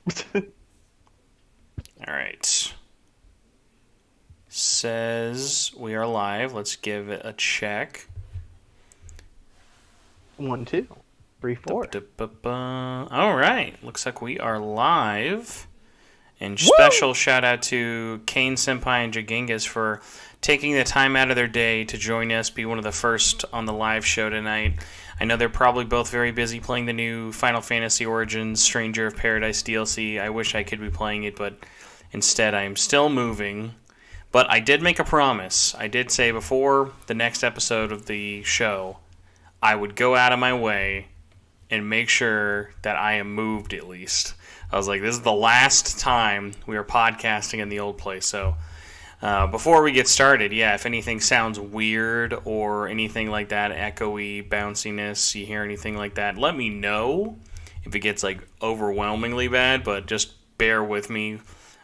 All right. Says we are live. Let's give it a check. 1, 2, 3, 4. All right. Looks like we are live. And Woo! special shout out to Kane Senpai and Jagingas for taking the time out of their day to join us, be one of the first on the live show tonight. I know they're probably both very busy playing the new Final Fantasy Origins Stranger of Paradise DLC. I wish I could be playing it, but instead I am still moving. But I did make a promise. I did say before the next episode of the show, I would go out of my way and make sure that I am moved at least. I was like, this is the last time we are podcasting in the old place. So before we get started, yeah, if anything sounds weird or anything like that, echoey, bounciness, you hear anything like that, let me know if it gets like overwhelmingly bad, but just bear with me.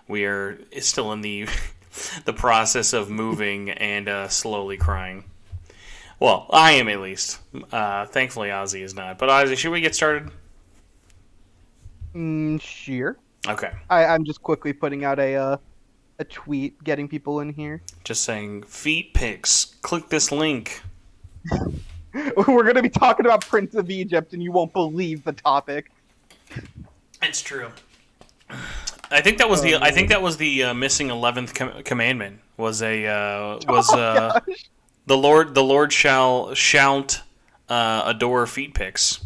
We are still in the the process of moving and slowly crying. Well, I am at least. Thankfully, Ozzy is not. But Ozzy, should we get started? Sure. Okay. I'm just quickly putting out a tweet, getting people in here. Just saying, feet pics. Click this link. We're gonna be talking about Prince of Egypt, and you won't believe the topic. It's true. I think that was the missing 11th commandment. The Lord shalt adore feet pics.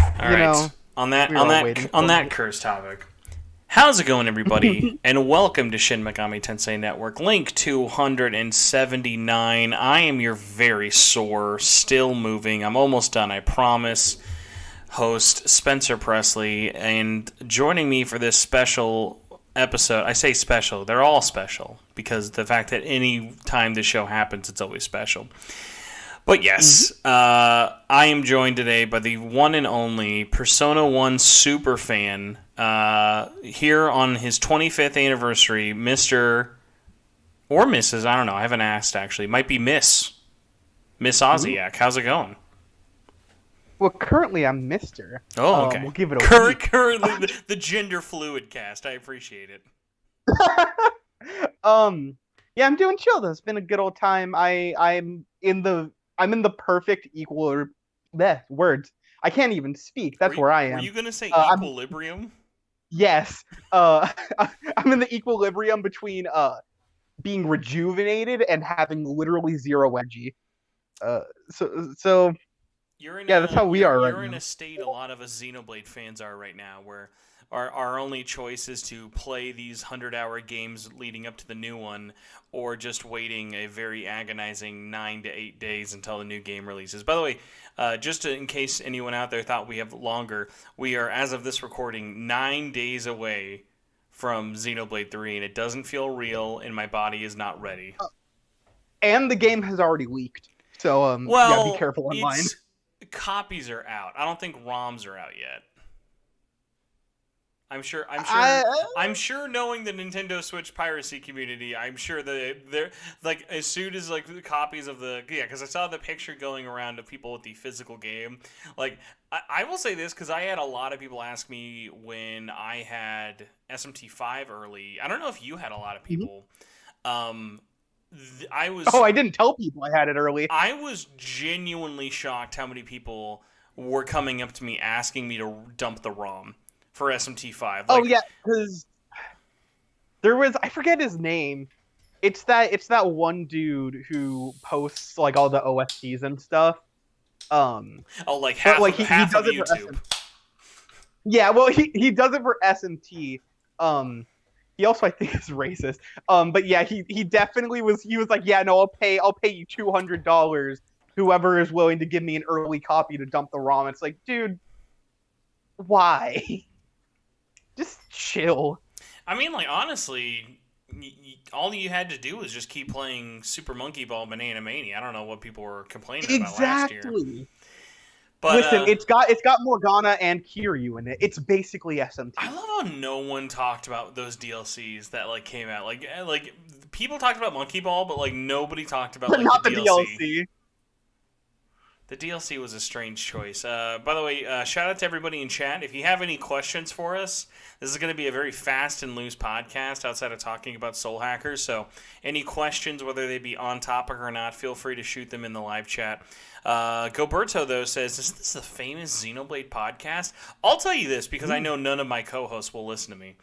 All right. On that cursed topic. How's it going, everybody? And welcome to Shin Megami Tensei Network. Link 279. I am your very sore, still moving, I'm almost done, I promise, host Spencer Presley, and joining me for this special episode. I say special, they're all special, because the fact that any time this show happens, it's always special. But yes, I am joined today by the one and only Persona 1 superfan, here on his 25th anniversary, Mr. or Mrs., I don't know, I haven't asked actually, might be Miss Oziach. How's it going? Well, currently I'm Mr. Oh, okay. We'll give it a week. Currently the gender fluid cast, I appreciate it. Yeah, I'm doing chill though. It's been a good old time. I'm in the perfect words. I can't even speak. That's where I am. Were you gonna say equilibrium? Yes. I'm in the equilibrium between being rejuvenated and having literally zero energy. So that's how we are right now. You're in a state a lot of us Xenoblade fans are right now, where our only choice is to play these 100-hour games leading up to the new one, or just waiting a very agonizing 9 to 8 days until the new game releases. By the way, in case anyone out there thought we have longer, we are, as of this recording, 9 days away from Xenoblade 3, and it doesn't feel real, and my body is not ready. And the game has already leaked, so be careful online. Copies are out. I don't think ROMs are out yet. I'm sure. Knowing the Nintendo Switch piracy community, I'm sure that they're like, as soon as like the copies of because I saw the picture going around of people with the physical game. Like, I will say this, because I had a lot of people ask me when I had SMT5 early. I don't know if you had a lot of people. I didn't tell people I had it early. I was genuinely shocked how many people were coming up to me asking me to dump the ROM for SMT5. Because there was, I forget his name. It's that one dude who posts like all the OSTs and stuff. Half of YouTube. Yeah, well, he does it for SMT. He also, I think, is racist. But yeah, he definitely was. He was like, yeah, no, I'll pay you $200. Whoever is willing to give me an early copy to dump the ROM. It's like, dude, why? Just chill. I mean, like, honestly, all you had to do was just keep playing Super Monkey Ball Banana Mania. I don't know what people were complaining about last year. Exactly. But listen, it's got Morgana and Kiryu in it. It's basically SMT. I love how no one talked about those DLCs that like came out. Like people talked about Monkey Ball, but like nobody talked about like not the DLC. The DLC was a strange choice. By the way, shout out to everybody in chat. If you have any questions for us, this is going to be a very fast and loose podcast outside of talking about Soul Hackers. So, any questions, whether they be on topic or not, feel free to shoot them in the live chat. Goberto, though, says, "Isn't this the famous Xenoblade podcast?" I'll tell you this because I know none of my co-hosts will listen to me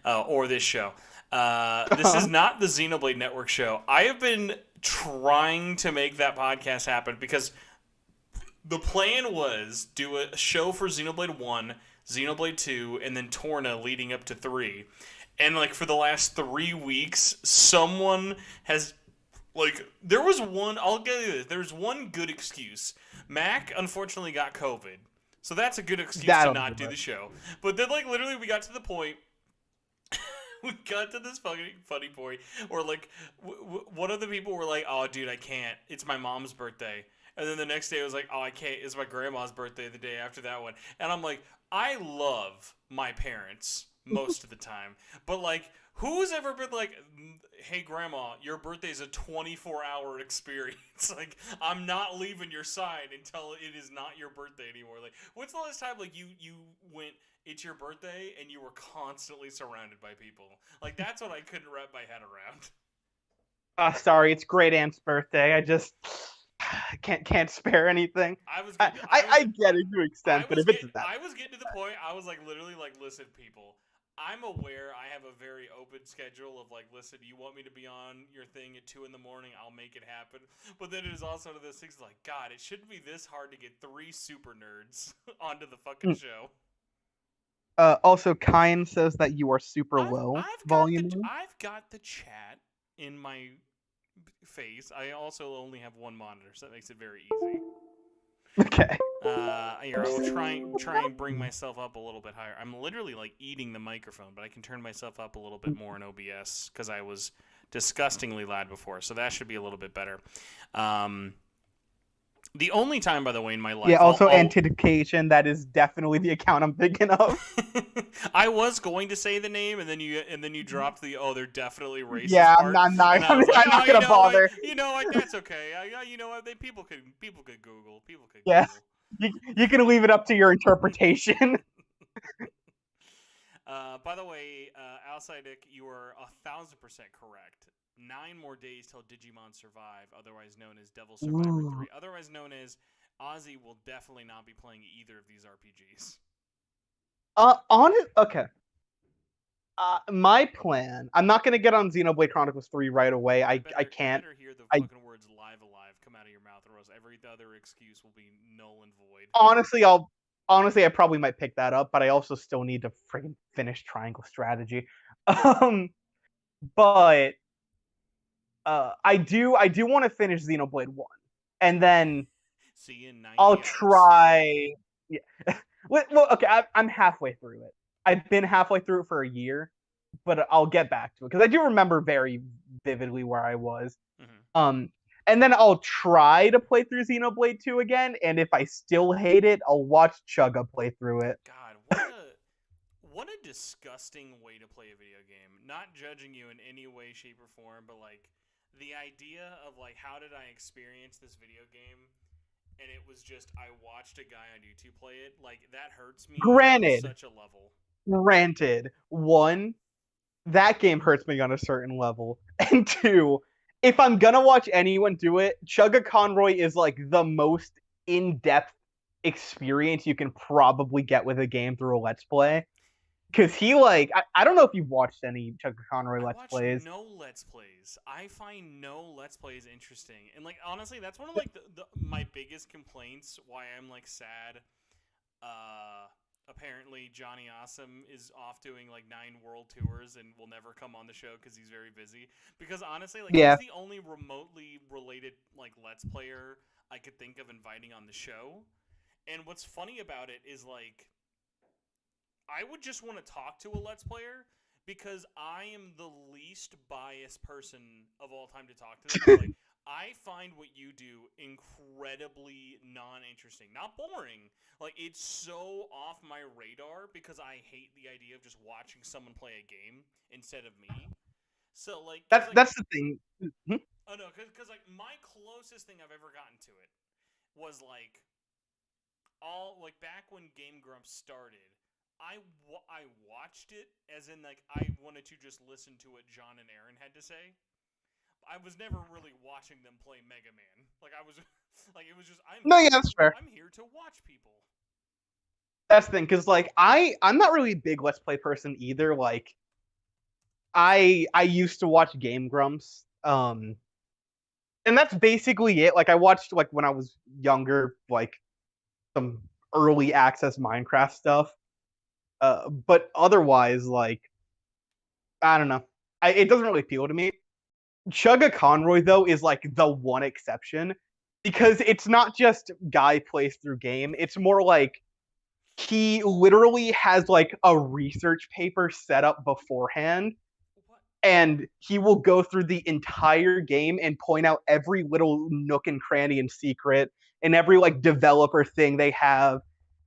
or this show. This is not the Xenoblade Network show. I have been trying to make that podcast happen because the plan was do a show for Xenoblade 1, Xenoblade 2, and then Torna leading up to 3. And, like, for the last 3 weeks, someone has, like, there was one, I'll get you this, there's one good excuse. Mac, unfortunately, got COVID. So that's a good excuse to not do the show. But then, like, literally we got to the point, we got to this fucking funny point where, like, one of the people were like, oh, dude, I can't. It's my mom's birthday. And then the next day it was like, oh, I can't. It's my grandma's birthday the day after that one. And I'm like, I love my parents most of the time. But, like, who's ever been like, hey, grandma, your birthday's a 24-hour experience. Like, I'm not leaving your side until it is not your birthday anymore. Like, when's the last time, like, you went, it's your birthday, and you were constantly surrounded by people? Like, that's what I couldn't wrap my head around. Sorry, it's great aunt's birthday. I just can't spare anything. I get it to an extent, but if it's that, I was getting to the point. I was like, literally, like, listen, people. I'm aware I have a very open schedule of, like, listen, you want me to be on your thing at 2 in the morning, I'll make it happen. But then it is also one of those things like, God, it shouldn't be this hard to get 3 super nerds onto the fucking show. Also, Kine says that you are super low volume. I've got the chat in my face. I also only have one monitor, so that makes it very easy. Okay. Here, I'll try and bring myself up a little bit higher. I'm literally, like, eating the microphone, but I can turn myself up a little bit more in OBS because I was disgustingly loud before, so that should be a little bit better. The only time, by the way, in my life... Yeah, also Antication, that is definitely the account I'm thinking of. I was going to say the name, and then you dropped the, oh, they're definitely racist Yeah, part. I'm not going to bother. You know what, that's okay. You know what, people could Google. People could Yes. Google. You can leave it up to your interpretation. By the way, Alcidic, you are 1,000% correct. 9 more days till Digimon Survive, otherwise known as Devil Survivor 3. Otherwise known as Ozzy will definitely not be playing either of these RPGs. Okay. My plan. I'm not gonna get on Xenoblade Chronicles 3 right away. I can't. You better hear the fucking words "live alive" come out of your mouth, or else every other excuse will be null and void. Honestly, I probably might pick that up, but I also still need to freaking finish Triangle Strategy. But I do want to finish Xenoblade 1, and then I'll try. Yeah. Well, okay, I'm halfway through it. I've been halfway through it for a year, but I'll get back to it because I do remember very vividly where I was. Mm-hmm. And then I'll try to play through Xenoblade 2 again, and if I still hate it, I'll watch Chugga play through it. God, what a disgusting way to play a video game. Not judging you in any way, shape, or form, but, like, the idea of, like, how did I experience this video game, and it was just, I watched a guy on YouTube play it, like, that hurts me on such a level. Granted, 1, that game hurts me on a certain level, and 2, if I'm gonna watch anyone do it, Chugga Conroy is, like, the most in-depth experience you can probably get with a game through a Let's Play. Because he, like, I don't know if you've watched any Chugga Conroy Let's Plays. No Let's Plays. I find no Let's Plays interesting. And, like, honestly, that's one of, like, my biggest complaints why I'm, like, sad. Apparently, Johnny Awesome is off doing, like, 9 world tours and will never come on the show because he's very busy. Because, honestly, like, he's the only remotely related, like, Let's Player I could think of inviting on the show. And what's funny about it is, like, I would just want to talk to a Let's Player because I am the least biased person of all time to talk to them. Like, I find what you do incredibly non-interesting. Not boring. Like, it's so off my radar because I hate the idea of just watching someone play a game instead of me. So, like... That's the thing. Oh, no, because, like, my closest thing I've ever gotten to it was like all like back when Game Grumps started. I watched it as in like I wanted to just listen to what John and Aaron had to say. I was never really watching them play Mega Man. Like I was, like it was just No, yeah, that's fair. I'm here to watch people. That's the thing, because like I'm not really a big Let's Play person either. Like I used to watch Game Grumps, and that's basically it. Like I watched like when I was younger, like some early access Minecraft stuff. But otherwise, like I don't know, it doesn't really appeal to me. Chugga Conroy though is like the one exception because it's not just guy plays through game. It's more like he literally has like a research paper set up beforehand What? and he will go through the entire game and point out every little nook and cranny and secret and every like developer thing they have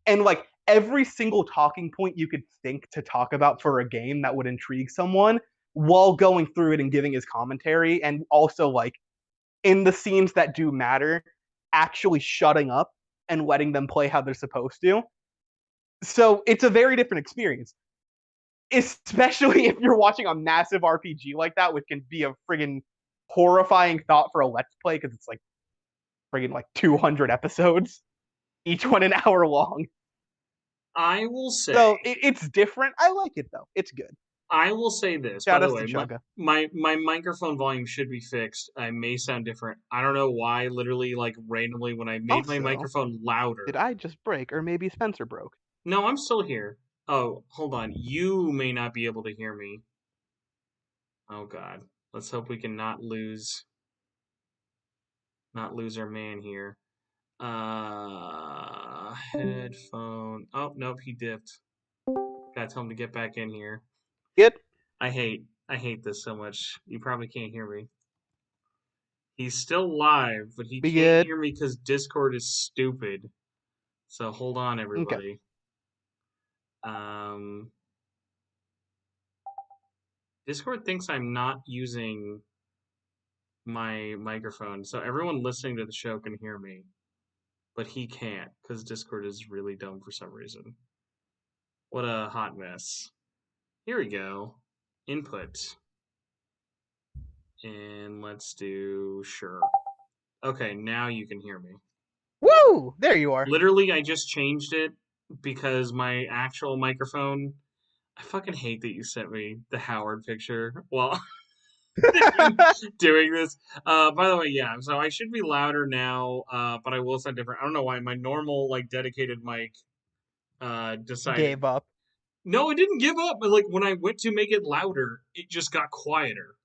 and like every single talking point you could think to talk about for a game that would intrigue someone while going through it and giving his commentary and also like in the scenes that do matter actually shutting up and letting them play how they're supposed to. So it's a very different experience, especially if you're watching a massive RPG like that, which can be a friggin' horrifying thought for a Let's Play because it's like friggin' like 200 episodes, each one an hour long. I will say. So it's different. I like it though. It's good. I will say this. Shout By the outs to way, Chugga. my microphone volume should be fixed. I may sound different. I don't know why. Literally, like randomly, when I made my Also, microphone louder. Did I just break, or maybe Spencer broke? No, I'm still here. Oh, hold on. You may not be able to hear me. Oh God. Let's hope we can not lose our man here. Headphone. Oh, nope, he dipped. Gotta tell him to get back in here. Good. I hate this so much. You probably can't hear me. He's still live, but he can't hear me because Discord is stupid. So hold on, everybody. Okay. Discord thinks I'm not using my microphone, so everyone listening to the show can hear me, but he can't because Discord is really dumb for some reason. What a hot mess. Here we go. Input. And let's do sure. Okay, now you can hear me. Woo! There you are. Literally, I just changed it because my actual microphone. I fucking hate that you sent me the Howard picture while doing this. By the way, yeah. So I should be louder now, but I will sound different. I don't know why my normal like dedicated mic decided Gave up. No, it didn't give up. But like when I went to make it louder, it just got quieter.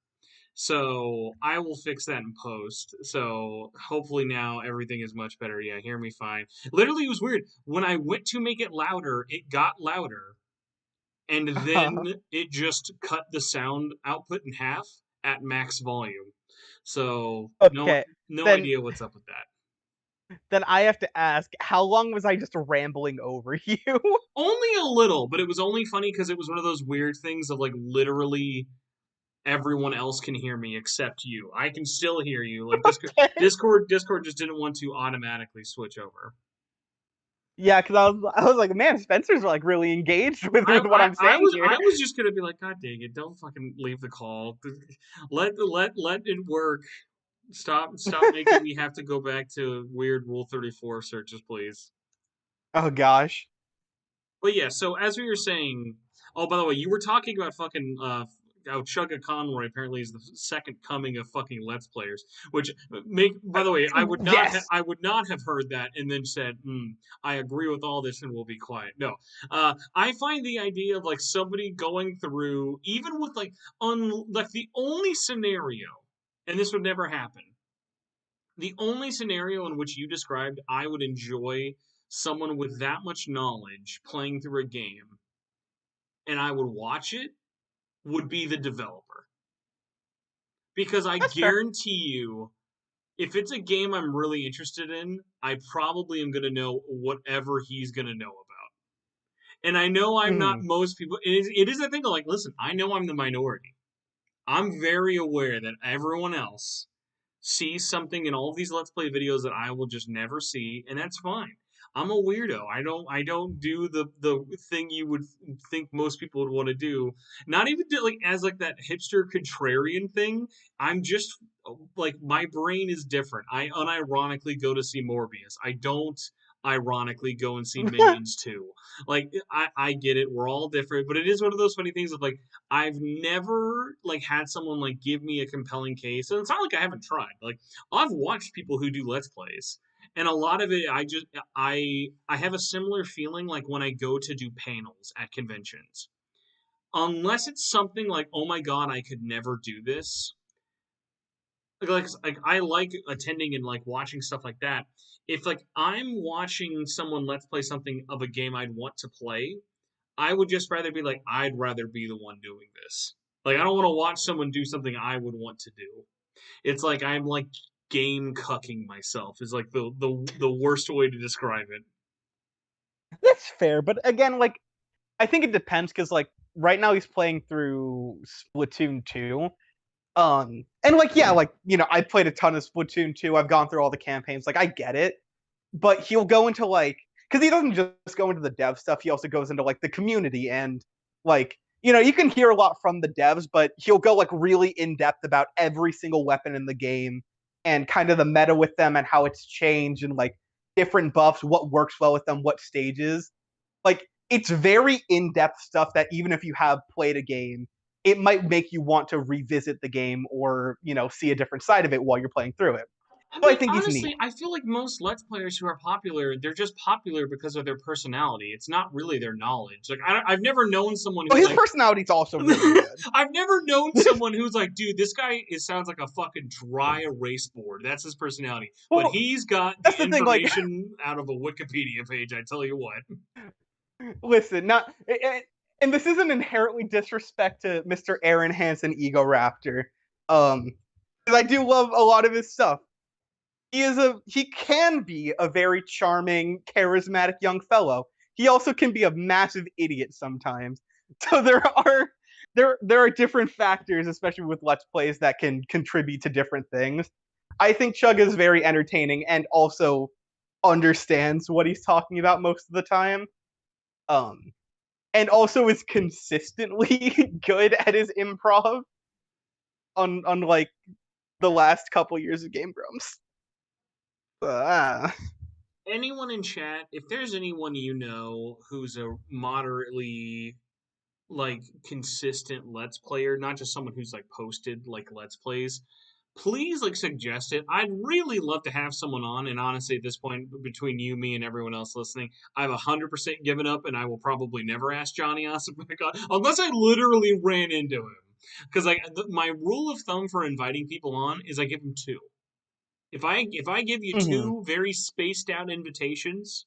So I will fix that in post. So hopefully now everything is much better. Yeah, hear me fine. Literally, it was weird. When I went to make it louder, it got louder. And then it just cut the sound output in half at max volume. So Okay, no then, idea what's up with that. Then I have to ask, how long was I just rambling over you? Only a little, but it was only funny because it was one of those weird things of like literally everyone else can hear me except you. I can still hear you. Like Discord just didn't want to automatically switch over. Yeah, because I was like, man, Spencer's like really engaged with what I'm saying here. I was just gonna be like, God dang it, don't fucking leave the call. Let it work. Stop making me have to go back to weird Rule 34 searches, please. Oh gosh. But yeah, so as we were saying, oh by the way, you were talking about fucking how Chugga Conroy apparently is the second coming of fucking Let's Players. Which by the way, I would not have heard that and then said, I agree with all this and we'll be quiet. No, I find the idea of like somebody going through, even with like like the only scenario, and this would never happen. The only scenario in which you described, I would enjoy someone with that much knowledge playing through a game, and I would watch it, would be the developer. Because I guarantee you, if it's a game I'm really interested in, I probably am going to know whatever he's going to know about. And I know I'm not most people. It is a thing of like, listen, I know I'm the minority. I'm very aware that everyone else sees something in all of these Let's Play videos that I will just never see, and that's fine. I'm a weirdo. I don't do the thing you would think most people would want to do. Not even like as like that hipster contrarian thing. I'm just like my brain is different. I unironically go to see Morbius. I don't ironically go and see Minions 2. Like I get it. We're all different, but it is one of those funny things of like I've never like had someone like give me a compelling case. And it's not like I haven't tried. Like I've watched people who do Let's Plays. And a lot of it I have a similar feeling like when I go to do panels at conventions. Unless it's something like, oh my god, I could never do this. Like I like attending and like watching stuff like that. If like I'm watching someone Let's Play something of a game I'd want to play, I would just rather be like, I'd rather be the one doing this. Like, I don't want to watch someone do something I would want to do. It's like I'm like game cucking myself. Is like the worst way to describe it. That's fair, but again, like I think it depends because like right now he's playing through Splatoon 2. And like yeah, like I played a ton of Splatoon 2. I've gone through all the campaigns. Like I get it, but he'll go into like because he doesn't just go into the dev stuff. He also goes into like the community and like you can hear a lot from the devs, but he'll go like really in depth about every single weapon in the game and kind of the meta with them and how it's changed and like different buffs, what works well with them, what stages. Like it's very in-depth stuff that even if you have played a game, it might make you want to revisit the game or see a different side of it while you're playing through it. I So I mean, think he's neat. honestly, I feel like most Let's Players who are popular, they're just popular because of their personality. It's not really their knowledge. Like, I've never known someone But who's his like, personality's also really good. I've never known someone who's like, dude, this guy sounds like a fucking dry erase board. That's his personality. But Well, he's got the that's the thing. Like, information out of a Wikipedia page. I tell you what. listen, not, and this isn't inherently disrespect to Mr. Aaron Hansen, Ego Raptor, because I do love a lot of his stuff. He can be a very charming, charismatic young fellow. He also can be a massive idiot sometimes. So there are different factors, especially with Let's Plays, that can contribute to different things. I think Chug is very entertaining and also understands what he's talking about most of the time. Um, and also is consistently good at his improv on like the last couple years of Game Grumps. Uh, Anyone in chat, if there's anyone you know who's a moderately like consistent Let's Player, not just someone who's like posted like Let's Plays, please like suggest it. I'd really love to have someone on, and honestly, at this point, between you, me, and everyone else listening, I've 100% given up, and I will probably never ask Johnny Awesome back on unless I literally ran into him. Because like my rule of thumb for inviting people on is I give them two. If I give you mhm. two very spaced out invitations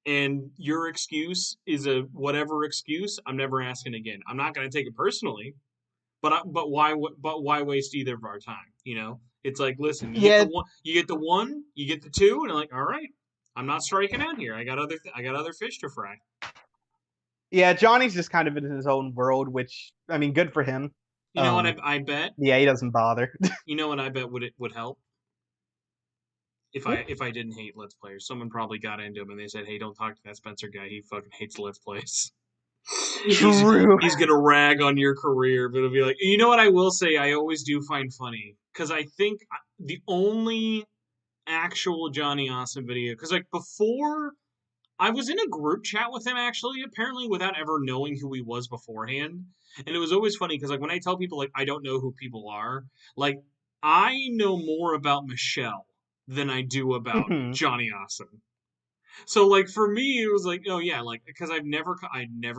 and your excuse is a whatever excuse, I'm never asking again. I'm not going to take it personally, but why waste either of our time? It's like, listen, you get Yeah, the one, you get the two, and I'm like, all right, I'm not striking out here. I got other fish to fry. yeah. Johnny's just kind of in his own world, which I mean, good for him. You know what I bet? Yeah, he doesn't bother. You know what I bet would help if I didn't hate Let's Players. Someone probably got into him and they said, hey, don't talk to that Spencer guy. He fucking hates Let's Plays. he's True. he's gonna rag on your career, but it'll be like, you know what I will say, I always do find funny because I think the only actual Johnny Awesome video, because like before I was in a group chat with him actually, apparently without ever knowing who he was beforehand, and it was always funny because like when I tell people like I don't know who people are, like I know more about Michelle than I do about Mhm. Johnny Awesome. So like for me, it was like, oh yeah, like because I'd never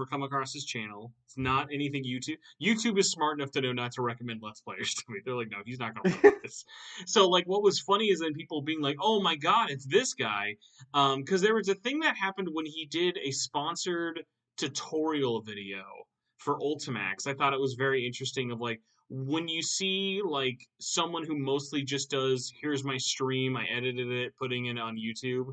come across his channel. It's not anything YouTube. YouTube is smart enough to know not to recommend Let's Players to me. They're like, no, he's not gonna like this. So like, what was funny is then people being like, oh my god, it's this guy, because there was a thing that happened when he did a sponsored tutorial video for Ultimax. I thought it was very interesting of like when you see like someone who mostly just does here's my stream, I edited it, putting it on YouTube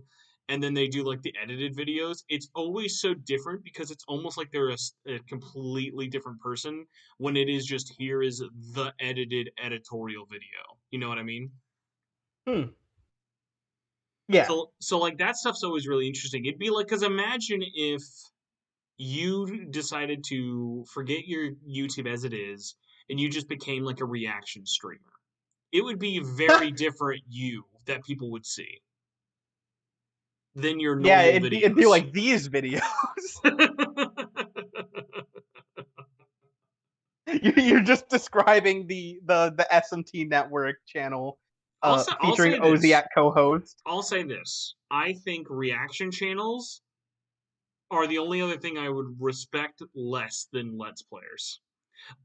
and then they do like the edited videos, it's always so different because it's almost like they're a completely different person when it is just here is the edited editorial video. You know what I mean? Hmm. Yeah. So like that stuff's always really interesting. It'd be like, because imagine if you decided to forget your YouTube as it is and you just became like a reaction streamer. It would be very different you that people would see than your Yeah, normal it'd be videos. like these videos. You're just describing the SMT network channel I'll featuring say this. Oziach co-host. I'll say this. I think reaction channels are the only other thing I would respect less than Let's Players.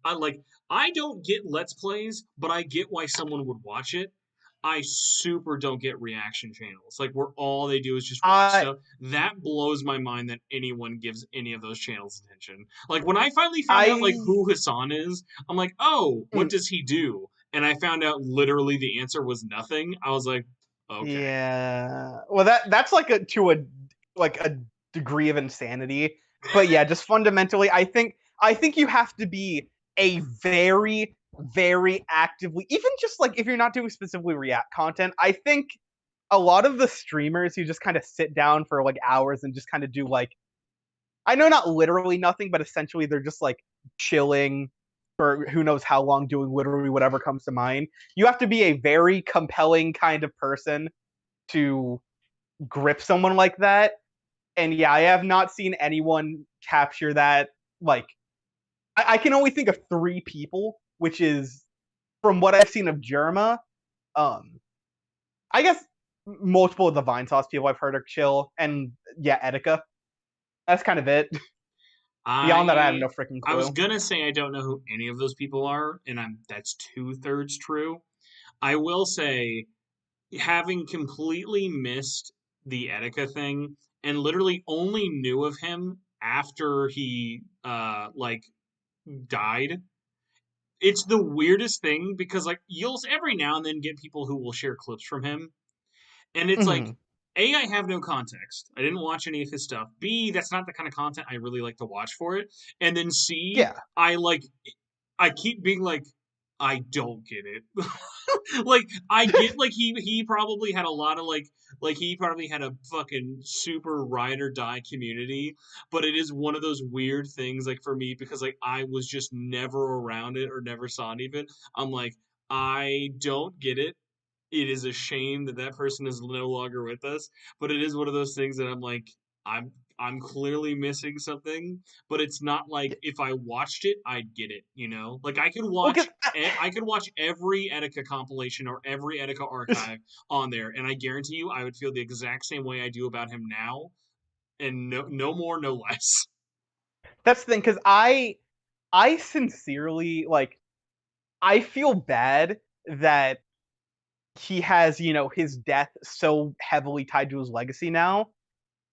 I don't get Let's Plays, but I get why someone would watch it. I super don't get reaction channels. Like where all they do is just watch I stuff. That blows my mind that anyone gives any of those channels attention. Like when I finally found out like I who Hassan is, I'm like, oh, what mm, does he do? And I found out literally the answer was nothing. I was like, okay. yeah. Well, that's like a degree of insanity. But yeah, just fundamentally, I think you have to be a very very actively, even just like if you're not doing specifically React content. I think a lot of the streamers who just kind of sit down for like hours and just kind of do like, I know not literally nothing, but essentially they're just like chilling for who knows how long, doing literally whatever comes to mind. You have to be a very compelling kind of person to grip someone like that. And yeah, I have not seen anyone capture that. Like, I can only think of 3 people, which is from what I've seen of Germa. Um, I guess multiple of the Vine Sauce people I've heard are chill, and yeah, Etika. That's kind of it. Beyond that, I have I no freaking I was clue. gonna say I don't know who any of those people are, and that's 2/3 true. I will say, having completely missed the Etika thing and literally only knew of him after he like died. It's the weirdest thing because like you'll every now and then get people who will share clips from him, and it's like, Mm-hmm. A, I have no context. I didn't watch any of his stuff. B, that's not the kind of content I really like to watch for it. And then C, Yeah. I keep being like, I don't get it. Like I get like he probably had a lot of like he probably had a fucking super ride or die community, but it is one of those weird things like for me because like I was just never around it or never saw any of it. I'm like, I don't get it. It is a shame that that person is no longer with us, but it is one of those things that I'm like, I'm clearly missing something, but it's not like if I watched it, I'd get it, you know? Like Well, cause I could watch every Etika compilation or every Etika archive on there, and I guarantee you I would feel the exact same way I do about him now, and no more, no less. that's the thing. Because I sincerely like, I feel bad that he has, his death so heavily tied to his legacy now.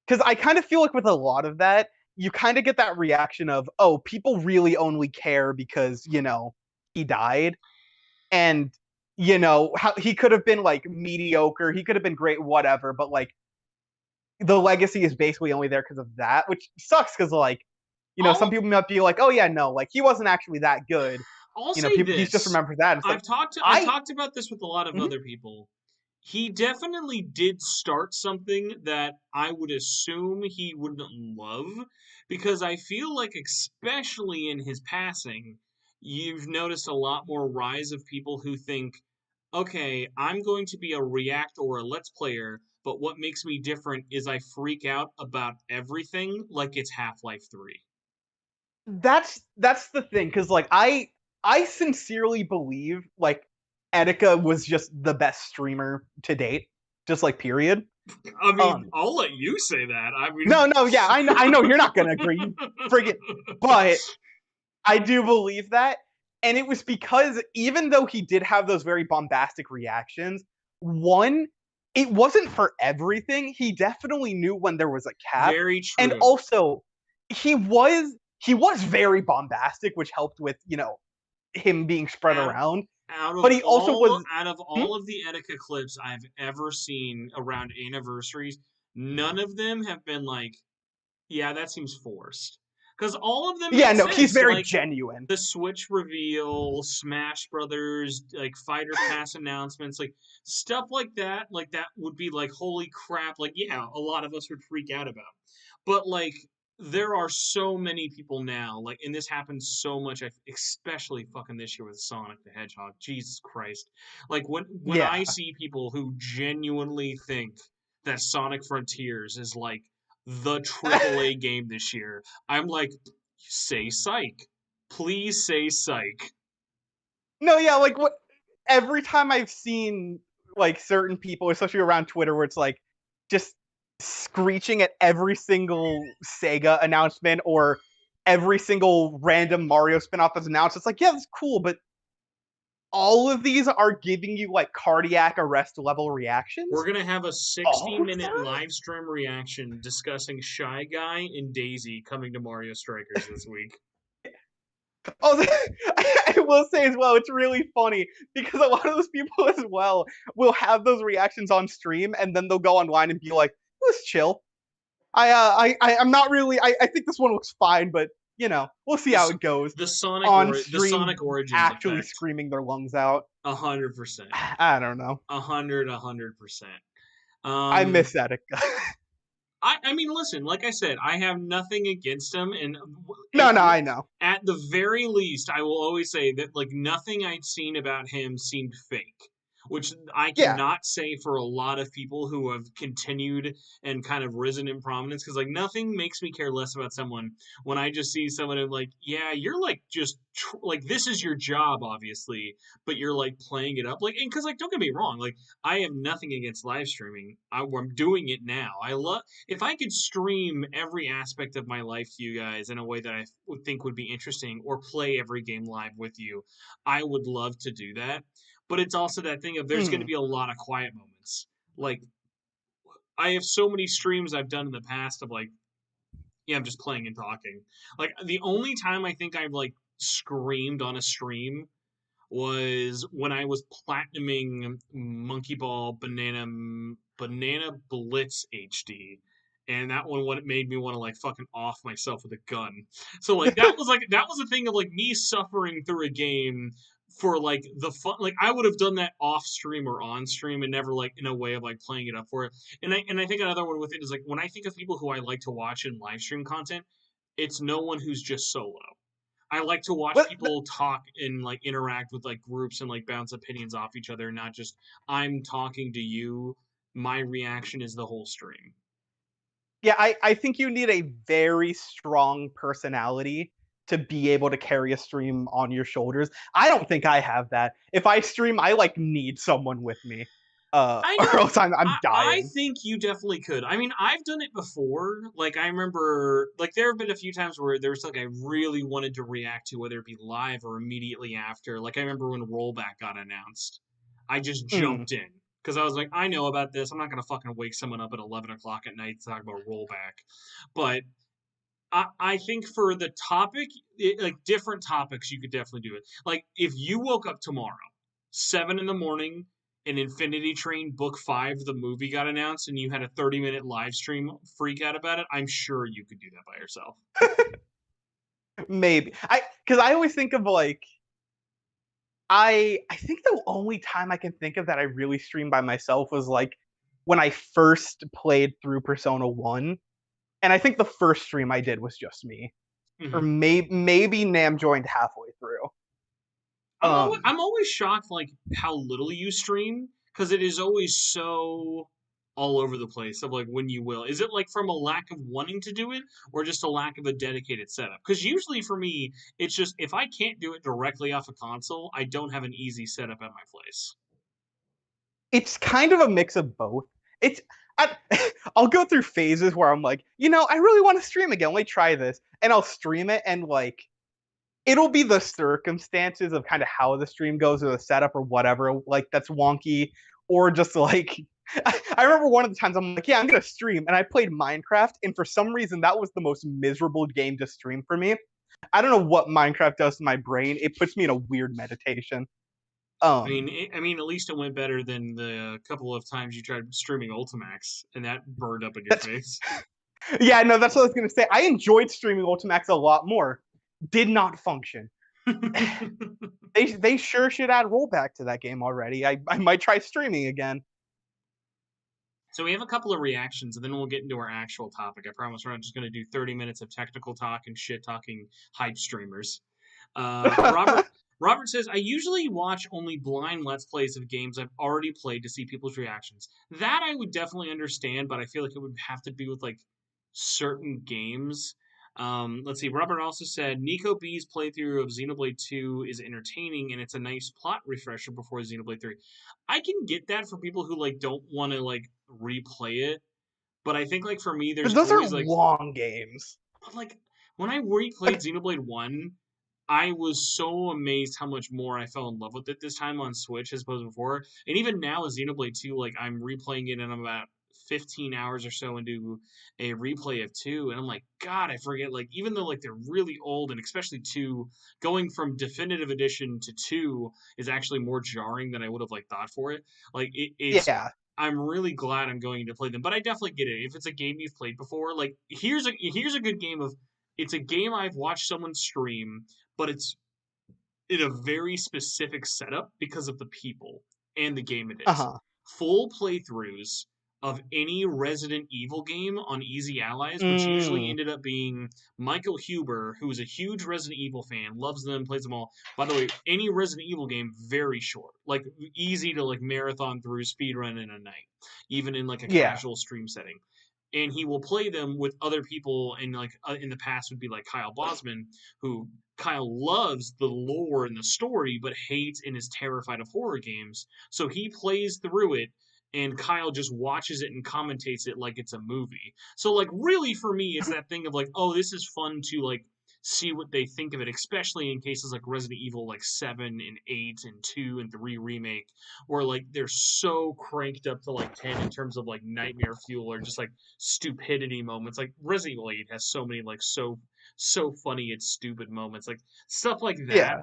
Because I kind of feel like with a lot of that, you kind of get that reaction of, oh, people really only care because he died. And how he could have been like mediocre, he could have been great, whatever, but like the legacy is basically only there because of that, which sucks because like some I'll people might be like, oh yeah, no, like he wasn't actually that good. I'll say People, he's just this. remembered that. It's like I've I talked about this with a lot of mhm. other people. He definitely did start something that I would assume he wouldn't love because I feel like especially in his passing, you've noticed a lot more rise of people who think, okay, I'm going to be a React or a Let's Player, but what makes me different is I freak out about everything like it's Half-Life 3. That's the thing, because like I sincerely believe like Etika was just the best streamer to date, just like period. I mean, Um, I'll let you say that. I mean, no, yeah, I know you're not gonna agree, you friggin', but I do believe that. And it was because even though he did have those very bombastic reactions, one, it wasn't for everything. He definitely knew when there was a cap. very And true. also, he was very bombastic, which helped with, him being spread Out around. But he also was out of hmm? all of the Etika clips I've ever seen around anniversaries, none of them have been like, yeah, that seems forced. Because all of them Yeah, make no, he's sense. very Like genuine. the Switch reveal, Smash Brothers, like Fighter Pass announcements, like stuff like that. Like that would be like, holy crap! Like yeah, a lot of us would freak out about. But like there are so many people now, like, and this happens so much, especially fucking this year with Sonic the Hedgehog. Jesus Christ! Like when I Yeah. see people who genuinely think that Sonic Frontiers is like the AAA game this year, I'm like, say psych. Please say psych. No, yeah, like what every time I've seen like certain people, especially around Twitter, where it's like just screeching at every single Sega announcement or every single random Mario spinoff that's announced, it's like, yeah, that's cool, but all of these are giving you like cardiac arrest level We're reactions. gonna have a All of 60-minute them? live stream reaction discussing Shy Guy and Daisy coming to Mario Strikers this week. Oh, I will say as well, it's really funny because a lot of those people as well will have those reactions on stream and then they'll go online and be like, "It was chill. I'm not really. I think this one looks fine, but you know, we'll see how The it goes." the Sonic On or the stream, Sonic Origins actually effect. screaming their lungs out. 100%. I don't know. 100%. I Um, miss that. I mean, listen, like I said, I have nothing against him, and No, no, I know. at the very least, I will always say that like nothing I'd seen about him seemed fake, which I Yeah. cannot say for a lot of people who have continued and kind of risen in prominence. Because like nothing makes me care less about someone when I just see someone who like, yeah, you're like just like this is your job, obviously, but you're like playing it up, like, and because like don't get me wrong, like I have nothing against live streaming. I'm doing it now. I love if I could stream every aspect of my life to you guys in a way that I would think would be interesting, or play every game live with you, I would love to do that. But it's also that thing of there's going to Mm. be a lot of quiet moments. Like I have so many streams I've done in the past of like, yeah, I'm just playing and talking. Like the only time I think I've like screamed on a stream was when I was platinuming Monkey Ball Banana Blitz HD. And that one what it made me want to like fucking off myself with a gun. So like that was a thing of like me suffering through a game for like the fun, like I would have done that off stream or on stream and never like in a way of like playing it up for it. And I think another one with it is like when I think of people who I like to watch in live stream content, it's no one who's just solo. I like to watch Well, people talk and like interact with like groups and like bounce opinions off each other, not just I'm talking to you. My reaction is the whole stream. yeah, I think you need a very strong personality to be able to carry a stream on your shoulders. I don't think I have that. If I stream, I like need someone with me. I Or don't. else I'm I dying. think you definitely could. I mean, I've done it before. Like I remember, like there have been a few times where there's like I really wanted to react to, whether it be live or immediately after. Like I remember when Rollback got announced, I just Mm. jumped in because I was like, I know about this. I'm not gonna fucking wake someone up at 11 o'clock at night to talk about Rollback. But I think for the topic, like different topics, you could definitely do it. Like if you woke up tomorrow, 7 in the morning, and Infinity Train Book 5, the movie got announced, and you had a 30-minute live stream freak out about it, I'm sure you could do that by yourself. Maybe. Because I always think of like I think the only time I can think of that I really streamed by myself was like when I first played through Persona 1. And I think the first stream I did was just me. Or Hmm. maybe Nam joined halfway through. I'm always shocked like how little you stream because it is always so all over the place of like when you will. Is it like from a lack of wanting to do it or just a lack of a dedicated setup? Because usually for me, it's just if I can't do it directly off a console, I don't have an easy setup at my place. It's kind of a mix of both. It's I, I'll go through phases where I'm like, I really want to stream again. Let me try this, and I'll stream it, and like it'll be the circumstances of kind of how the stream goes or the setup or whatever, like that's wonky, or just like I remember one of the times I'm like, yeah, I'm gonna stream, and I played Minecraft, and for some reason that was the most miserable game to stream for me. I don't know what Minecraft does to my brain. It puts me in a weird meditation. I Um, mean, I mean, at least it went better than the couple of times you tried streaming Ultimax, and that burned up in your that's face. yeah, no, that's what I was gonna say. I enjoyed streaming Ultimax a lot more. Did not function. They sure should add rollback to that game already. I might try streaming again. So we have a couple of reactions, and then we'll get into our actual topic. I promise we're not just going to do 30 minutes of technical talk and shit talking hype streamers. Robert Robert says, I usually watch only blind Let's Plays of games I've already played to see people's reactions. That I would definitely understand, but I feel like it would have to be with like certain games. Let's see. Robert also said Nico B's playthrough of Xenoblade 2 is entertaining and it's a nice plot refresher before Xenoblade 3. I can get that for people who like don't want to like replay it, but I think like for me, But there's those are always like, long games. but like when I replayed Xenoblade 1, I was so amazed how much more I fell in love with it this time on Switch as opposed to before. And even now with Xenoblade 2, like I'm replaying it and I'm about 15 hours or so into a replay of 2 and I'm like, God, I forget, like even though like they're really old and especially 2, going from definitive edition to 2 is actually more jarring than I would have like thought for it. Like it's Yeah. I'm really glad I'm going to play them, but I definitely get it. If it's a game you've played before, like here's a good game of it's a game I've watched someone stream, but it's in a very specific setup because of the people and the game it is. Uh-huh. Full playthroughs of any Resident Evil game on Easy Allies, which usually Mm. ended up being Michael Huber, who is a huge Resident Evil fan, loves them, plays them all. By the way, any Resident Evil game, very short, like easy to like marathon through, speedrun in a night, even in like a Yeah. casual stream setting. And he will play them with other people, and like in the past would be like Kyle Bosman, who Kyle loves the lore and the story, but hates and is terrified of horror games. So he plays through it, and Kyle just watches it and commentates it like it's a movie. So like really for me, it's that thing of like, oh, this is fun to like see what they think of it, especially in cases like Resident Evil like 7 and 8 and 2 and 3 remake, where like they're so cranked up to like 10 in terms of like nightmare fuel or just like stupidity moments. Like Resident Evil 8 has so many like so funny it's stupid moments, like stuff like that. Yeah.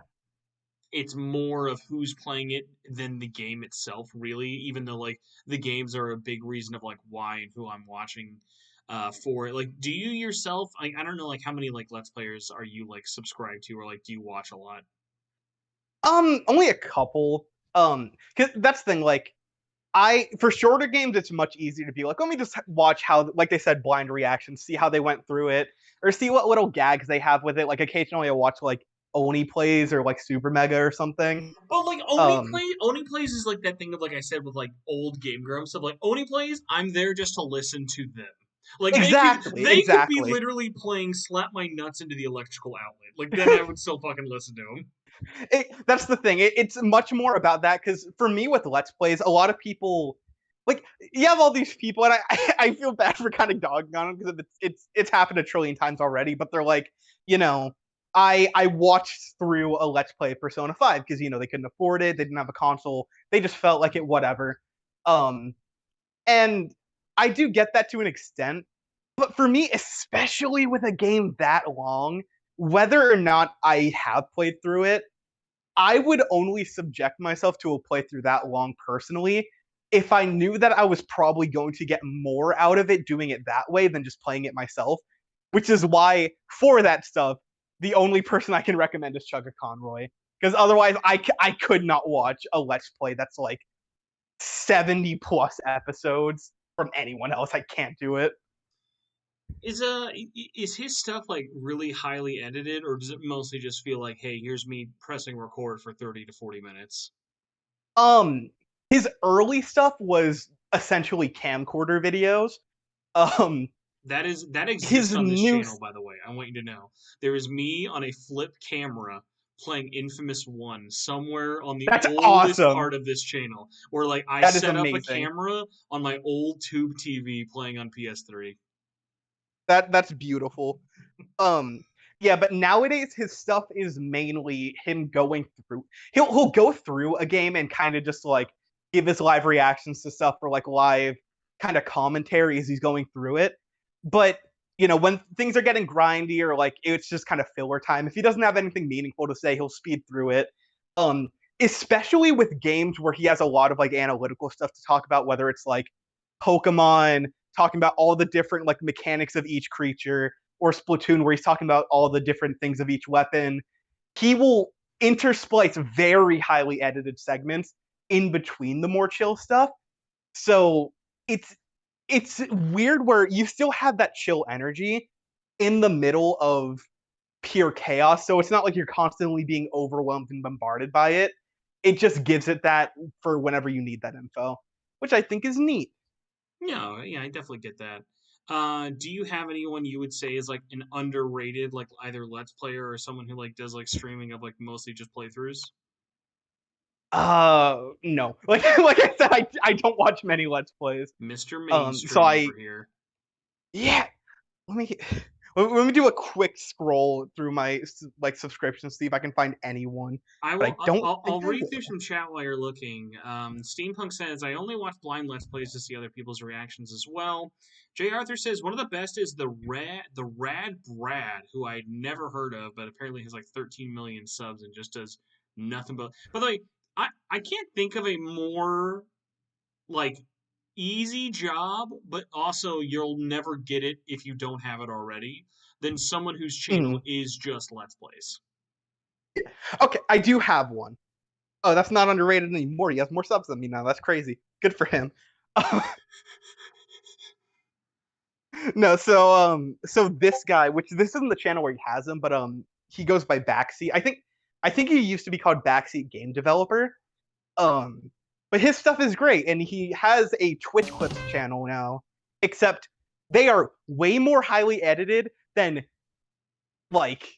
It's more of who's playing it than the game itself, really, even though like the games are a big reason of like why and who I'm watching for it. Like, do you yourself, like, I don't know, like how many like Let's Players are you like subscribed to, or like do you watch a lot? Only a couple. Cause that's the thing, like for shorter games, it's much easier to be like, let me just watch how, like they said, blind reactions, see how they went through it, or see what little gags they have with it. Like occasionally I watch like Oni plays or like Super Mega or something. But like Um, Oni plays is like that thing of like I said with like old Game Grumps of like Oni plays. I'm there just to listen to them. Like they could be exactly. literally playing "Slap My Nuts into the Electrical Outlet." Like then I would still fucking listen to them. That's the thing. It's much more about that because for me with Let's Plays, a lot of people like you have all these people, and I feel bad for kind of dogging on them because it's happened a trillion times already. But they're like, you know, I watched through a Let's Play of Persona 5 because they couldn't afford it, they didn't have a console, they just felt like it, whatever. Um, and I do get that to an extent, but for me, especially with a game that long, whether or not I have played through it, I would only subject myself to a playthrough that long personally if I knew that I was probably going to get more out of it doing it that way than just playing it myself. Which is why, for that stuff, the only person I can recommend is Chugga Conroy. Because otherwise, I could not watch a Let's Play that's like 70 plus episodes from anyone else. I can't do it. Is his stuff like really highly edited, or does it mostly just feel like, hey, here's me pressing record for 30 to 40 minutes? Um, his early stuff was essentially camcorder videos. Um, That exists his on this new channel, by the way. I want you to know. There is me on a flip camera playing Infamous 1 somewhere on the That's oldest awesome. part of this channel, where like I That is set up a amazing. camera on my old tube TV playing on PS3. That's beautiful. Um, yeah, but nowadays his stuff is mainly him going through. He'll go through a game and kind of just like give his live reactions to stuff or like live kind of commentary as he's going through it. But when things are getting grindy or like it's just kind of filler time, if he doesn't have anything meaningful to say, he'll speed through it. Um, especially with games where he has a lot of like analytical stuff to talk about, whether it's like Pokemon, talking about all the different like mechanics of each creature, or Splatoon, where he's talking about all the different things of each weapon. He will intersplice very highly edited segments in between the more chill stuff. So it's weird where you still have that chill energy in the middle of pure chaos. So it's not like you're constantly being overwhelmed and bombarded by it. It just gives it that for whenever you need that info, which I think is neat. No, yeah, I definitely get that. Do you have anyone you would say is like an underrated, like either Let's Player or someone who like does like streaming of like mostly just playthroughs? No. Like I said, I don't watch many Let's Plays. Mr. So Mainstream I over here. yeah. Let me let me do a quick scroll through my like subscriptions, see if I can find anyone. I But will. I don't I'll think I read through will. some chat while you're looking. Steampunk says I only watch blind Let's Plays to see other people's reactions as well. Jay Arthur says one of the best is the Rad Brad, who I'd never heard of, but apparently has like 13 million subs and just does nothing but. By the way, I can't think of a more like easy job, but also you'll never get it if you don't have it already, than someone whose channel Mhm. is just Let's Plays. Okay, I do have one. Oh, that's not underrated anymore. He has more subs than me now. That's crazy. Good for him. No, so this guy, which this isn't the channel where he has him, but he goes by Backseat. I think he used to be called Backseat Game Developer. Um, but his stuff is great, and he has a Twitch Clips channel now. Except they are way more highly edited than like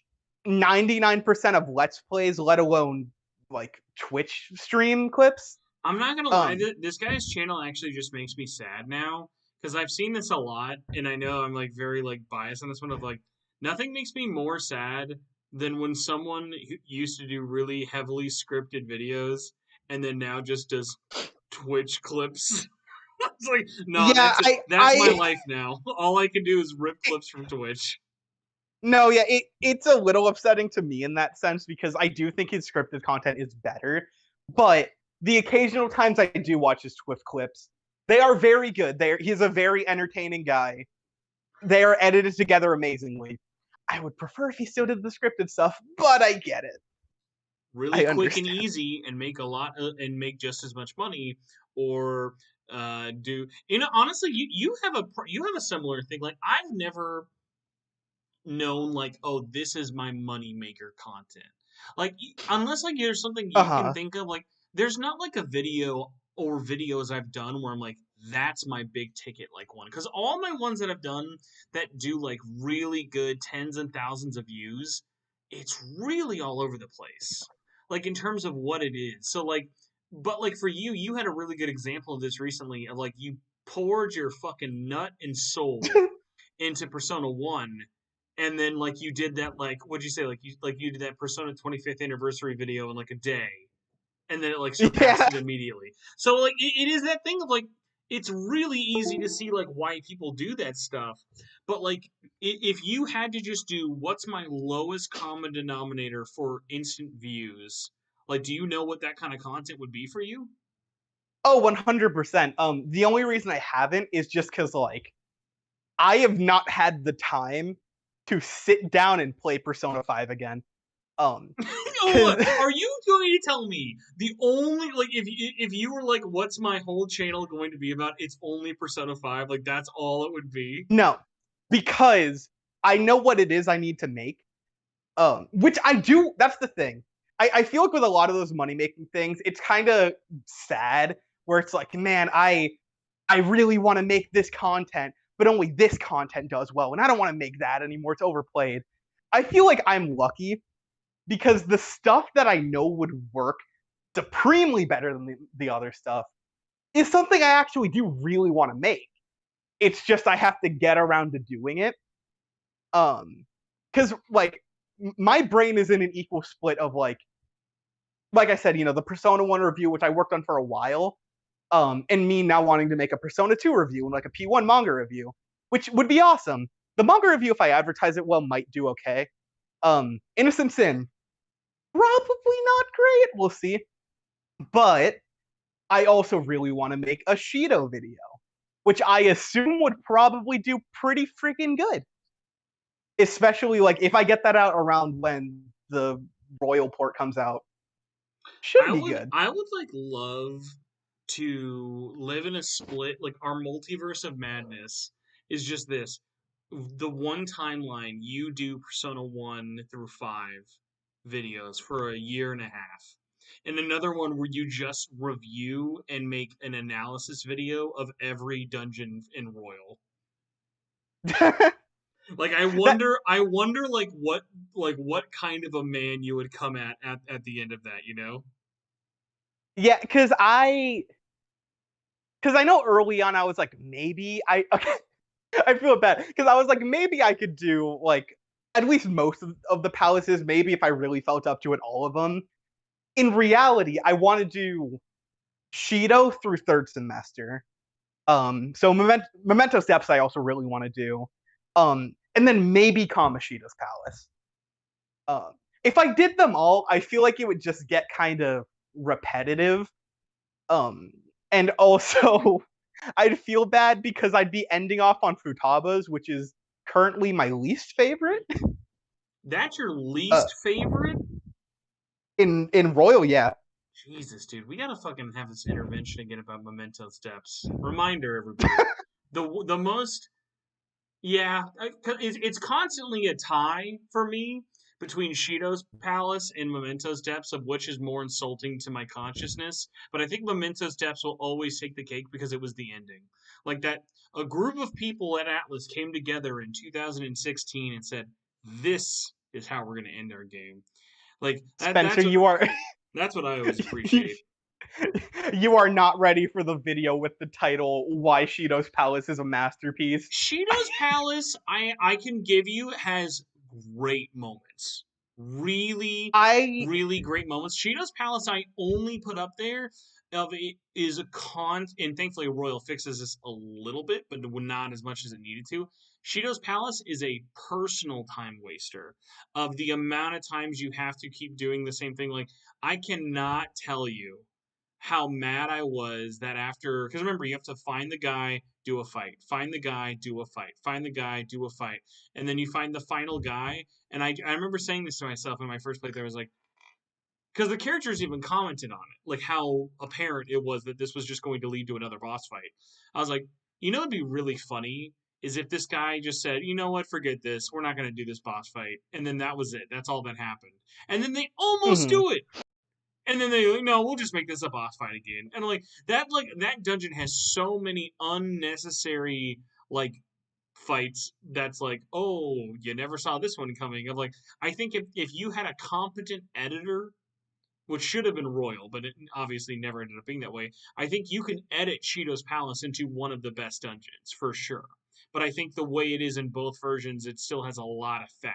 99% of Let's Plays, let alone like Twitch stream clips. I'm not gonna lie, Um, this guy's channel actually just makes me sad now because I've seen this a lot, and I know I'm like very like biased on this one. Of like, nothing makes me more sad than when someone who used to do really heavily scripted videos and then now just does Twitch clips. It's like, no, yeah, that's my life now. All I can do is rip clips from Twitch. no, yeah, it's a little upsetting to me in that sense because I do think his scripted content is better, but the occasional times I do watch his Twitch clips, they are very good. He's a very entertaining guy. They are edited together amazingly. I would prefer if he still did the scripted stuff, but I get it. Really I quick and understand. easy and make a lot and make just as much money, or do honestly you have a similar thing. Like I've never known like, oh, this is my money maker content, like unless like there's something Uh you can huh. think of. Like there's not like a video or videos I've done where I'm like, that's my big ticket like one, because all my ones that I've done that do like really good tens and thousands of views, it's really all over the place, like in terms of what it is. So like, but like for you, you had a really good example of this recently, of like you poured your fucking nut and soul into Persona 1, and then like you did that, like what'd you say, like you did that Persona 25th anniversary video in like a day, and then it like surpassed Yeah. it immediately. So like it is that thing of like, it's really easy to see like why people do that stuff. But like if you had to just do what's my lowest common denominator for instant views, like do you know what that kind of content would be for you? Oh, 100%. The only reason I haven't is just because like I have not had the time to sit down and play Persona 5 again. Um, Oh, because are you going to tell me the only like, if you were like, what's my whole channel going to be about? It's only Persona 5. Like that's all it would be. no, because I know what it is I need to make. Which I do. That's the thing. I feel like with a lot of those money making things, it's kind of sad where it's like, man, I really want to make this content, but only this content does well, and I don't want to make that anymore. It's overplayed. I feel like I'm lucky because the stuff that I know would work supremely better than the other stuff is something I actually do really want to make. It's just I have to get around to doing it. Because like my brain is in an equal split of like I said, the Persona 1 review, which I worked on for a while, and me now wanting to make a Persona 2 review and like a P1 manga review, which would be awesome. The manga review, if I advertise it well, might do okay. Innocent Sin, probably not great. We'll see. But I also really want to make a Shido video, which I assume would probably do pretty freaking good. Especially like if I get that out around when the Royal port comes out, should be good. I would like love to live in a split, like our multiverse of madness is just this. The one timeline you do Persona 1 through 5 videos for a year and a half. And another one where you just review and make an analysis video of every dungeon in Royal. Like I wonder like what kind of a man you would come at the end of that, you know? Yeah, because I know early on I was like maybe I okay, I feel bad because I was like maybe I could do like at least most of the palaces, maybe if I really felt up to it, all of them. In reality, I want to do Shido through third semester. So Memento Steps I also really want to do. And then maybe Kamoshida's Palace. If I did them all, I feel like it would just get kind of repetitive. Um, and also I'd feel bad because I'd be ending off on Futaba's, which is currently my least favorite. That's your Uh, least favorite? in Royal, yeah. Jesus, dude, we gotta fucking have this intervention again about Memento Steps. Reminder, everybody. The most, yeah, it's constantly a tie for me between Shido's Palace and Memento Steps of which is more insulting to my consciousness. But I think Memento Steps will always take the cake because it was the ending. Like that, a group of people at Atlas came together in 2016 and said, "This is how we're gonna end our game." Like that. Spencer, you are That's what I always appreciate. you are not ready for the video with the title "Why Shido's Palace is a Masterpiece." Shido's Palace, I can give you, has great moments. Really, I really great moments. Shido's Palace, I only put up there of it is a and thankfully Royal fixes this a little bit, but not as much as it needed to. Shido's Palace is a personal time waster of the amount of times you have to keep doing the same thing. Like, I cannot tell you how mad I was that after, because remember, you have to find the guy, do a fight, find the guy, do a fight, find the guy, do a fight, and then you find the final guy. And I remember saying this to myself in my first playthrough. I was like, because the characters even commented on it, like how apparent it was that this was just going to lead to another boss fight. I was like, you know, it'd be really funny is if this guy just said, you know what, forget this, we're not going to do this boss fight, and then that was it. That's all that happened, and then they almost mhm. do it. And then they like, no, we'll just make this a boss fight again. And like that dungeon has so many unnecessary like fights that's like, oh, you never saw this one coming. Of like, I think if you had a competent editor, which should have been Royal, but it obviously never ended up being that way. I think you can edit Shido's Palace into one of the best dungeons for sure. But I think the way it is in both versions, it still has a lot of fat.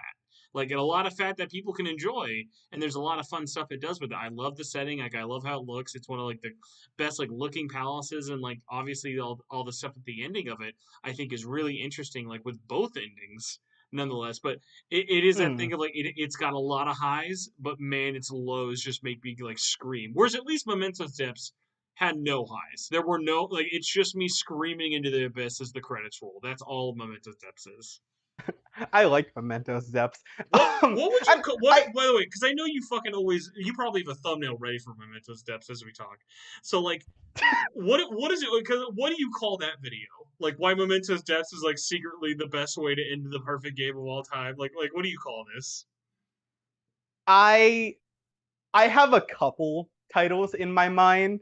Like, and a lot of fat that people can enjoy, and there's a lot of fun stuff it does with it. I love the setting, like I love how it looks. It's one of like the best like looking palaces, and like obviously all the stuff at the ending of it, I think is really interesting. Like with both endings, nonetheless. But it is that thing Mm. of like it's got a lot of highs, but man, its lows just make me like scream. Whereas at least Memento Steps had no highs. There were no like it's just me screaming into the abyss as the credits roll. That's all Memento Steps is. I like Mementos Depths. What would you call what? I By the way, because I know you fucking always you probably have a thumbnail ready for Memento Steps as we talk. So like, what is it? Because what do you call that video? Like why Mementos Steps is like secretly the best way to end the perfect game of all time. Like what do you call this? I I have a couple titles in my mind.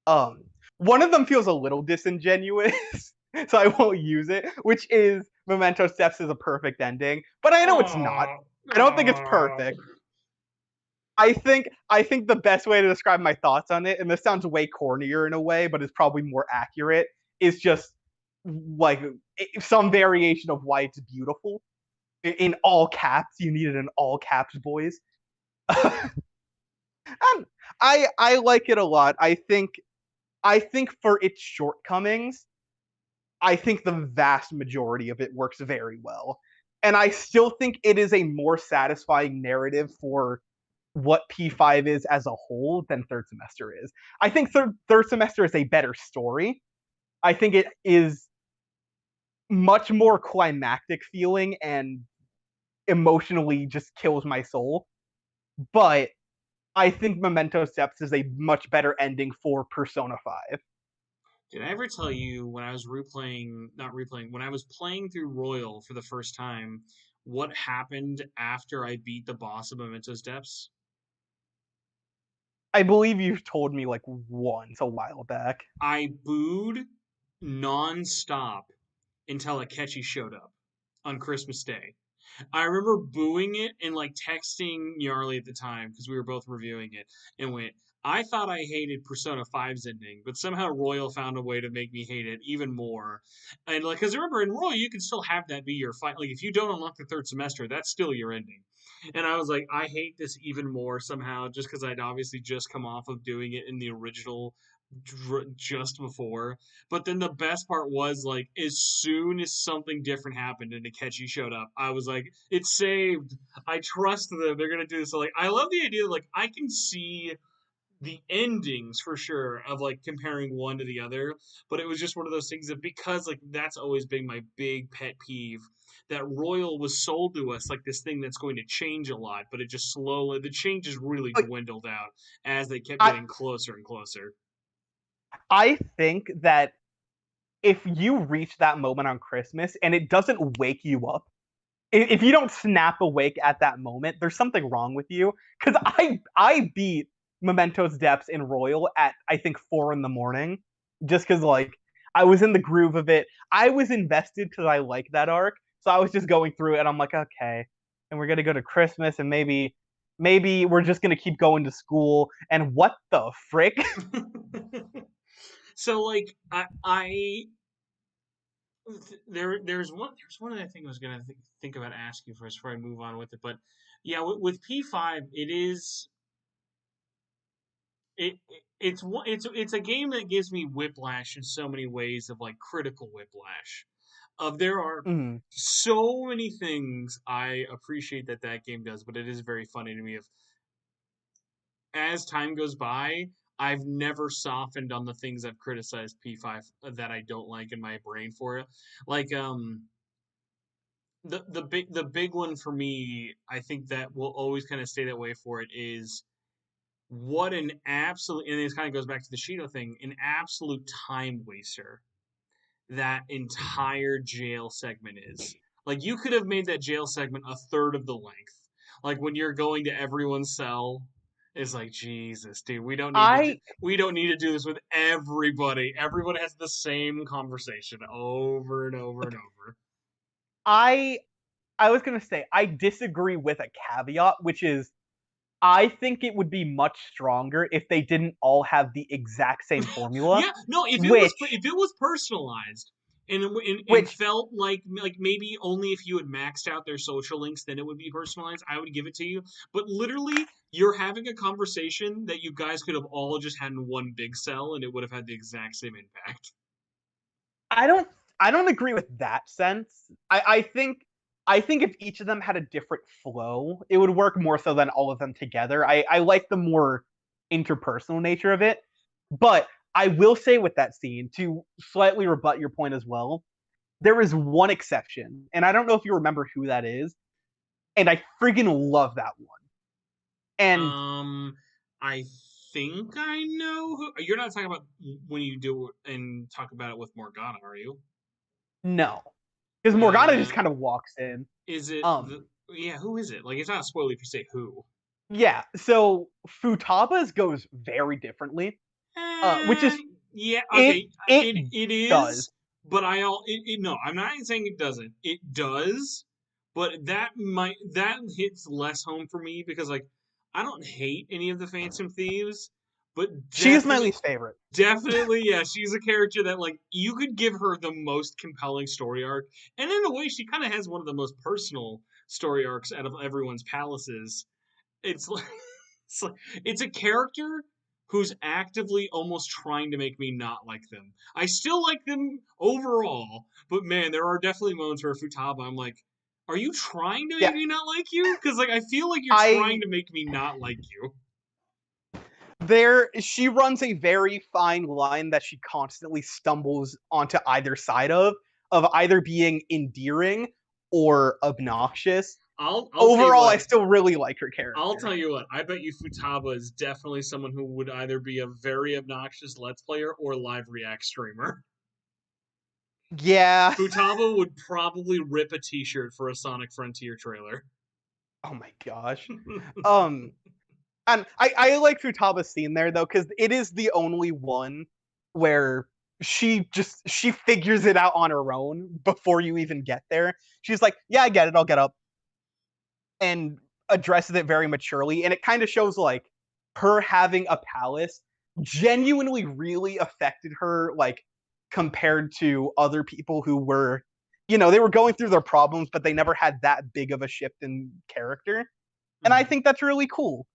Um, one of them feels a little disingenuous, so I won't use it, which is Memento Steps is a perfect ending, but I know it's not. Aw, I don't think it's aw. perfect. I think the best way to describe my thoughts on it, and this sounds way cornier in a way, but it's probably more accurate, is just like some variation of why it's beautiful. In all caps, you need it in all caps, boys. And I like it a lot. I think for its shortcomings, I think the vast majority of it works very well. And I still think it is a more satisfying narrative for what P5 is as a whole than third semester is. I think third semester is a better story. I think it is much more climactic feeling and emotionally just kills my soul. But I think Memento Steps is a much better ending for Persona 5. Did I ever tell you when I was not replaying, when I was playing through Royal for the first time, what happened after I beat the boss of Memento's Depths? I believe you've told me like once a while back. I booed nonstop until Akechi showed up on Christmas Day. I remember booing it and like texting Yarly at the time because we were both reviewing it and went, I thought I hated Persona 5's ending, but somehow Royal found a way to make me hate it even more. And like, because remember in Royal, you can still have that be your fight. Like, if you don't unlock the third semester, that's still your ending. And I was like, I hate this even more somehow just because I'd obviously just come off of doing it in the original just before. But then the best part was like as soon as something different happened and Akechi showed up, I was like, it's saved. I trust them. They're gonna do this. So like I love the idea that like I can see the endings for sure of like comparing one to the other. But it was just one of those things that because like that's always been my big pet peeve. That Royal was sold to us like this thing that's going to change a lot, but it just slowly the changes really Like, dwindled out as they kept I getting closer and closer. I think that if you reach that moment on Christmas and it doesn't wake you up, if you don't snap awake at that moment, there's something wrong with you. Because I beat Memento's Depths in Royal at I think 4 in the morning, just because like I was in the groove of it. I was invested because I like that arc, so I was just going through it, and I'm like, okay, and we're gonna go to Christmas, and maybe we're just gonna keep going to school. And what the frick? So like I there's one that I think I was gonna think about asking first before I move on with it, but yeah, with P5 it is it's a game that gives me whiplash in so many ways of like critical whiplash. Of there are Mm. so many things I appreciate that that game does, but it is very funny to me of as time goes by, I've never softened on the things I've criticized P5 that I don't like in my brain for it. Like the big one for me, I think that will always kind of stay that way for it is what an absolute and this kind of goes back to the Shido thing, an absolute time waster that entire jail segment is. Like you could have made that jail segment a third of the length. Like when you're going to everyone's cell, it's like Jesus, dude. I We don't need to do this with everybody. Everyone has the same conversation over and over and over. I I was gonna say I disagree with a caveat, which is I think it would be much stronger if they didn't all have the exact same formula, Yeah, no. which If it was personalized and which felt like maybe only if you had maxed out their social links then it would be personalized, I would give it to you. But literally, you're having a conversation that you guys could have all just had in one big cell and it would have had the exact same impact. I don't I don't agree with that sense. I think if each of them had a different flow, it would work more so than all of them together. I like the more interpersonal nature of it. But I will say with that scene, to slightly rebut your point as well, there is one exception, and I don't know if you remember who that is, and I freaking love that one. And Um, I think I know who. You're not talking about when you do it and talk about it with Morgana, are you? no, because Morgana just Uh, kind of walks in. is it the? Um, Yeah, who is it? Like, it's not a spoiler if you say who. yeah. So Futaba's goes very differently, which Uh, is yeah, it. okay. It It is, does. but no, I'm not saying it doesn't. It does, but that hits less home for me because like I don't hate any of the Phantom Thieves, but She is my least favorite. definitely, yeah, she's a character that like you could give her the most compelling story arc, and in a way, she kind of has one of the most personal story arcs out of everyone's palaces. It's like it's like it's a character who's actively almost trying to make me not like them. I still like them overall, but man, there are definitely moments where Futaba, I'm like, Are you trying to Yeah. make me not like you? Because like I feel like you're trying to make me not like you. She runs a very fine line that she constantly stumbles onto either side of either being endearing or obnoxious. I'll tell you Overall, what. I still really like her I'll character. tell you what. I bet you Futaba is definitely someone who would either be a very obnoxious Let's Player or live react streamer. Yeah. Futaba would probably rip a T-shirt for a Sonic Frontier trailer. Oh my gosh. Um, and I like Futaba's scene there though, because it is the only one where she figures it out on her own before you even get there. She's like, yeah, I get it, I'll get up, and addresses it very maturely, and it kind of shows like her having a palace genuinely really affected her, like compared to other people who were, they were going through their problems, but they never had that big of a shift in character. And I think that's really cool.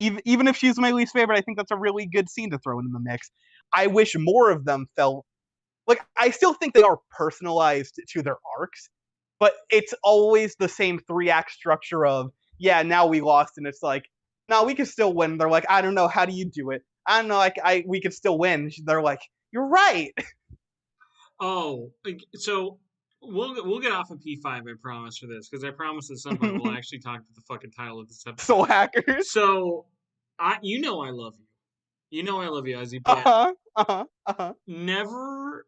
Even if she's my least favorite, I think that's a really good scene to throw in the mix. I wish more of them felt like, I still think they are personalized to their arcs, but it's always the same 3-act structure of, yeah, now we lost, and it's like, no, we can still win. They're like, I don't know, how do you do it? I don't know, like we could still win. They're like, you're right. Oh, so we'll get off of P5, I promise, for this, because I promise at some point we'll actually talk to the fucking title of this episode. Soul hackers. So, I love you. You know I love you, Ozzy, but never,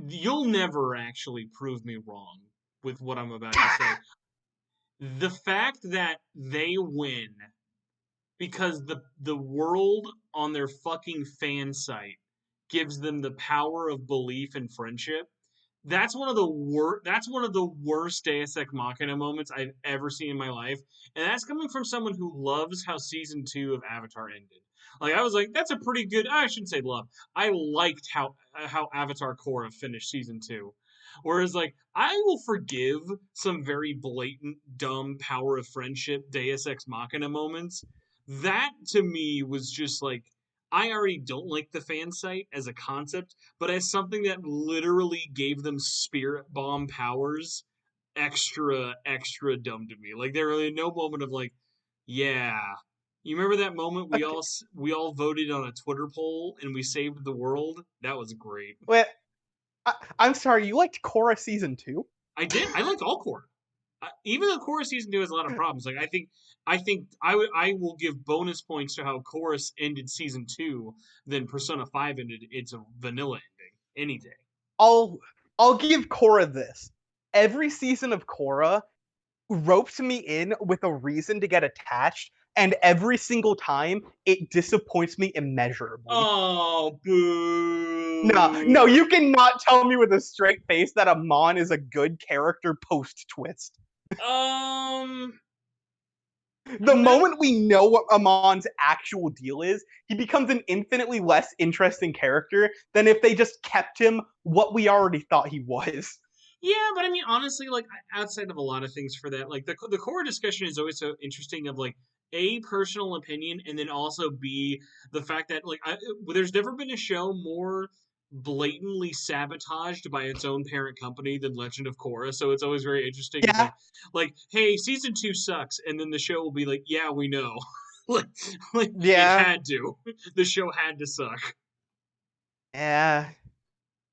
you'll never actually prove me wrong with what I'm about to say. The fact that they win because the world on their fucking fan site gives them the power of belief and friendship. That's one of the worst Deus Ex Machina moments I've ever seen in my life, and that's coming from someone who loves how season 2 of Avatar ended. Like I was like, that's a pretty good. I shouldn't say love. I liked how Avatar Korra finished season 2. Whereas, like, I will forgive some very blatant, dumb power of friendship Deus Ex Machina moments. That to me was just like, I already don't like the fan site as a concept, but as something that literally gave them spirit bomb powers, extra dumb to me. Like there really no moment of like, yeah. You remember that moment we all voted on a Twitter poll and we saved the world? That was great. Wait, I'm sorry, you liked Korra season 2? I did. I liked all Korra. Even though Korra season 2 has a lot of problems, like I will give bonus points to how Chorus ended season 2 than Persona 5 ended. It's a vanilla ending any day. I'll give Korra this. Every season of Korra ropes me in with a reason to get attached, and every single time it disappoints me immeasurably. Oh, boo! No, you cannot tell me with a straight face that Amon is a good character post twist. The moment we know what Amon's actual deal is, he becomes an infinitely less interesting character than if they just kept him what we already thought he was. Yeah, but I mean, honestly, like outside of a lot of things for that, like the core discussion is always so interesting. Of like a personal opinion, and then also b the fact that like there's never been a show more blatantly sabotaged by its own parent company than Legend of Korra. So it's always very interesting. Yeah. Like hey, season 2 sucks, and then the show will be like, yeah, we know. like Yeah. It had to. The show had to suck. Yeah.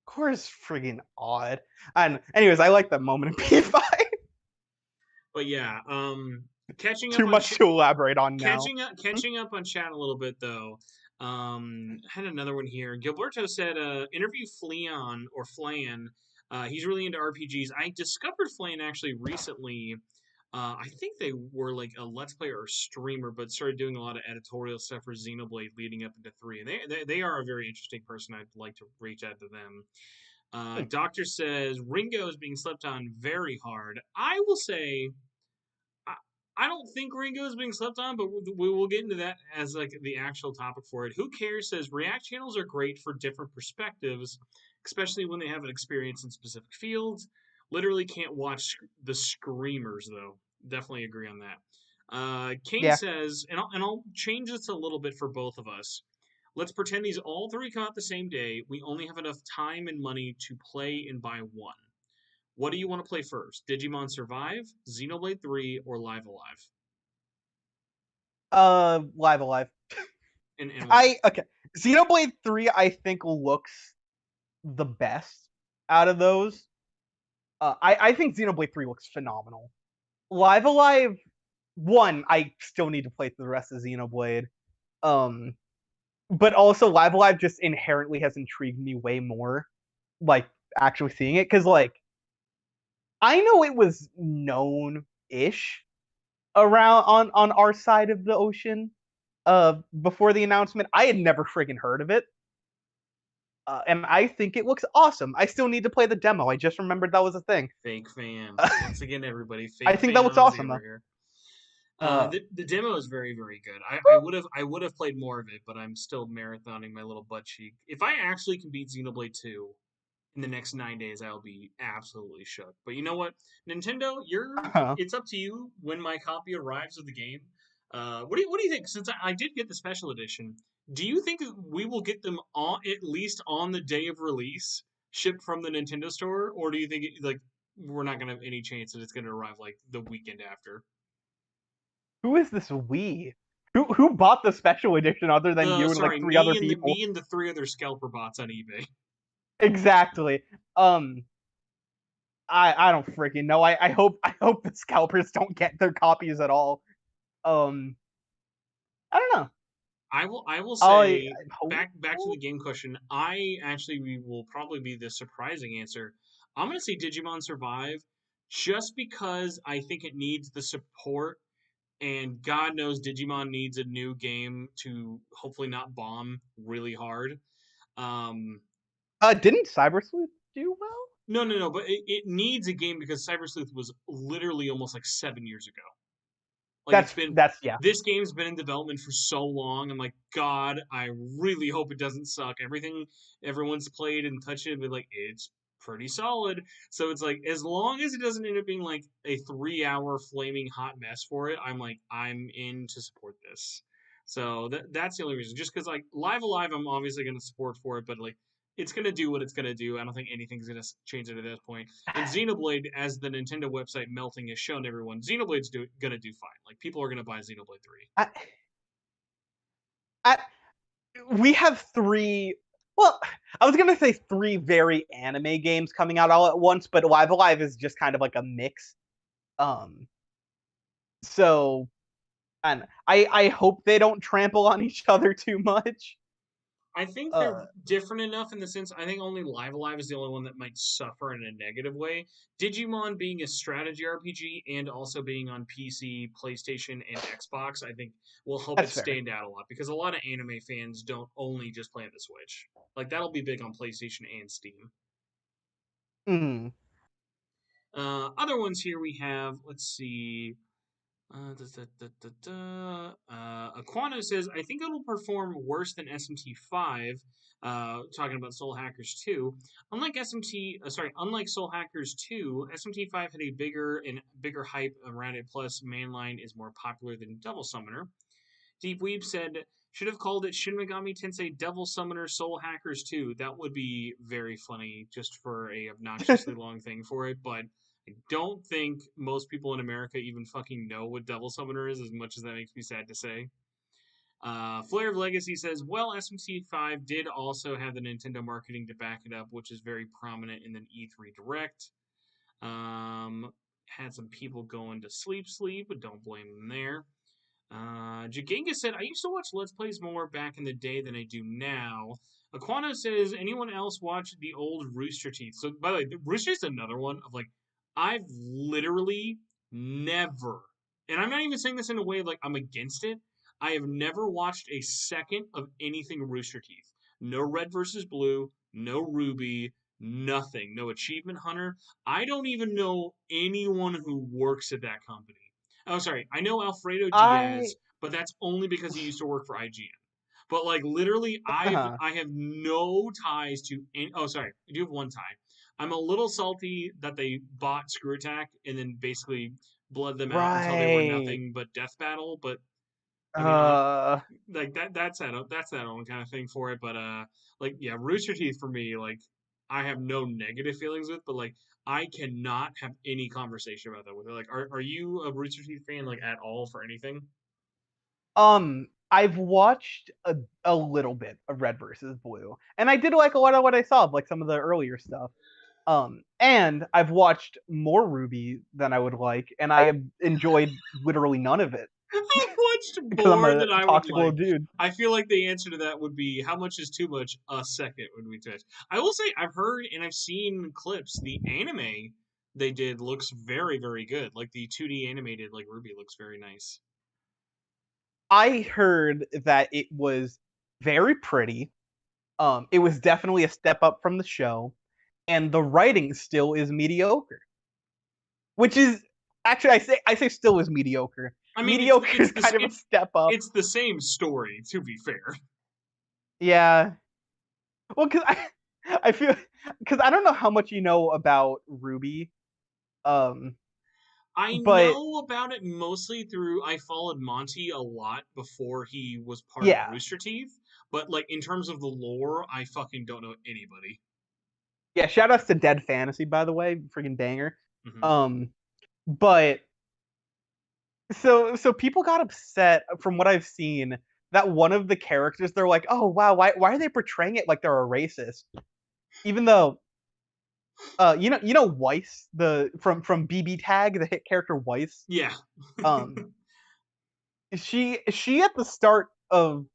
Korra's friggin' odd. And anyways, I like that moment in P5. But yeah, catching up Too on much to elaborate on now. Catching up on chat a little bit though. Had another one here. Gilberto said, interview Fleon or Flan. He's really into RPGs. I discovered Flan actually recently. I think they were like a Let's Player or streamer, but started doing a lot of editorial stuff for Xenoblade leading up into 3. And they are a very interesting person. I'd like to reach out to them. Doctor says Ringo is being slept on very hard. I will say, I don't think Ringo is being slept on, but we will get into that as like the actual topic for it. Who cares says React channels are great for different perspectives, especially when they have an experience in specific fields. Literally can't watch the screamers though. Definitely agree on that. Kane says, and I'll change this a little bit for both of us. Let's pretend these all 3 come out the same day. We only have enough time and money to play and buy one. What do you want to play first? Digimon Survive, Xenoblade 3, or Live Alive? Live Alive. And why? Okay. Xenoblade 3, I think, looks the best out of those. I think Xenoblade 3 looks phenomenal. Live Alive 1, I still need to play through the rest of Xenoblade. But also Live Alive just inherently has intrigued me way more, like actually seeing it, because like I know it was known-ish around on our side of the ocean before the announcement. I had never friggin' heard of it. And I think it looks awesome. I still need to play the demo. I just remembered that was a thing. Fake fan. Once again, everybody, I fake think that fan looks Ozzy awesome over though. here. Uh, The demo is very, very good. I would have played more of it, but I'm still marathoning my little butt cheek. If I actually can beat Xenoblade 2 in the next 9 days, I'll be absolutely shook. But you know what, Nintendo, it's up to you when my copy arrives of the game. What do you think? Since I did get the special edition, do you think we will get them on at least on the day of release, shipped from the Nintendo store, or do you think like we're not gonna have any chance that it's gonna arrive like the weekend after? who is this we? Who bought the special edition other than you and like Sorry, three other me and the people? me and the three other scalper bots on eBay. Exactly. Um, I don't freaking know. I hope the scalpers don't get their copies at all. Um, I don't know. I will I say hope. back to the game question. I actually will probably be the surprising answer. I'm gonna say Digimon Survive, just because I think it needs the support, and God knows Digimon needs a new game to hopefully not bomb really hard. Um, Didn't Cyber Sleuth do well? no, no, no, but it needs a game because Cyber Sleuth was literally almost like 7 years ago. Like That's yeah. this game's been in development for so long. I'm like, God, I really hope it doesn't suck. Everyone's played and touched it, but like it's pretty solid. So it's like as long as it doesn't end up being like a 3 hour flaming hot mess for it, I'm in to support this. So that's the only reason. Just because like Live Alive, I'm obviously gonna support for it, but like it's gonna do what it's gonna do. I don't think anything's gonna change it at this point. And Xenoblade, as the Nintendo website melting has shown everyone, Xenoblade's gonna do fine. Like people are gonna buy Xenoblade 3. I, I we have three. Well, I was gonna say three very anime games coming out all at once, but Live Alive is just kind of like a mix. Um, so and I hope they don't trample on each other too much. I think they're Uh, different enough in the sense I think only Live Alive is the only one that might suffer in a negative way. Digimon being a strategy RPG and also being on PC, PlayStation, and Xbox, I think will help it that's fair. stand out a lot because a lot of anime fans don't only just play on the Switch. Like that'll be big on PlayStation and Steam. Mm. Other ones here we have, let's see. Aquano says, I think it'll perform worse than SMT5. Talking about Soul Hackers 2. Unlike Soul Hackers 2, SMT5 had a bigger hype around it. Plus, Mainline is more popular than Devil Summoner. Deep Weeb said, should have called it Shin Megami Tensei Devil Summoner Soul Hackers 2. That would be very funny, just for a obnoxiously long thing for it. But I don't think most people in America even fucking know what Devil Summoner is, as much as that makes me sad to say. Flare of Legacy says, well, SMT5 did also have the Nintendo marketing to back it up, which is very prominent in the E3 Direct. Had some people going to sleep, but don't blame them there. Jaginga said, I used to watch Let's Plays more back in the day than I do now. Aquano says, anyone else watch the old Rooster Teeth? So, by the way, Rooster Teeth's another one of like, I've literally never, and I'm not even saying this in a way of like I'm against it. I have never watched a second of anything Rooster Teeth. No Red versus Blue, no Ruby, nothing. No Achievement Hunter. I don't even know anyone who works at that company. Oh, sorry. I know Alfredo I Diaz, but that's only because he used to work for IGN. But like literally, I have no ties to any. Oh, sorry. I do have one tie. I'm a little salty that they bought Screw Attack and then basically bled them out until they were right. nothing but Death Battle. But I mean, Uh, like that's that own kind of thing for it. But like yeah, Rooster Teeth for me, like I have no negative feelings with, but like I cannot have any conversation about that with her. Like, are you a Rooster Teeth fan like at all for anything? I've watched a little bit of Red versus Blue, and I did like a lot of what I saw, like some of the earlier stuff. And I've watched more Ruby than I would like, and I have enjoyed literally none of it I've watched because I'm more a than I would toxic like. little dude. I feel like the answer to that would be how much is too much? A second would be too much. I will say I've heard and I've seen clips. The anime they did looks very, very good. Like the 2D animated like Ruby looks very nice. I heard that it was very pretty. It was definitely a step up from the show, and the writing still is mediocre. Which is actually I say still is mediocre. I mean, Mediocre is kind of a step up. it's the same story to be fair. Yeah. Well, because I feel because I don't know how much you know about Ruby, um, I but know about it mostly through I followed Monty a lot before he was part of yeah, Rooster Teeth, but like in terms of the lore, I fucking don't know anybody. yeah. Shout outs to Dead Fantasy, by the way, freaking banger. Hmm. Um, but so people got upset from what I've seen that one of the characters they're like, oh wow, why are they portraying it like they're a racist, even though you know Weiss the from BB Tag the hit character Weiss. Yeah. um she at the start of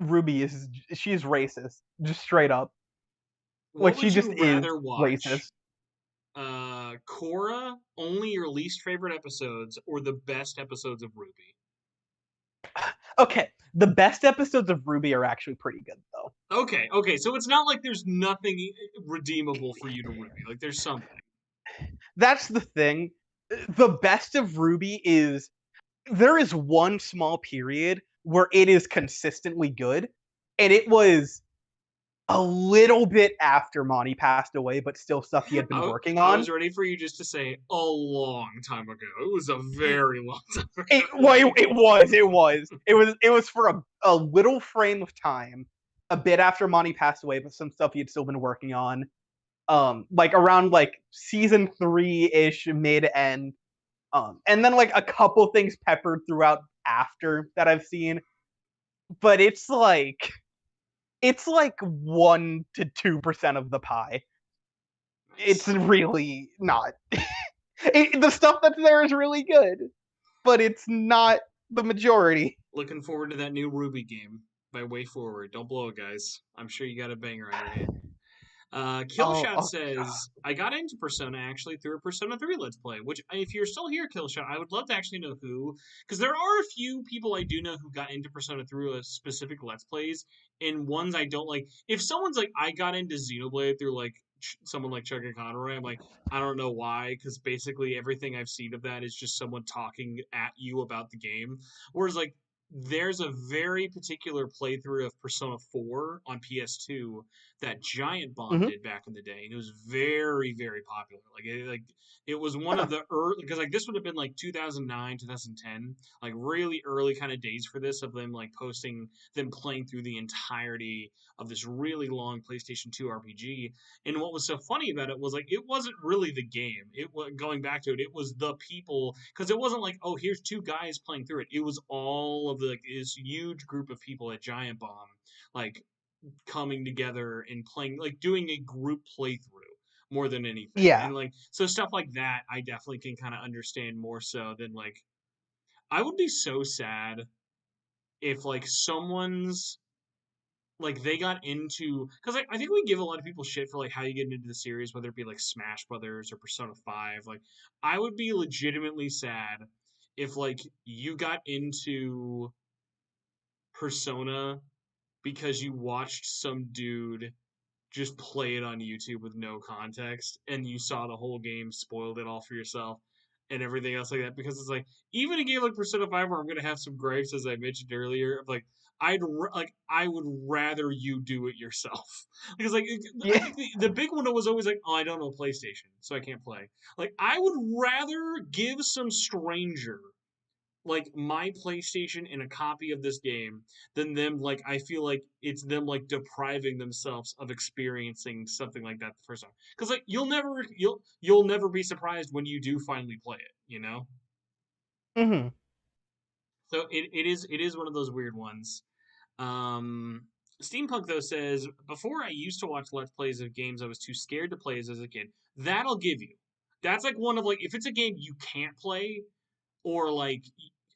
Ruby is she's racist, just straight up. Like What she would just you is rather watch? racist. Korra, only your least favorite episodes, or the best episodes of Ruby? Okay, the best episodes of Ruby are actually pretty good though. Okay, so it's not like there's nothing redeemable for you to Ruby. Like there's something. That's the thing. The best of Ruby is there is one small period where it is consistently good, and it was a little bit after Monty passed away, but still stuff he had been working I on. was ready for you just to say a long time ago. It was a very long time It, ago. well, it was for a little frame of time, a bit after Monty passed away, but some stuff he had still been working on. Like around like season 3-ish, mid end. And then like a couple things peppered throughout after that I've seen. But it's like 1 to 2% of the pie. It's Nice. really not. The stuff that's there is really good, but it's not the majority. Looking forward to that new Ruby game by Way Forward. Don't blow it, guys. I'm sure you got a banger on your hand. Oh, Killshot oh, says, I got into Persona actually through a Persona 3 Let's Play, which, if you're still here, Killshot, I would love to actually know who, because there are a few people I do know who got into Persona through a specific Let's Plays, and ones I don't like. If someone's like, I got into Xenoblade through, like, someone like Chuck and Conroy, I'm like, I don't know why, because basically everything I've seen of that is just someone talking at you about the game. Whereas, like, there's a very particular playthrough of Persona 4 on PS2 that Giant Bomb mhm. did back in the day, and it was very, very popular. It was one of the early, because like this would have been like 2009, 2010, like really early kind of days for this, of them like posting them playing through the entirety of this really long PlayStation 2 RPG. And what was so funny about it was like it wasn't really the game. It was going back to it. It was the people, because it wasn't like, oh, here's two guys playing through it. It was all of the like, this huge group of people at Giant Bomb, like coming together and playing, like doing a group playthrough more than anything. Yeah, And like so stuff like that I definitely can kind of understand more so than like I would be so sad if like someone's like they got into, because I think we give a lot of people shit for like how you get into the series, whether it be like Smash Brothers or Persona 5. Like I would be legitimately sad if like you got into Persona because you watched some dude just play it on YouTube with no context, and you saw the whole game, spoiled it all for yourself, and everything else like that. Because it's like even a game like Persona 5, where I'm gonna have some gripes, as I mentioned earlier, of like I would rather you do it yourself. Because like I yeah, think the big one was always like, oh, I don't know PlayStation, so I can't play. Like I would rather give some stranger like my PlayStation and a copy of this game than them like I feel like it's them like depriving themselves of experiencing something like that the first time. Because like you'll never be surprised when you do finally play it, you know? Mm-hmm. So it is one of those weird ones. Um Steampunk though says before I used to watch let's plays of games I was too scared to play as a kid. That I'll give you. That's like one of like if it's a game you can't play, or like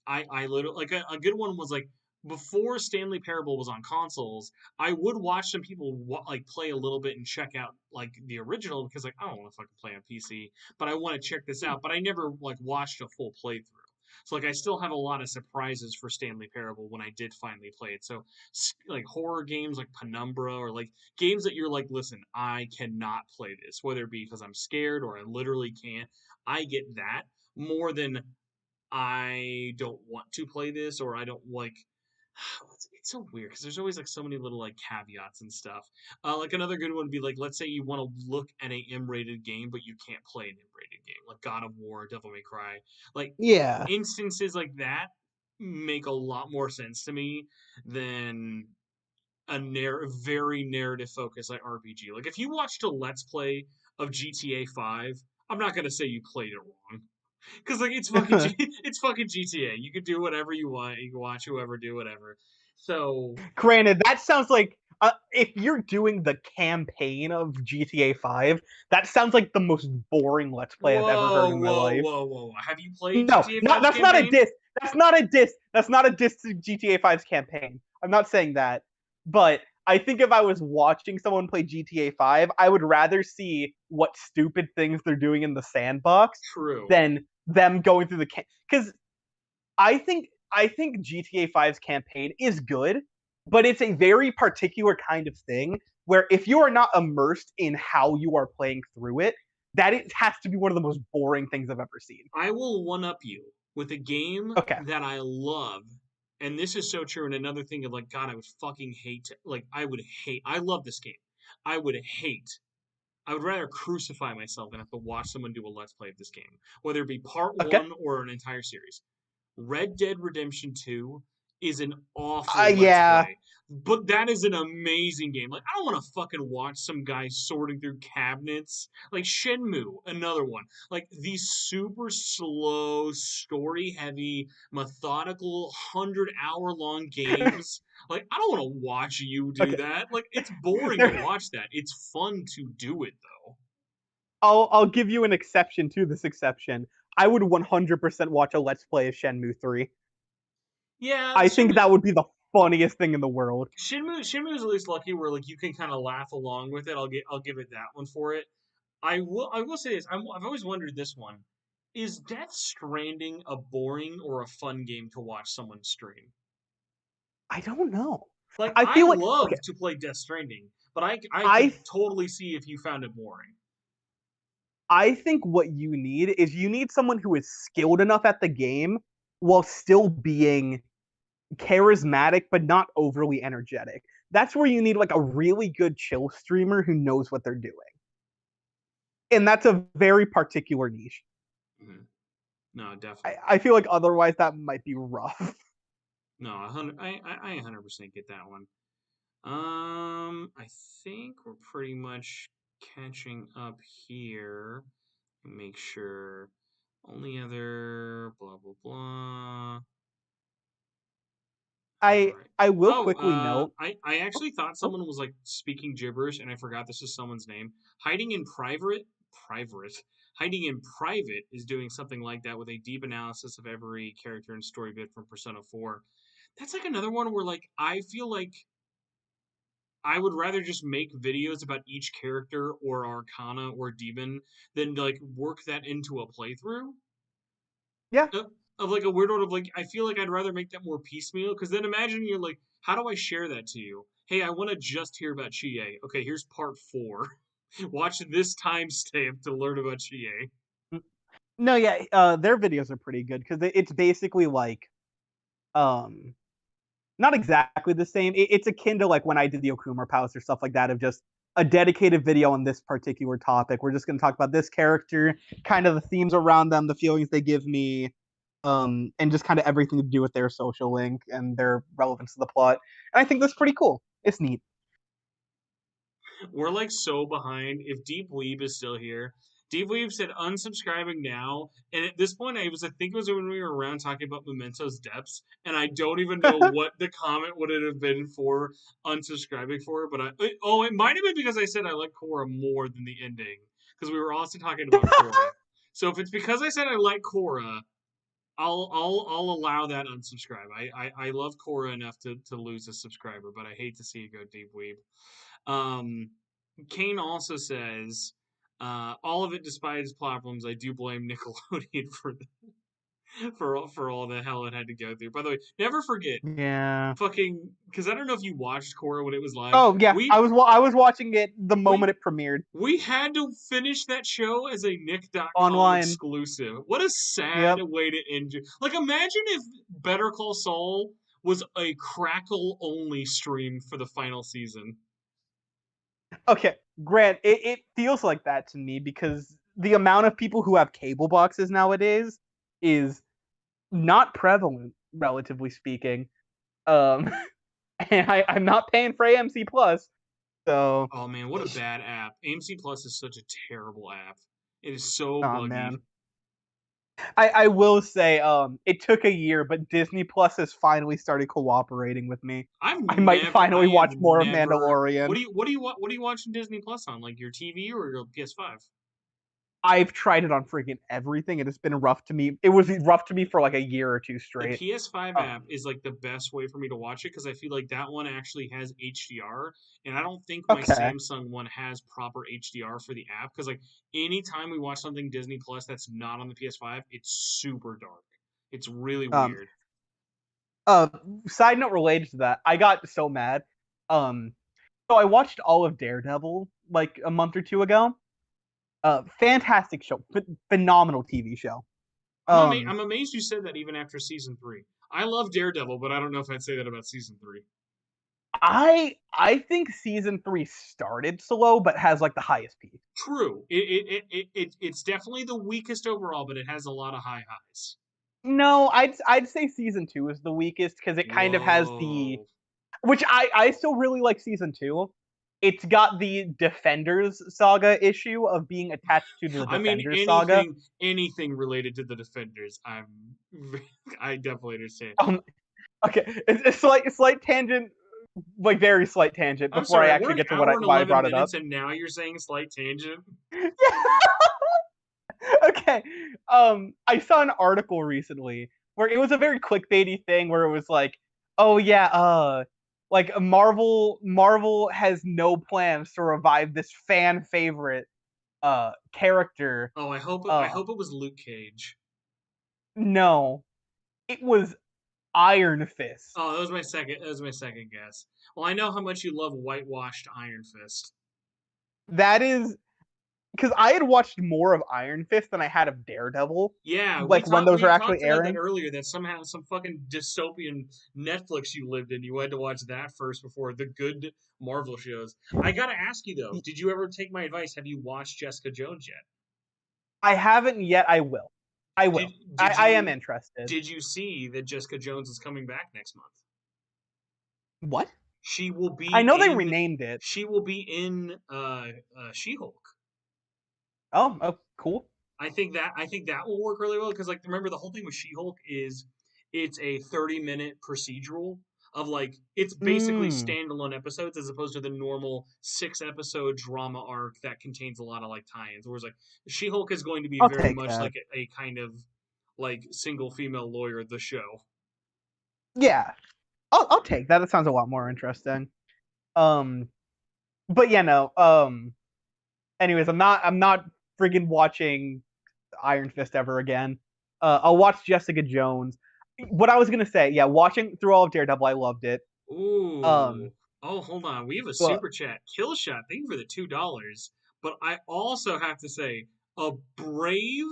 I literally like a good one was like before Stanley Parable was on consoles, I would watch some people like play a little bit and check out like the original because like I don't want to fucking play on PC, but I want to check this out. But I never like watched a full playthrough. So like I still have a lot of surprises for Stanley Parable when I did finally play it. So like horror games like Penumbra or like games that you're like, listen, I cannot play this, whether it be because I'm scared or I literally can't. I get that more than I don't want to play this or I don't like. It's so weird because there's always like so many little like caveats and stuff. Like another good one would be like, let's say you want to look at a M-rated game, but you can't play an M-rated game, like God of War, Devil May Cry. Like Yeah. instances like that make a lot more sense to me than a very narrative focused like RPG. Like if you watched a Let's Play of GTA 5, I'm not gonna say you played it wrong. Because like it's fucking GTA. You can do whatever you want. You can watch whoever do whatever. So Granted, that sounds like if you're doing the campaign of GTA 5, that sounds like the most boring Let's Play I've ever heard whoa, in my whoa, life. whoa, whoa! Have you played No, GTA not 5's that's not a campaign? diss. That's not a diss. That's not a diss to GTA 5's campaign. I'm not saying that. But I think if I was watching someone play GTA 5, I would rather see what stupid things they're doing in the sandbox True. than them going through the because I think GTA 5's campaign is good, but it's a very particular kind of thing where if you are not immersed in how you are playing through it, that it has to be one of the most boring things I've ever seen. I will one up you with a game Okay. that I love, and this is so true. And another thing of like, God, I would fucking hate. Like, I would hate. I love this game. I would hate. I would rather crucify myself than have to watch someone do a let's play of this game, whether it be part Okay. one or an entire series. Red Dead Redemption 2 is an awful Let's Yeah. Play, but that is an amazing game. Like, I don't want to fucking watch some guy sorting through cabinets. Like, Shenmue, another one. Like, these super slow, story heavy, methodical, 100-hour long games. Like, I don't want to watch you do Okay. that. Like, it's boring to There, watch that. It's fun to do it, though. I'll give you an exception to this exception. I would 100% watch a Let's Play of Shenmue 3. Yeah, I think that would be the funniest thing in the world. Shinmu is at least lucky where like you can kind of laugh along with it. I'll give it that one for it. I will say this. I've always wondered this one: is Death Stranding a boring or a fun game to watch someone stream? I don't know. Like I I feel like love okay, to play Death Stranding, but I could I totally see if you found it boring. I think what you need is you need someone who is skilled enough at the game while still being charismatic but not overly energetic. That's where you need like a really good chill streamer who knows what they're doing. And that's a very particular niche. Mhm. No, I, definitely. I feel like otherwise that might be rough. No, I 100% get that one. I think we're pretty much catching up here. Make sure. Only other blah blah blah. All I right. I will Oh, quickly note. I actually thought Oh, someone was like speaking gibberish, and I forgot this is someone's name. Hiding in private. Hiding in private is doing something like that with a deep analysis of every character and story bit from Persona 4. That's like another one where like I feel like I would rather just make videos about each character or Arcana or Demon than like work that into a playthrough. yeah. Of like a weird one of like I feel like I'd rather make that more piecemeal because then imagine you're like, how do I share that to you? Hey, I want to just hear about Chie. Okay, here's part 4. Watch this timestamp to learn about Chie. No, yeah, their videos are pretty good because it's basically like um not exactly the same. It's akin to like when I did the Okuma Palace or stuff like that of just a dedicated video on this particular topic. We're just going to talk about this character, kind of the themes around them, the feelings they give me, and just kind of everything to do with their social link and their relevance to the plot. And I think that's pretty cool. It's neat. We're like so behind. If Deep Weeb is still here, Deep Weeb said unsubscribing now. And at this point, I think it was when we were around talking about Memento's depths, and I don't even know what the comment would it have been for unsubscribing for. But it might have been because I said I like Korra more than the ending because we were also talking about Korra. So if it's because I said I like Korra, I'll allow that unsubscribe. I love Korra enough to lose a subscriber, but I hate to see it go Deep Weeb. Kane also says, all of it despite its problems, I do blame Nickelodeon for all the hell it had to go through. By the way, never forget Yeah. fucking because I don't know if you watched Korra when it was live. Oh yeah, I was watching it the moment it premiered. We had to finish that show as a Nick.com Online. exclusive. What a sad way to end it. Like, imagine if Better Call Saul was a Crackle only stream for the final season. Okay, Grant, it feels like that to me because the amount of people who have cable boxes nowadays is not prevalent, relatively speaking. And I'm not paying for AMC Plus, so. Oh man, what a bad app! AMC Plus is such a terrible app. It is so Oh buggy. man. I will say, it took a year, but Disney Plus has finally started cooperating with me. I might finally watch more of Mandalorian. What do you watch on Disney Plus on? Like your TV or your PS5? I've tried it on freaking everything, and it's been rough to me. It was rough to me for like a year or two straight. The PS5 app is like the best way for me to watch it because I feel like that one actually has HDR, and I don't think my Samsung one has proper HDR for the app because like anytime we watch something Disney Plus that's not on the PS5, it's super dark. It's really weird. Side note related to that, I got so mad. So I watched all of Daredevil like a month or two ago. Fantastic show, phenomenal TV show. I'm amazed you said that even after season 3. I love Daredevil, but I don't know if I'd say that about season 3. I think season 3 started slow, but has like the highest peak. True, it's definitely the weakest overall, but it has a lot of high highs. No, I'd say season 2 is the weakest because it kind of has the, which I still really like season 2. It's got the Defenders saga issue of being attached to the Defenders saga. Anything related to the Defenders, I definitely understand. Okay, it's slight tangent, like very slight tangent before I actually get to why I brought it up. And now you're saying slight tangent. Okay, I saw an article recently where it was a very clickbaity thing where it was like, oh yeah, like Marvel has no plans to revive this fan favorite character. Oh, I hope it was Luke Cage. No, it was Iron Fist. Oh, that was my second guess. Well, I know how much you love whitewashed Iron Fist. That is because I had watched more of Iron Fist than I had of Daredevil. Yeah, like when those were actually airing. That earlier, that somehow some fucking dystopian Netflix you lived in, you had to watch that first before the good Marvel shows. I gotta ask you though, did you ever take my advice? Have you watched Jessica Jones yet? I haven't yet. I will. I am interested. Did you see that Jessica Jones is coming back next month? What? She will be. I know they renamed it. She will be in She-Hulk. Oh, cool. I think that will work really well because like remember the whole thing with She-Hulk is it's a 30-minute procedural of like it's basically standalone episodes as opposed to the normal 6-episode drama arc that contains a lot of like tie-ins. Whereas like She-Hulk is going to be very much like a kind of like single female lawyer the show. Yeah, I'll take that. That sounds a lot more interesting. But yeah, no. Anyways, I'm not friggin' watching Iron Fist ever again. I'll watch Jessica Jones. What I was gonna say, yeah, watching through all of Daredevil, I loved it. Ooh. Oh, hold on. We have a super chat. Killshot, thank you for the $2. But I also have to say, a brave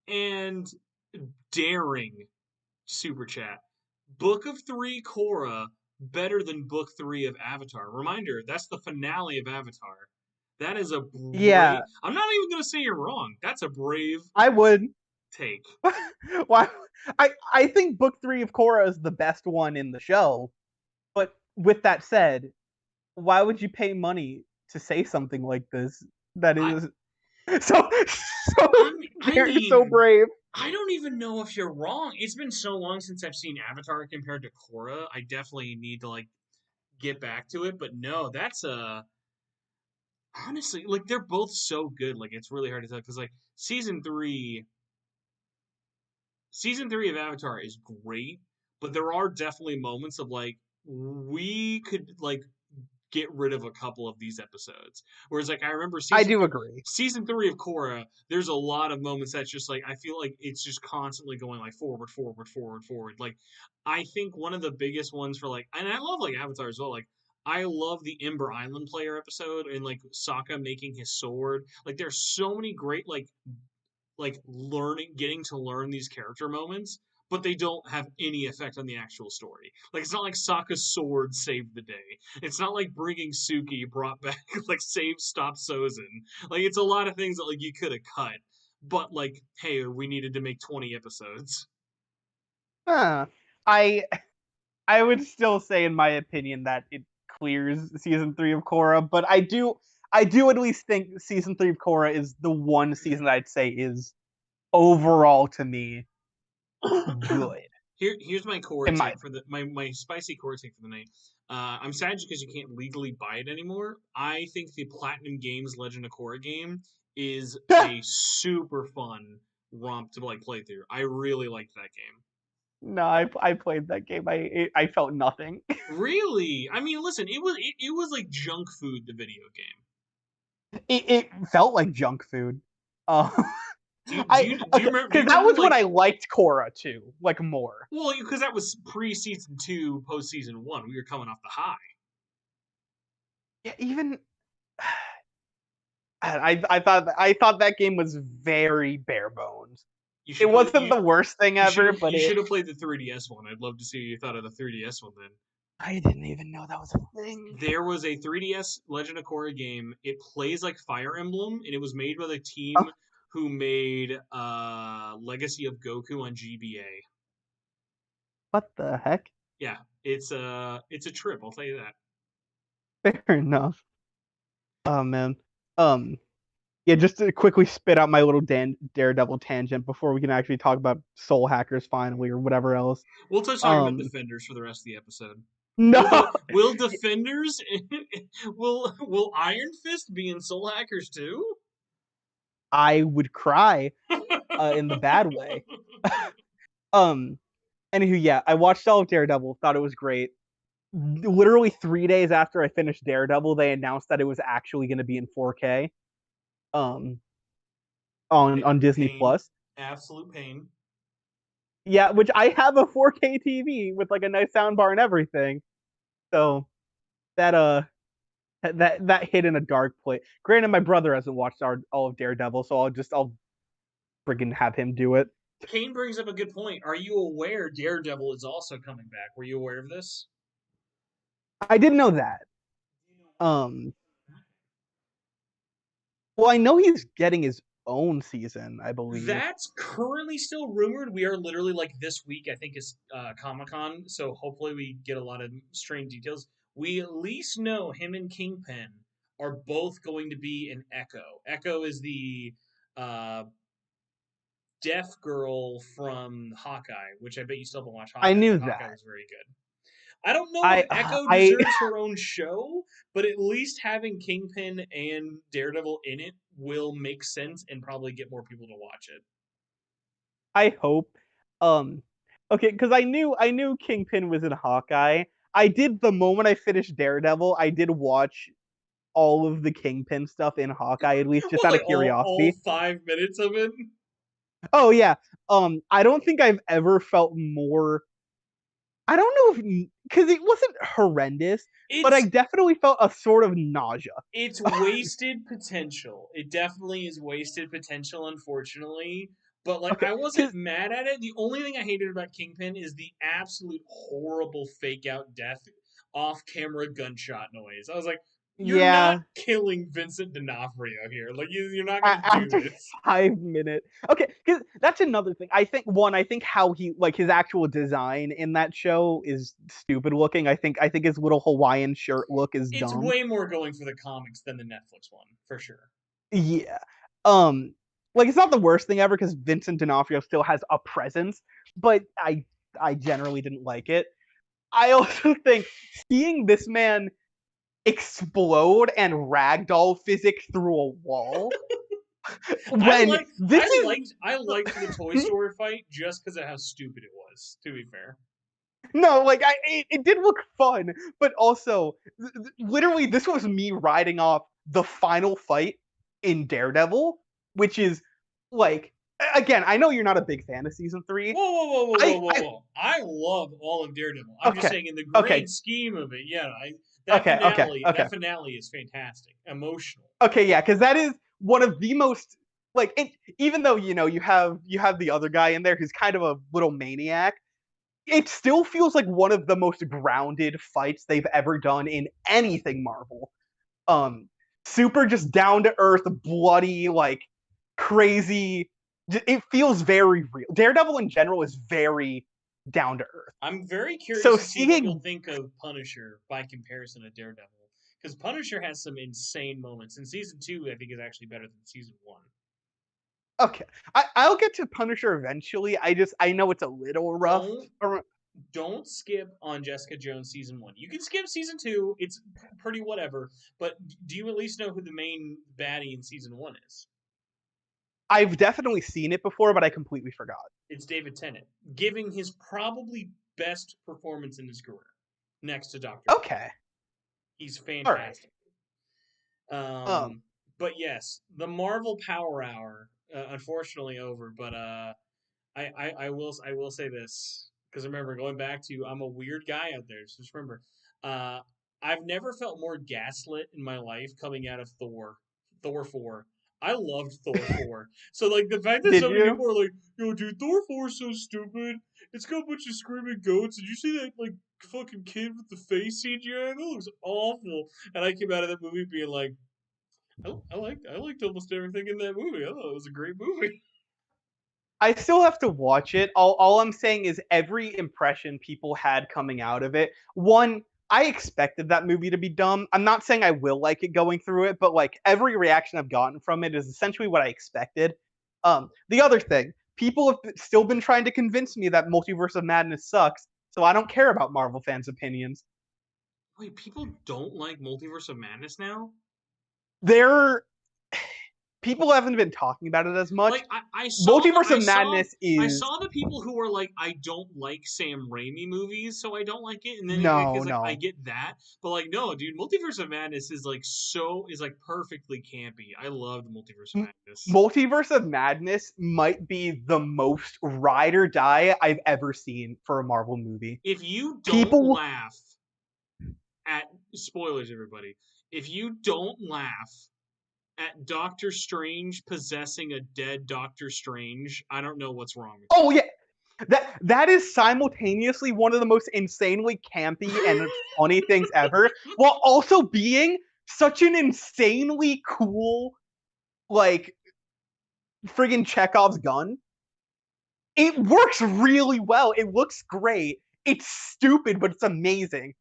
and daring super chat. Book of 3 Korra better than Book 3 of Avatar. Reminder, that's the finale of Avatar. That is a brave... Yeah. I'm not even going to say you're wrong. That's a brave... I would. take. Why? I think book 3 of Korra is the best one in the show. But with that said, why would you pay money to say something like this? That I, is so I so mean, brave. I don't even know if you're wrong. It's been so long since I've seen Avatar compared to Korra. I definitely need to like get back to it. But no, that's honestly like they're both so good. Like it's really hard to tell because like season three of Avatar is great, but there are definitely moments of like we could like get rid of a couple of these episodes. Whereas like I remember I do agree. season 3 of Korra, there's a lot of moments that's just like I feel like it's just constantly going like forward, forward, forward, forward. Like I think one of the biggest ones for like and I love like Avatar as well, like I love the Ember Island player episode and like Sokka making his sword. Like there's so many great like learning getting to learn these character moments, but they don't have any effect on the actual story. Like it's not like Sokka's sword saved the day. It's not like bringing Suki brought back like stop Sozin. Like it's a lot of things that like you could have cut, but like hey, we needed to make 20 episodes. Huh. I I would still say, in my opinion, that it clears season 3 of Korra, but I do at least think season 3 of Korra is the one season that I'd say is overall to me good. Here's my core In my take for the my spicy core take for the night. I'm sad because you can't legally buy it anymore. I think the Platinum Games Legend of Korra game is a super fun romp to like play through. I really liked that game. No, I played that game. I felt nothing. Really? I mean, listen, it was like junk food, the video game. It felt like junk food. Uh, Do you okay, remember? Do you because that remember was when like? I liked Korra too, like more. Well, because that was pre season 2, post season 1. We were coming off the high. Yeah, even I thought that game was very bare bones. You It should play. wasn't the worst thing ever, but You it. should have played the 3DS one. I'd love to see what you thought of the 3DS one then. I didn't even know that was a thing. There was a 3DS Legend of Korra game. It plays like Fire Emblem, and it was made by the team Oh, who made Legacy of Goku on GBA. what the heck? Yeah, it's a trip. I'll tell you that. Fair enough. Oh man. Um. Yeah, just to quickly spit out my little Daredevil tangent before we can actually talk about Soul Hackers finally or whatever else. We'll touch talking about Um. Defenders for the rest of the episode. No, Will Defenders will Iron Fist be in Soul Hackers too? I would cry in the bad way. um. Anywho, yeah, I watched all of Daredevil. Thought it was great. Literally 3 days after I finished Daredevil, they announced that it was actually going to be in 4K. Um. On Disney Pain, Plus. absolute pain. Yeah, which I have a 4K TV with like a nice soundbar and everything. So that that hit in a dark place. Granted, my brother hasn't watched all of Daredevil, so I'll friggin' have him do it. Kane brings up a good point. Are you aware Daredevil is also coming back? Were you aware of this? I didn't know that. Um, well, I know he's getting his own season, I believe. That's currently still rumored. We are literally like this week, I think, is Comic Con. So hopefully we get a lot of strange details. We at least know him and Kingpin are both going to be in Echo. Echo is the uh, deaf girl from Hawkeye, which I bet you still haven't watched I Hawkeye, knew but Hawkeye that. was very good. I don't know if I Echo I deserves her own show, but at least having Kingpin and Daredevil in it will make sense and probably get more people to watch it. I hope. Um, okay, because I knew Kingpin was in Hawkeye. I did the moment I finished Daredevil. I did watch all of the Kingpin stuff in Hawkeye, at least just What, out of like all curiosity. 5 minutes of it? Oh yeah. I don't think I've ever felt more. I don't know if because it wasn't horrendous, but I It's definitely felt a sort of nausea. it's wasted potential. It definitely is wasted potential, unfortunately. But like Okay, I wasn't because mad at it. The only thing I hated about Kingpin is the absolute horrible fake out death off camera gunshot noise. I was like, You're not Yeah. killing Vincent D'Onofrio here. Like you're not gonna do After this. 5 minutes. Okay, because that's another thing. I think how he like his actual design in that show is stupid looking. I think his little Hawaiian shirt look is It's dumb. way more going for the comics than the Netflix one, for sure. Yeah. Um, like it's not the worst thing ever because Vincent D'Onofrio still has a presence, but I generally didn't like it. I also think seeing this man explode and ragdoll physics through a wall when this is I liked the Toy Story fight just because of how stupid it was. To be fair, no, like it did look fun, but also literally this was me riding off the final fight in Daredevil, which is like again, I know you're not a big fan of season three. I I love all of Daredevil. I'm just okay, saying in the okay, grand scheme of it, yeah, okay, okay, okay. that finale is fantastic, emotional. Okay, yeah, because that is one of the most like it, even though you have the other guy in there who's kind of a little maniac, it still feels like one of the most grounded fights they've ever done in anything Marvel. Um, super just down to earth, bloody, like crazy. It feels very real. Daredevil in general is very down to earth. I'm very curious So to see what you'll seeing think of Punisher by comparison to Daredevil, because Punisher has some insane moments, and season 2 I think is actually better than season 1. okay, I'll get to Punisher eventually. I know it's a little rough. Don't don't skip on Jessica Jones season 1. You can skip season 2; it's pretty whatever. But do you at least know who the main baddie in season 1 is? I've definitely seen it before, but I completely forgot. It's David Tennant, giving his probably best performance in his career, next to Doctor Fate. Okay, He's all right. fantastic. Um, But yes, the Marvel Power Hour, unfortunately over. But I will say this because remember going back to I'm a weird guy out there. So just remember, uh, I've never felt more gaslit in my life coming out of Thor 4. I loved Thor 4. So like the fact that did so many you? people are like, "Yo, dude, Thor 4 is so stupid. It's got a bunch of screaming goats. Did you see that like fucking kid with the face CGI? That looks awful." And I came out of that movie being like, I liked almost everything in that movie. I thought it was a great movie. I still have to watch it. All I'm saying is every impression people had coming out of it. One, I expected that movie to be dumb. I'm not saying I will like it going through it, but like every reaction I've gotten from it is essentially what I expected. The other thing, people have still been trying to convince me that Multiverse of Madness sucks, so I don't care about Marvel fans' opinions. Wait, people don't like Multiverse of Madness now? They're people haven't been talking about it as much. Like I saw Multiverse of Madness I is saw the people who were like, I don't like Sam Raimi movies, so I don't like it. And then no, because like I no. get that, but like no, dude, Multiverse of Madness is like perfectly campy. I loved Multiverse of Madness. Multiverse of Madness might be the most ride or die I've ever seen for a Marvel movie. If you don't People, laugh at spoilers, everybody, if you don't laugh at Doctor Strange possessing a dead Doctor Strange, I don't know what's wrong with oh yeah, that is simultaneously one of the most insanely campy and funny things ever, while also being such an insanely cool, like friggin' Chekhov's gun. It works really well. It looks great. It's stupid, but it's amazing.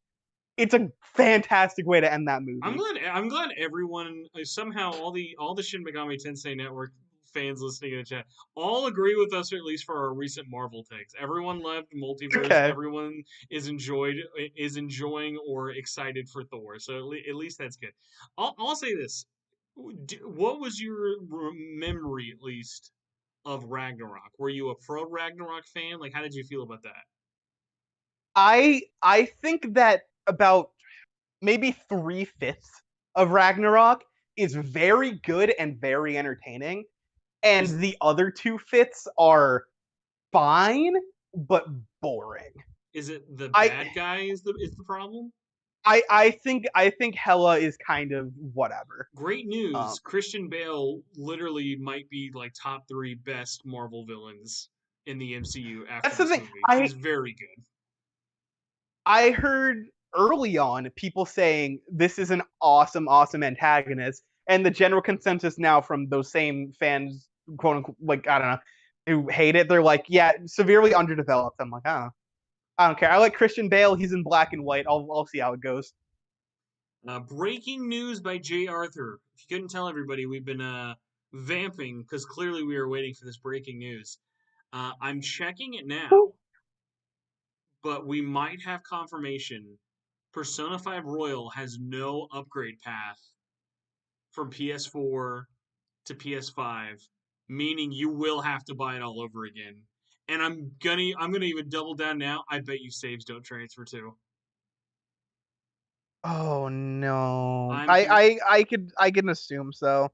It's a fantastic way to end that movie. I'm glad everyone somehow all the Shin Megami Tensei Network fans listening in the chat all agree with us, or at least for our recent Marvel takes. Everyone loved Multiverse. Okay. Everyone is enjoying or excited for Thor. So at least that's good. I'll say this: what was your memory, at least, of Ragnarok? Were you a pro Ragnarok fan? Like, how did you feel about that? I think that about maybe 3/5 of Ragnarok is very good and very entertaining, and Is the other 2/5 are fine but boring. is it the I bad guy is the problem? I think Hela is kind of whatever. Great Um, news. Christian Bale literally might be like top 3 best Marvel villains in the MCU after that's the this thing. movie. I He's very good. I heard early on people saying this is an awesome antagonist, and the general consensus now from those same fans, quote unquote, like I don't know, who hate it, they're like, yeah, severely underdeveloped. I'm like, I don't care. I like Christian Bale. He's in black and white. I'll see how it goes. Breaking news by Jay Arthur. If you couldn't tell everybody, we've been vamping because clearly we were waiting for this breaking news. I'm checking it now, but we might have confirmation. Persona 5 Royal has no upgrade path from PS4 to PS5, meaning you will have to buy it all over again. And I'm gonna even double down now. I bet you saves don't transfer too. Oh no. I'm con- I can assume so.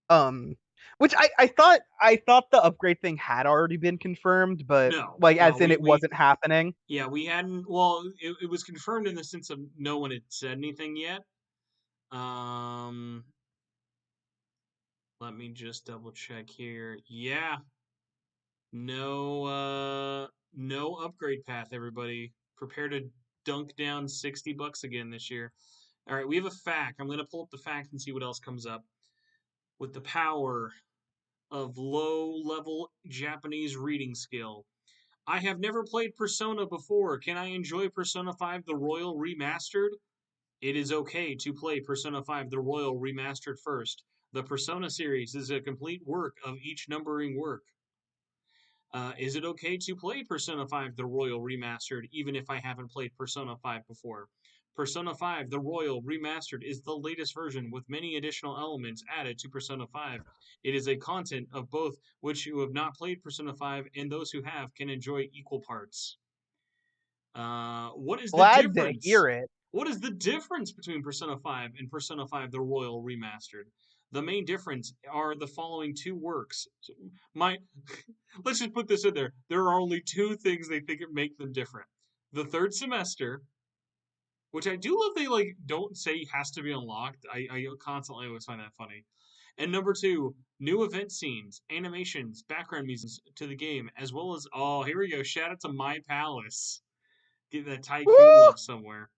Um which I thought the upgrade thing had already been confirmed, but no, like no, as in we it we wasn't happening. yeah, we hadn't. Well, it was confirmed in the sense of no one had said anything yet. Um, Let me just double check here. Yeah, no upgrade path. Everybody, prepare to dunk down $60 again this year. All right, we have a fact. I'm gonna pull up the fact and see what else comes up. With the power of low-level Japanese reading skill, I have never played Persona before. Can I enjoy Persona 5 The Royal Remastered? It is okay to play Persona 5 The Royal Remastered first. The Persona series is a complete work of each numbering work. Is it okay to play Persona 5 The Royal Remastered even if I haven't played Persona 5 before? Persona 5 The Royal Remastered is the latest version with many additional elements added to Persona 5. It is a content of both which who have not played Persona 5 and those who have can enjoy equal parts. What is the Glad to difference? hear it. What is the difference between Persona 5 and Persona 5 The Royal Remastered? The main difference are the following two works. My Let's just put this in there. There are only two things they think make them different. The third semester, which I do love they like don't say has to be unlocked. I constantly always find that funny. And number two, new event scenes, animations, background music to the game, as well as oh, here we go. Shout out to My Palace. Get that tycoon Woo! love somewhere.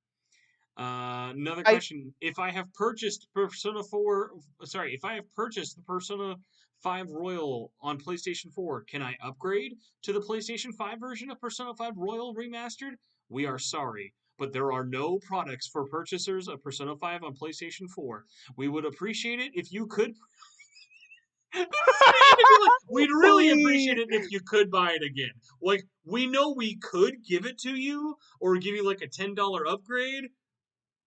Another I question: If I have purchased Persona 4, sorry, if I have purchased the Persona 5 Royal on PlayStation 4, can I upgrade to the PlayStation 5 version of Persona 5 Royal Remastered? We are sorry, but there are no products for purchasers of Persona 5 on PlayStation 4. We would appreciate it if you could. This is gonna end up being like, we'd really appreciate please. it if you could buy it again. Like, we know we could give it to you or give you like a $10 upgrade,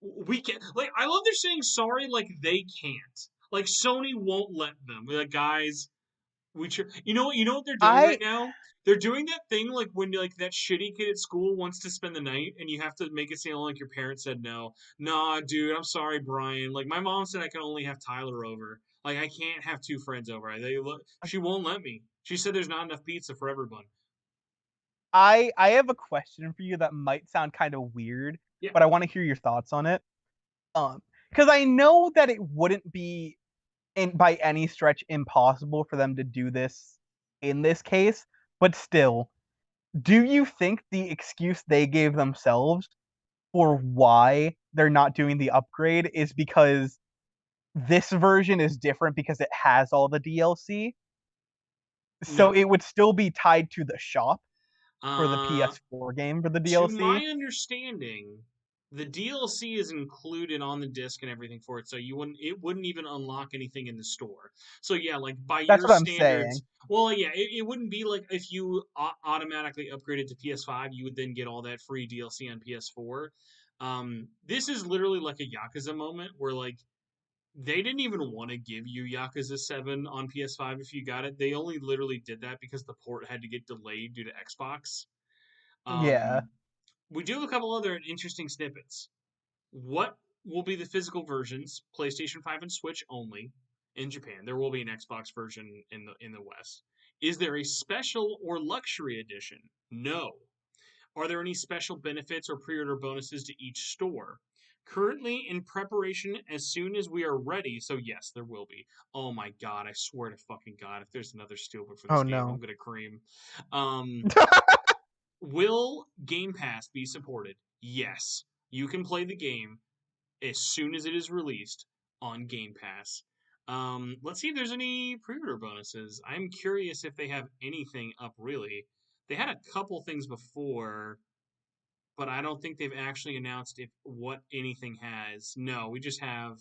we can like I love they're saying sorry like they can't. Like Sony won't let them. Like guys, you know what they're doing right I now? They're doing that thing like when like that shitty kid at school wants to spend the night and you have to make it seem like your parents said no. Nah, dude, I'm sorry, Brian. Like my mom said I can only have Tyler over. Like I can't have two friends over. She won't let me. She said there's not enough pizza for everyone. I have a question for you that might sound kind of weird, Yeah. but I want to hear your thoughts on it. Because I know that it wouldn't be by any stretch impossible for them to do this in this case, but still, do you think the excuse they gave themselves for why they're not doing the upgrade is because this version is different because it has all the DLC? So No. it would still be tied to the shop for the Uh PS4 game for the To DLC? my understanding, the DLC is included on the disc and everything for it, so it wouldn't even unlock anything in the store. So yeah, like by That's your what I'm standards, saying. well, yeah, it wouldn't be like if you automatically upgraded to PS5, you would then get all that free DLC on PS4. This is literally like a Yakuza moment where like they didn't even want to give you Yakuza 7 on PS5 if you got it. They only literally did that because the port had to get delayed due to Xbox. Yeah. Um, we do have a couple other interesting snippets. What will be the physical versions? PlayStation 5 and Switch only in Japan. There will be an Xbox version in the West. Is there a special or luxury edition? No. Are there any special benefits or pre-order bonuses to each store? Currently in preparation as soon as we are ready. So yes, there will be. Oh my god, I swear to fucking god, if there's another steelbook for this Oh game, I'm no. gonna cream. Will Game Pass be supported? Yes. you can play the game as soon as it is released on Game Pass. Let's see if there's any pre-order bonuses. I'm curious if they have anything up, really. They had a couple things before, but I don't think they've actually announced what anything has. No, we just have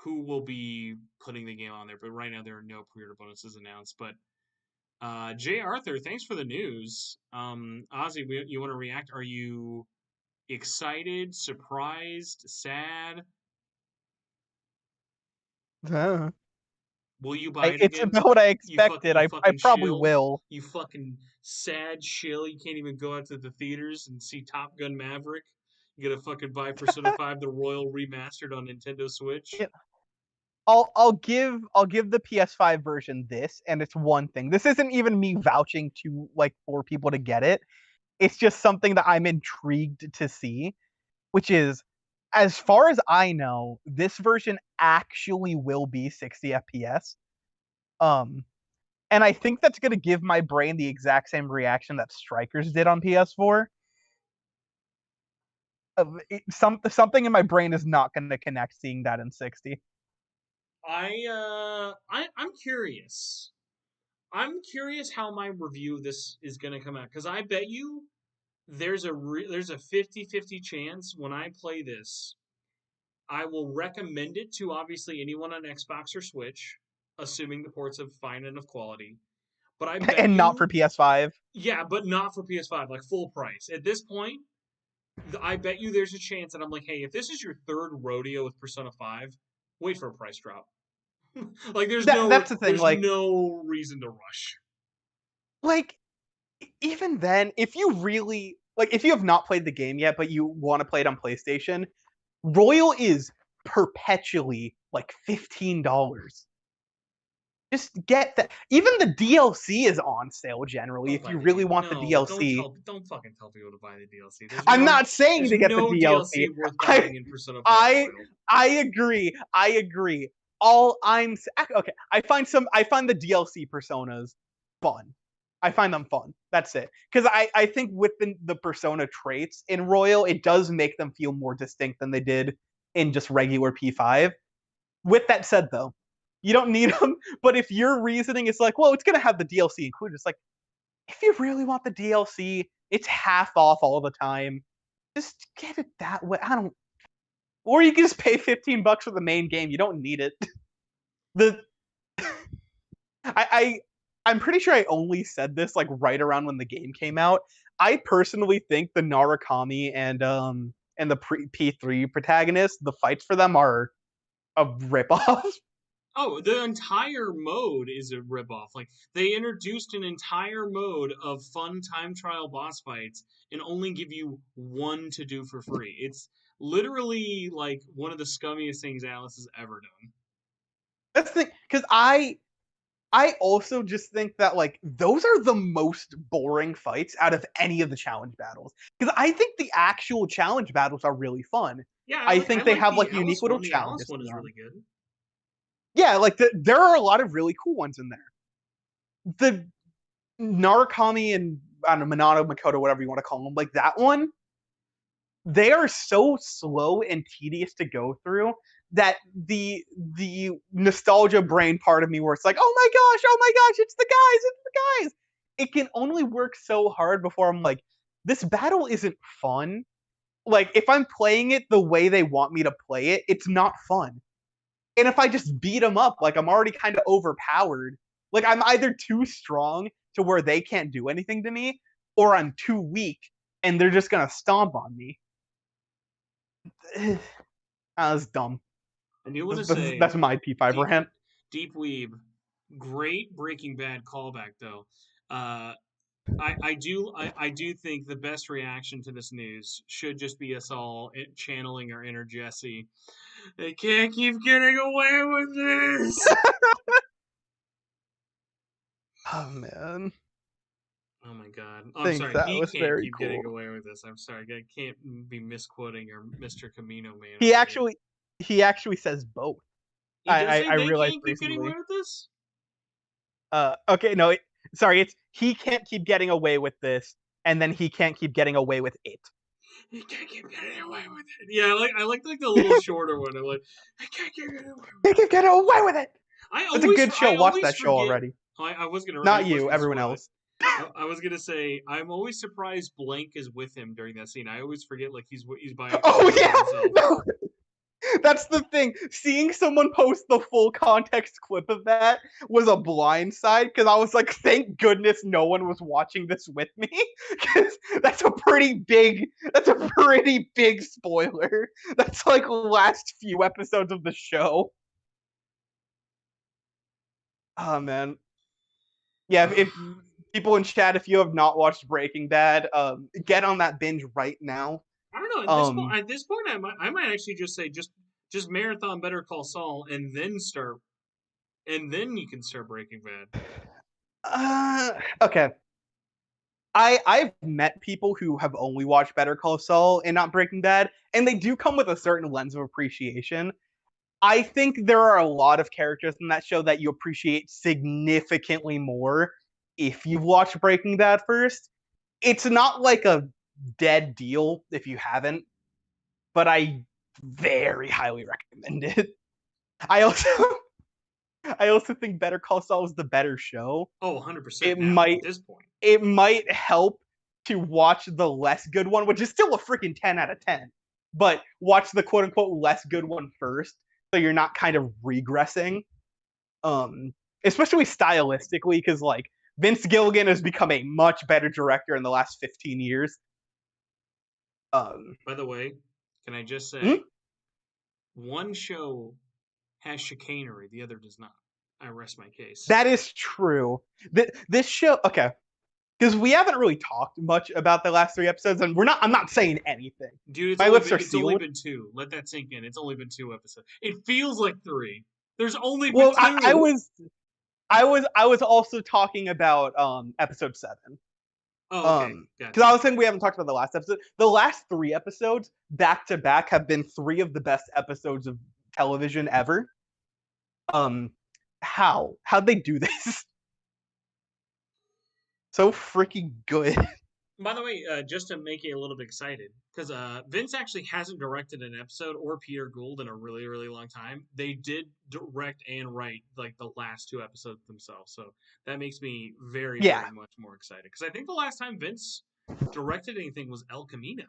who will be putting the game on there, but right now there are no pre-order bonuses announced. But Jay Arthur, thanks for the news. Ozzy, you want to react? Are you excited, surprised, sad? Will you buy it It's again? about what I You expected. I fucking probably shill. will. You fucking sad shill. You can't even go out to the theaters and see Top Gun Maverick. You gotta fucking buy Persona 5 the Royal Remastered on Nintendo Switch. I'll give the PS5 version this, and it's one thing. This isn't even me vouching to like for people to get it. It's just something that I'm intrigued to see, which is, as far as I know, this version actually will be 60 FPS. And I think that's gonna give my brain the exact same reaction that Strikers did on PS4. Something in my brain is not gonna connect seeing that in 60. I'm curious. I'm curious how my review of this is gonna come out, because I bet you there's a 50-50 chance when I play this, I will recommend it to obviously anyone on Xbox or Switch, assuming the ports have fine enough quality. But I bet And not for you, PS5. yeah, but not for PS5, like full price. At this point, I bet you there's a chance that I'm like, hey, if this is your third rodeo with Persona 5, wait for a price drop. Like That's the thing. there's no reason to rush. Like even then, if you really like, if you have not played the game yet, but you want to play it on PlayStation, Royal is perpetually like $15. Just get that. Even the DLC is on sale generally. If you really want the DLC, Don't fucking tell people to buy the DLC. I'm not saying to get the DLC. Worth buying in Persona 5 I Royal. I agree. I agree. All I'm okay. I find the DLC personas fun. I find them fun. That's it. Because I think with the persona traits in Royal, it does make them feel more distinct than they did in just regular P5. With that said, though, you don't need them. But if your reasoning is like, well, it's gonna have the DLC included, it's like, if you really want the DLC, it's half off all the time. Just get it that way. I don't. Or you can just pay $15 for the main game. You don't need it. The I'm pretty sure I only said this like right around when the game came out. I personally think the Narukami and the P3 protagonists, the fights for them are a ripoff. Oh, the entire mode is a ripoff. Like, they introduced an entire mode of fun time trial boss fights and only give you one to do for free. It's literally like one of the scummiest things Alice has ever done. That's the thing, because I also just think that like those are the most boring fights out of any of the challenge battles. Because I think the actual challenge battles are really fun. Yeah, I think they have the like unique Alice little one. The challenges. Alice one is really good. Yeah, like there are a lot of really cool ones in there. The Narukami and I don't know, Minato, Makoto, whatever you want to call them, like that one, they are so slow and tedious to go through that the nostalgia brain part of me where it's like, oh my gosh, it's the guys. It can only work so hard before I'm like, this battle isn't fun. Like if I'm playing it the way they want me to play it, it's not fun. And if I just beat them up, like I'm already kind of overpowered. Like I'm either too strong to where they can't do anything to me, or I'm too weak and they're just gonna stomp on me. That was dumb. And you want to say That's my P5 rant. Deep Weeb, great Breaking Bad callback though. I do think the best reaction to this news should just be us all channeling our inner Jesse. They can't keep getting away with this. Oh man. Oh my god. I'm sorry. He can't keep cool. getting away with this. I'm sorry. I can't be misquoting or Mr. Camino Man. He actually says both. I realized can't keep getting away with this? Okay, no, sorry, it's he can't keep getting away with this, and then he can't keep getting away with it. He can't get away with it. Yeah, I like the little shorter one. I'm like, I can't get away with it. They can get away with it. It's a good show. I Watch always that show forget. already. I was gonna. I Not was you, gonna everyone spoil it. else. I was gonna say I'm always surprised Blank is with him during that scene. I always forget like he's by. Oh himself. yeah, no. That's the thing. Seeing someone post the full context clip of that was a blindside because I was like, thank goodness no one was watching this with me. Because that's a pretty big spoiler. That's like last few episodes of the show. Oh man. Yeah, if people in chat, if you have not watched Breaking Bad, get on that binge right now. I don't know. At this point, I might actually just say just marathon Better Call Saul, and then you can start Breaking Bad. Okay. I've met people who have only watched Better Call Saul and not Breaking Bad, and they do come with a certain lens of appreciation. I think there are a lot of characters in that show that you appreciate significantly more if you've watched Breaking Bad first. It's not like a dead deal if you haven't, but I very highly recommend it. I also think Better Call Saul is the better show. Oh, 100%. It now, might at this point. It might help to watch the less good one, which is still a freaking 10 out of 10. But watch the quote unquote less good one first, so you're not kind of regressing. Especially stylistically, because like Vince Gilligan has become a much better director in the last 15 years. By the way, can I just say, one show has chicanery, the other does not. I rest my case. That is true. This show, okay, because we haven't really talked much about the last 3 episodes, and I'm not saying anything. Dude, my lips are it's sealed. only been 2. Let that sink in. It's only been 2 episodes. It feels like 3. There's only been 2. I was also talking about episode 7. Oh, okay. Because I was saying we haven't talked about the last episode. The last 3 episodes, back to back, have been 3 of the best episodes of television ever. How'd they do this? So freaking good. By the way, just to make you a little bit excited, because Vince actually hasn't directed an episode or Peter Gould in a really, really long time. They did direct and write like the last 2 episodes themselves, so that makes me very, very much more excited. Because I think the last time Vince directed anything was El Camino.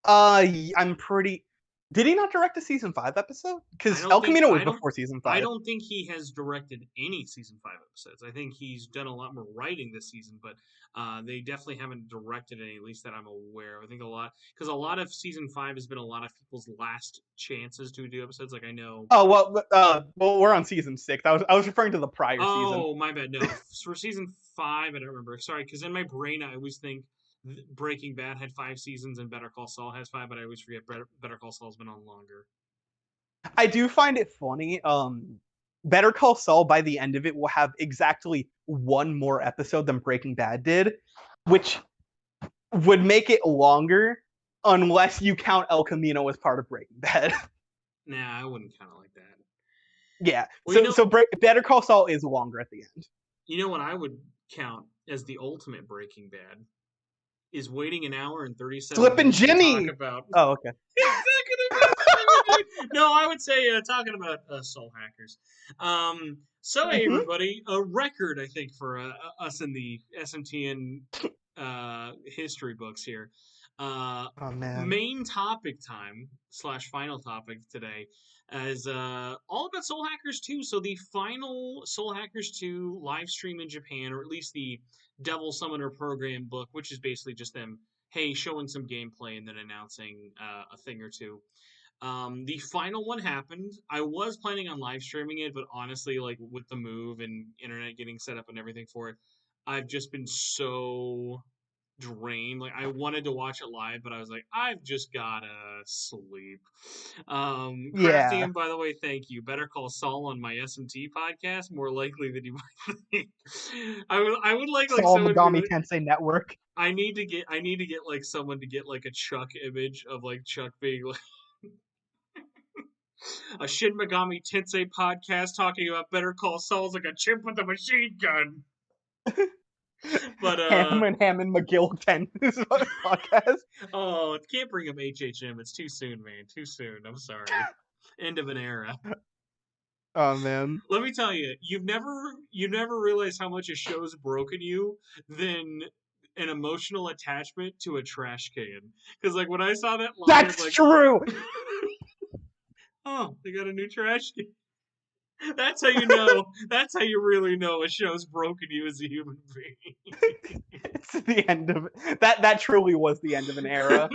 I'm pretty. Did he not direct a season 5 episode? Because El Camino was before season 5. I don't think he has directed any season 5 episodes. I think he's done a lot more writing this season, but they definitely haven't directed any, at least that I'm aware of. I think a lot of season 5 has been a lot of people's last chances to do episodes. Like I know. Oh well, we're on season 6. I was referring to the prior season. Oh, my bad. No, for season 5, I don't remember. Sorry, because in my brain I always think Breaking Bad had 5 seasons and Better Call Saul has 5, but I always forget Better Call Saul's been on longer. I do find it funny. Better Call Saul, by the end of it, will have exactly 1 more episode than Breaking Bad did, which would make it longer unless you count El Camino as part of Breaking Bad. Nah, I wouldn't count it like that. Yeah. Well, Better Call Saul is longer at the end. You know what I would count as the ultimate Breaking Bad is waiting an hour and 37 Flippin' Jimmy! To talk about... Oh, okay. No, I would say talking about soul hackers. So, hey, everybody, a record, I think, for us in the SMTN history books here. Oh, man. Main topic time / final topic today is all about Soul Hackers 2. So the final Soul Hackers 2 live stream in Japan, or at least the Devil Summoner program book, which is basically just them, hey, showing some gameplay and then announcing a thing or two. The final one happened. I was planning on live streaming it, but honestly, like with the move and internet getting set up and everything for it, I've just been so drained. Like I wanted to watch it live, but I was like, I've just gotta sleep. Craftium, by the way, thank you. Better Call Saul on my SMT podcast, more likely than you might think. I would like Saul Megami Tensei Network. I need to get like someone to get like a Chuck image of like Chuck being like a Shin Megami Tensei podcast talking about Better Call Saul's like a chimp with a machine gun. But Hammond McGill 10 podcast. Oh, can't bring up HHM. It's too soon, man. Too soon. I'm sorry. End of an era. Oh man. Let me tell you, you've never realized how much a show's broken you than an emotional attachment to a trash can. Because like when I saw that line, That's like, true. oh, they got a new trash can. That's how you know. That's how you really know a show's broken you as a human being. It's the end of that. That truly was the end of an era.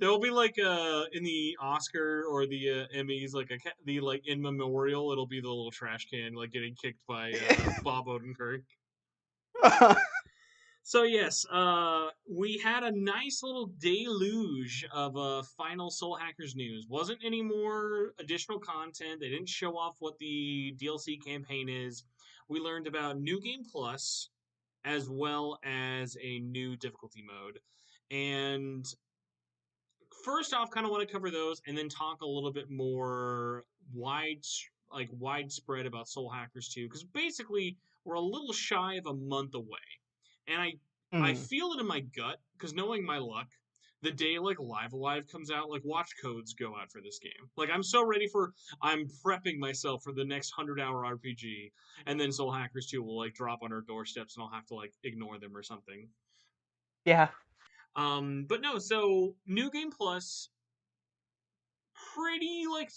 There'll be like in the Oscar or the Emmys, like the like in memorial, it'll be the little trash can like getting kicked by Bob Odenkirk. So yes, we had a nice little deluge of final Soul Hackers news. Wasn't any more additional content. They didn't show off what the DLC campaign is. We learned about New Game Plus as well as a new difficulty mode. And first off, kind of want to cover those and then talk a little bit more widespread about Soul Hackers 2 because basically we're a little shy of a month away. And I feel it in my gut because knowing my luck, the day like Live Alive comes out, like watch codes go out for this game. Like I'm prepping myself for the next 100-hour RPG, and then Soul Hackers 2 will like drop on our doorsteps, and I'll have to like ignore them or something. Yeah. But no, so New Game Plus, pretty like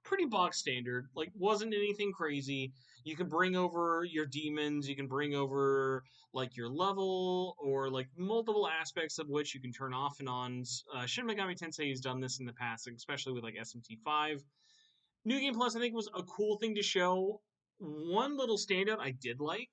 pretty box standard. Like wasn't anything crazy. You can bring over your demons. You can bring over like your level or like multiple aspects of which you can turn off and on. Shin Megami Tensei has done this in the past, especially with like SMT5. New Game Plus, I think, was a cool thing to show. One little standout I did like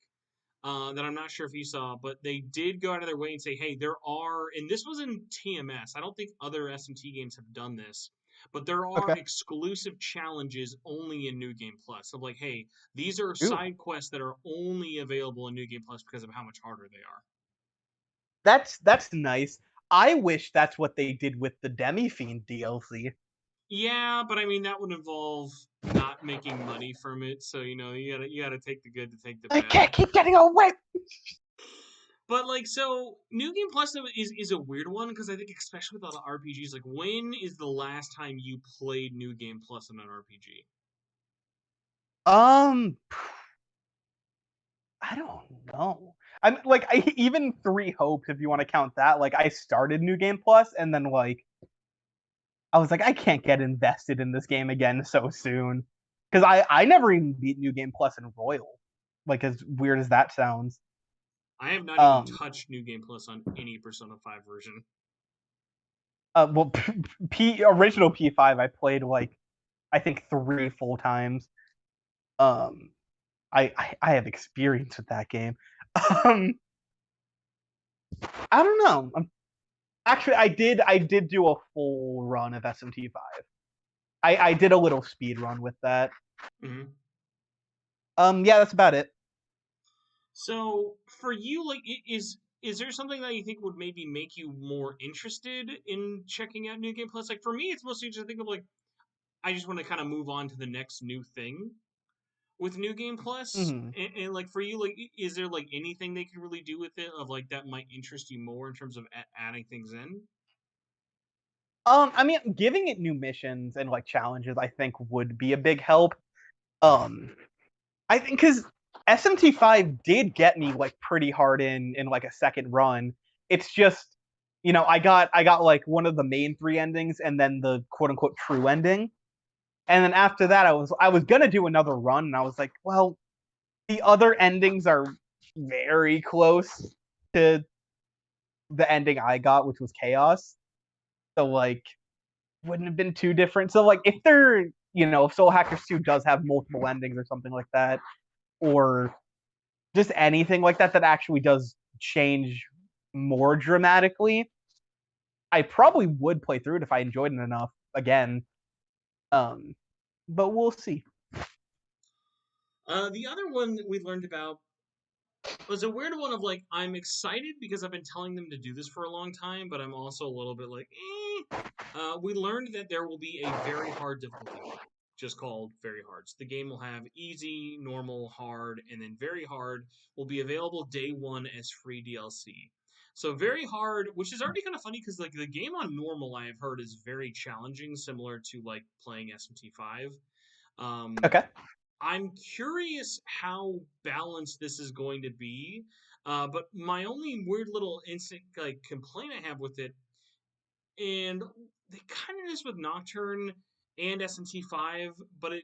that I'm not sure if you saw, but they did go out of their way and say, hey, there are, and this was in TMS. I don't think other SMT games have done this, but there are Okay. exclusive challenges only in New Game Plus. So, like, hey, these are Ooh. side quests that are only available in New Game Plus because of how much harder they are. That's nice. I wish that's what they did with the Demi Fiend DLC. Yeah, but I mean that would involve not making money from it. So you know you gotta take the good to take the bad. I can't keep getting away. But like, so New Game Plus is a weird one because I think especially with a lot of RPGs, like when is the last time you played New Game Plus in an RPG? I don't know. I'm like even Three Hopes, if you want to count that. Like I started New Game Plus and then like I was like I can't get invested in this game again so soon because I never even beat New Game Plus in Royal. Like as weird as that sounds. I have not even touched New Game Plus on any Persona 5 version. Well, original P5 I played like I think 3 full times. I have experience with that game. I don't know. Actually, I did do a full run of SMT5. I did a little speed run with that. Mm-hmm. Yeah, that's about it. So for you, like, is there something that you think would maybe make you more interested in checking out New Game Plus? Like for me, it's mostly just think of like I just want to kind of move on to the next new thing with New Game Plus. Mm-hmm. And like for you, like is there like anything they could really do with it of like that might interest you more in terms of adding things in? I mean, giving it new missions and like challenges, I think would be a big help. I think because SMT5 did get me like pretty hard in like a second run. It's just, I got like one of the main 3 endings and then the quote unquote true ending. And then after that, I was gonna do another run, and I was like, well, the other endings are very close to the ending I got, which was chaos. So like, wouldn't have been too different. So like, if if Soul Hackers 2 does have multiple endings or something like that, or just anything like that that actually does change more dramatically, I probably would play through it if I enjoyed it enough again. But we'll see. The other one that we learned about was a weird one of like I'm excited because I've been telling them to do this for a long time, but I'm also a little bit like, eh. We learned that there will be a very hard difficulty mode. just called Very Hard. So the game will have easy, normal, hard, and then Very Hard will be available day one as free DLC. So Very Hard, which is already kind of funny because like the game on normal I have heard is very challenging, similar to like playing SMT5. Okay. I'm curious how balanced this is going to be. But my only weird little instant like complaint I have with it, and they kind of is with Nocturne and SMT5, but it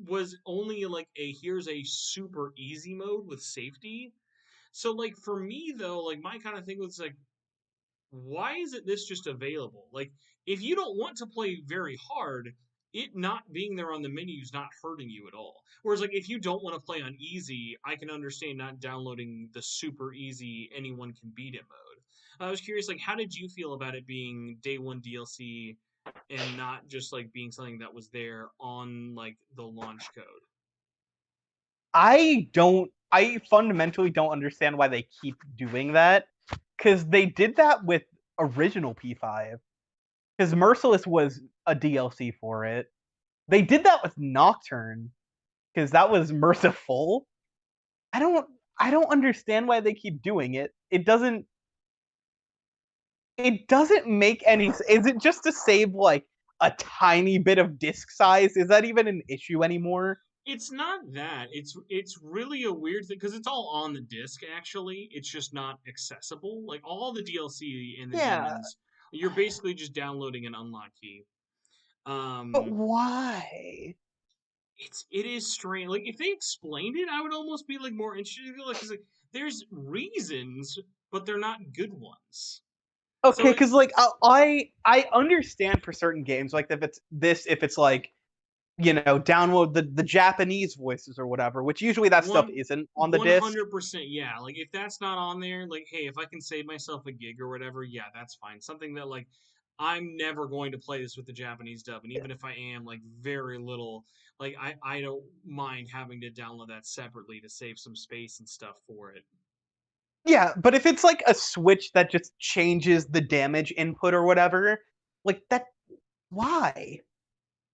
was only like a here's a super easy mode with safety. So like for me though, like my kind of thing was like, why isn't this just available? Like, if you don't want to play very hard, it not being there on the menu is not hurting you at all. Whereas, like, if you don't want to play on easy, I can understand not downloading the super easy anyone can beat it mode. I was curious, like, how did you feel about it being day one DLC and not just like being something that was there on like the launch code? I fundamentally don't understand why they keep doing that, because they did that with original P5, because Merciless was a DLC for it. They did that with Nocturne, because that was merciful. I don't I don't understand why they keep doing it. It doesn't make any. Is it just to save like a tiny bit of disk size? Is that even an issue anymore? It's not that. It's really a weird thing because it's all on the disc actually. It's just not accessible. Like all the DLC and the Yeah, demons, you're basically just downloading an unlock key. but Um why? it is strange. Like if they explained it, I would almost be like more interested like cuz like there's reasons, but they're not good ones. So Okay, it because like I understand for certain games, like if it's like, download the Japanese voices or whatever, which usually that stuff one isn't on the disc. 100%, yeah. Like if that's not on there, like hey, if I can save myself a gig or whatever, yeah, that's fine. Something that like I'm never going to play this with the Japanese dub, and even if I am, like very little, like I don't mind having to download that separately to save some space and stuff for it. Yeah, but if it's like a switch that just changes the damage input or whatever, like that, why?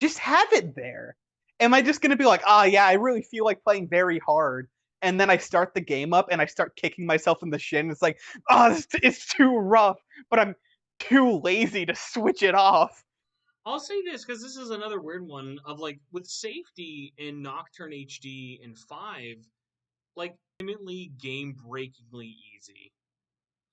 Just have it there. Am I just gonna be like, yeah, I really feel like playing very hard, and then I start the game up and I start kicking myself in the shin? It's like, it's too rough, but I'm too lazy to switch it off. I'll say this because this is another weird one of like with safety in Nocturne HD and 5, like legitimately game breakingly easy.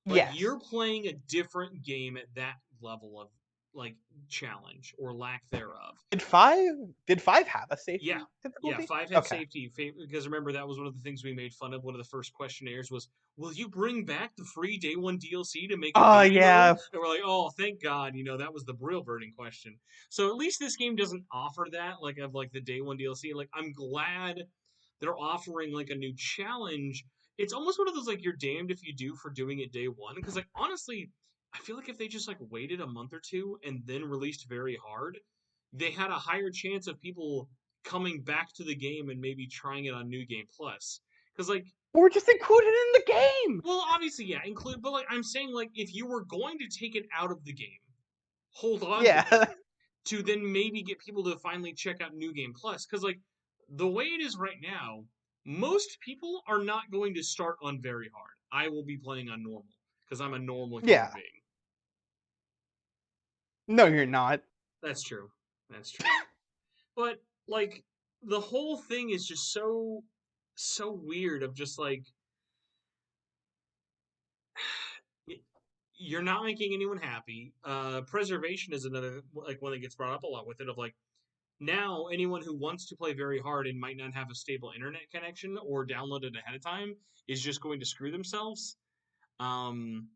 Like Yes. you're playing a different game at that level of like challenge or lack thereof. Did five did five have a Yeah. safety Yeah, difficulty? 5 had Okay. safety because remember that was one of the things we made fun of. One of the first questionnaires was, "Will you bring back the free day one DLC to make it Oh baby mode?" yeah. And we're like, "Oh, thank God!" That was the real burning question. So at least this game doesn't offer that, like of like the day one DLC. Like I'm glad they're offering like a new challenge. It's almost one of those like you're damned if you do for doing it day one. Because like honestly, I feel like if they just like waited a month or two and then released Very Hard, they had a higher chance of people coming back to the game and maybe trying it on New Game Plus. Because like, Or just include it in the game. well, obviously, yeah, include. But like, I'm saying like, if you were going to take it out of the game, hold on to Yeah. it to then maybe get people to finally check out New Game Plus. Because like, the way it is right now, most people are not going to start on very hard. I will be playing on normal because I'm a normal human Yeah. being. No, you're not. That's true. That's true. But like the whole thing is just so weird of just like you're not making anyone happy. Preservation is another like one that gets brought up a lot with it of like now anyone who wants to play very hard and might not have a stable internet connection or download it ahead of time is just going to screw themselves. Um,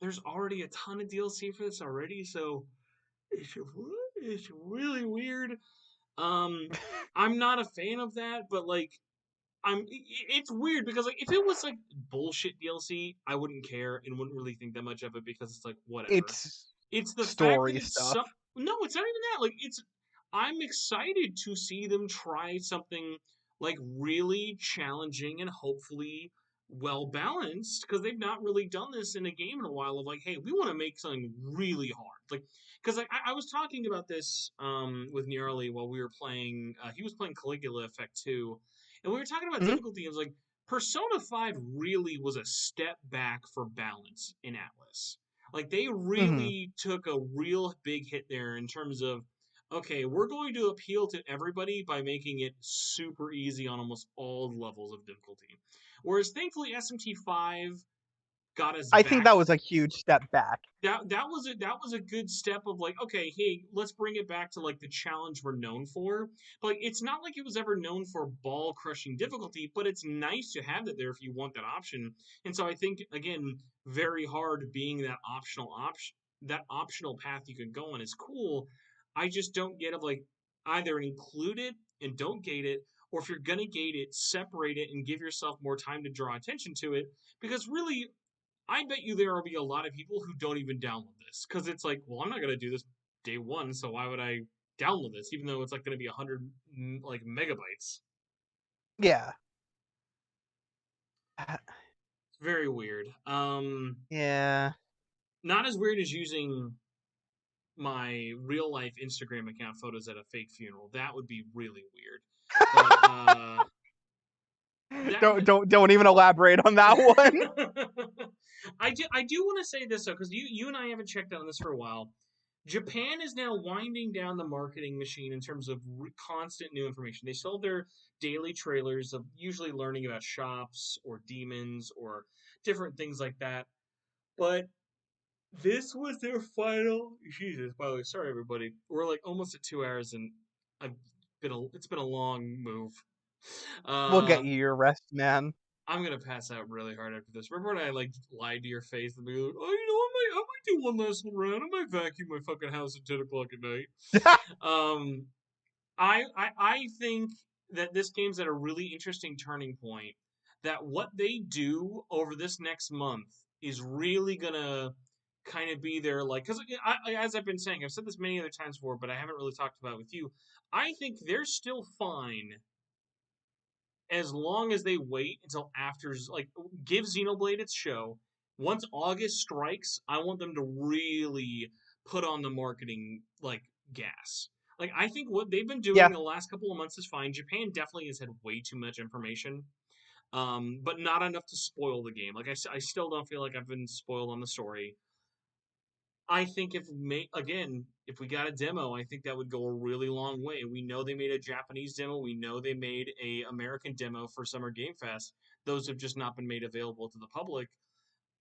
there's already a ton of DLC for this already, so it's it's really weird. Um, I'm not a fan of that, but like it's weird because like if it was like bullshit DLC, I wouldn't care and wouldn't really think that much of it because it's like whatever. It's It's the fact that story it's stuff. some no, it's not even that. Like I'm excited to see them try something like really challenging and hopefully well balanced because they've not really done this in a game in a while of like, hey, we want to make something really hard. Like, because like, I was talking about this with Nearly while we were playing, he was playing Caligula Effect 2, and we were talking about Mhm. difficulty. It was like, Persona 5 really was a step back for balance in Atlas. Like, they Mhm. really took a real big hit there in terms of, okay, we're going to appeal to everybody by making it super easy on almost all levels of difficulty. Whereas thankfully SMT5 got us I think back. that was a huge step back. That was a good step of like, okay, hey, let's bring it back to like the challenge we're known for. But like, it's not like it was ever known for ball crushing difficulty, but it's nice to have that there if you want that option. And so I think again, very hard being that optional path you can go on is cool. I just don't get it like either include it and don't gate it, or if you're gonna gate it, separate it and give yourself more time to draw attention to it. Because really, I bet you there will be a lot of people who don't even download this because it's like, well, I'm not gonna do this day one, so why would I download this? Even though it's like gonna be 100 like megabytes. Yeah. It's very weird. Yeah. Not as weird as using my real life Instagram account photos at a fake funeral. That would be really weird. But that Don't even elaborate on that one. I do want to say this though, because you and I haven't checked on this for a while. Japan is now winding down the marketing machine in terms of constant new information. They still have their daily trailers of usually learning about shops or demons or different things like that. But this was their final. Jesus, by the way, sorry everybody. We're like almost at 2 hours, and it's been a long move. We'll Uh, get you your rest, man. I'm gonna pass out really hard after this. Remember when I like lied to your face and be like, oh, I might do one last round. I might vacuum my fucking house at 10 o'clock at night. Um, I think that this game's at a really interesting turning point. That what they do over this next month is really gonna kind of be their like, because as I've been saying, I've said this many other times before, but I haven't really talked about it with you. I think they're still fine as long as they wait until after, like, give Xenoblade its show. Once August strikes, I want them to really put on the marketing like gas. Like I think what they've been doing Yeah. the last couple of months is fine. Japan definitely has had way too much information, but not enough to spoil the game. Like I still don't feel like I've been spoiled on the story. I think if we got a demo, I think that would go a really long way. We know they made a Japanese demo. We know they made a American demo for Summer Game Fest. Those have just not been made available to the public.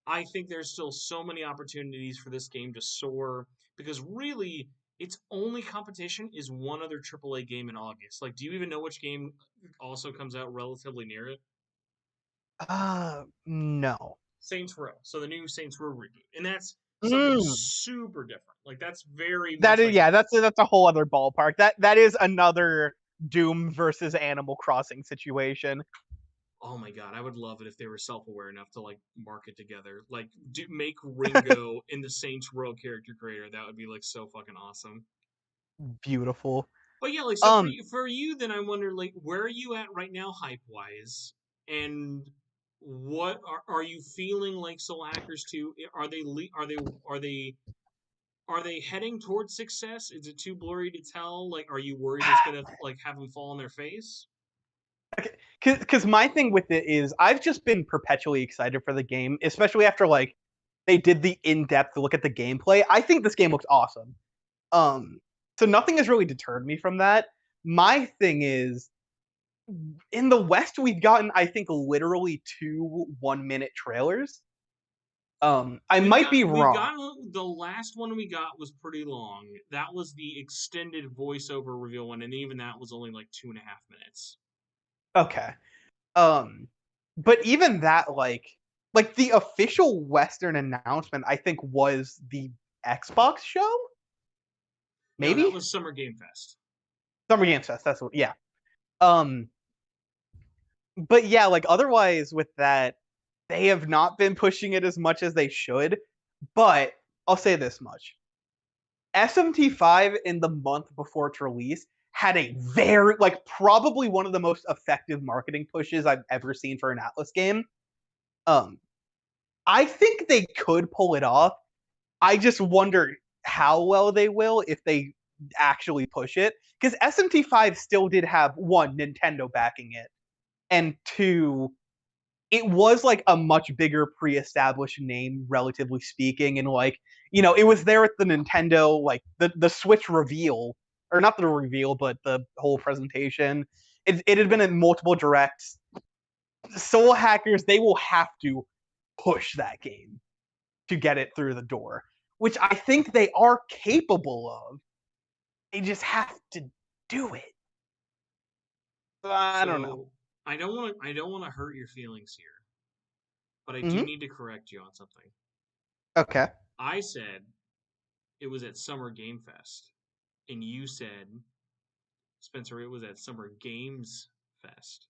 I think there's still so many opportunities for this game to soar because really its only competition is one other AAA game in August. Like, do you even know which game also comes out relatively near it? No. Saints Row. So the new Saints Row reboot, and that's something Mm. super different. Like that's very That much is, like, yeah, that's a whole other ballpark. That is another Doom versus Animal Crossing situation. oh my god, I would love it if they were self-aware enough to like market together, like make Ringo in the Saints Row character creator. That would be like so fucking awesome. Beautiful. But yeah, like so Um, for you, then I wonder like where are you at right now, hype wise, and what are you feeling like Soul Hackers 2? Are they heading towards success? Is it too blurry to tell? Like, are you worried it's gonna like have them fall on their face? because my thing with it is I've just been perpetually excited for the game, especially after like they did the in-depth look at the gameplay. I think this game looks awesome. Um, so nothing has really deterred me from that. My thing is in the West, we've gotten, I think, literally two 1 minute trailers. I might be We've wrong. gotten the last one we got was pretty long. That was the extended voiceover reveal one, and even that was only like 2.5 minutes. Okay. Um, but even that, like the official Western announcement, I think was the Xbox show. No, that Maybe was Summer Game Fest. Summer Games Fest. That's what. Yeah. Um, but yeah, like otherwise with that, they have not been pushing it as much as they should. But I'll say this much: SMT5 in the month before its release had a very like probably one of the most effective marketing pushes I've ever seen for an Atlas game. I think they could pull it off. I just wonder how well they will if they actually push it. Because SMT5 still did have one, Nintendo backing it, and two, it was like a much bigger pre-established name, relatively speaking, and like, it was there at the Nintendo, like the Switch reveal, or not the reveal, but the whole presentation. It had been in multiple directs. Soul Hackers, they will have to push that game to get it through the door, which I think they are capable of. They just have to do it. I don't know. I don't want to hurt your feelings here, but I do Mm-hmm. need to correct you on something. Okay. I said it was at Summer Game Fest, and you said, Spencer, it was at Summer Games Fest.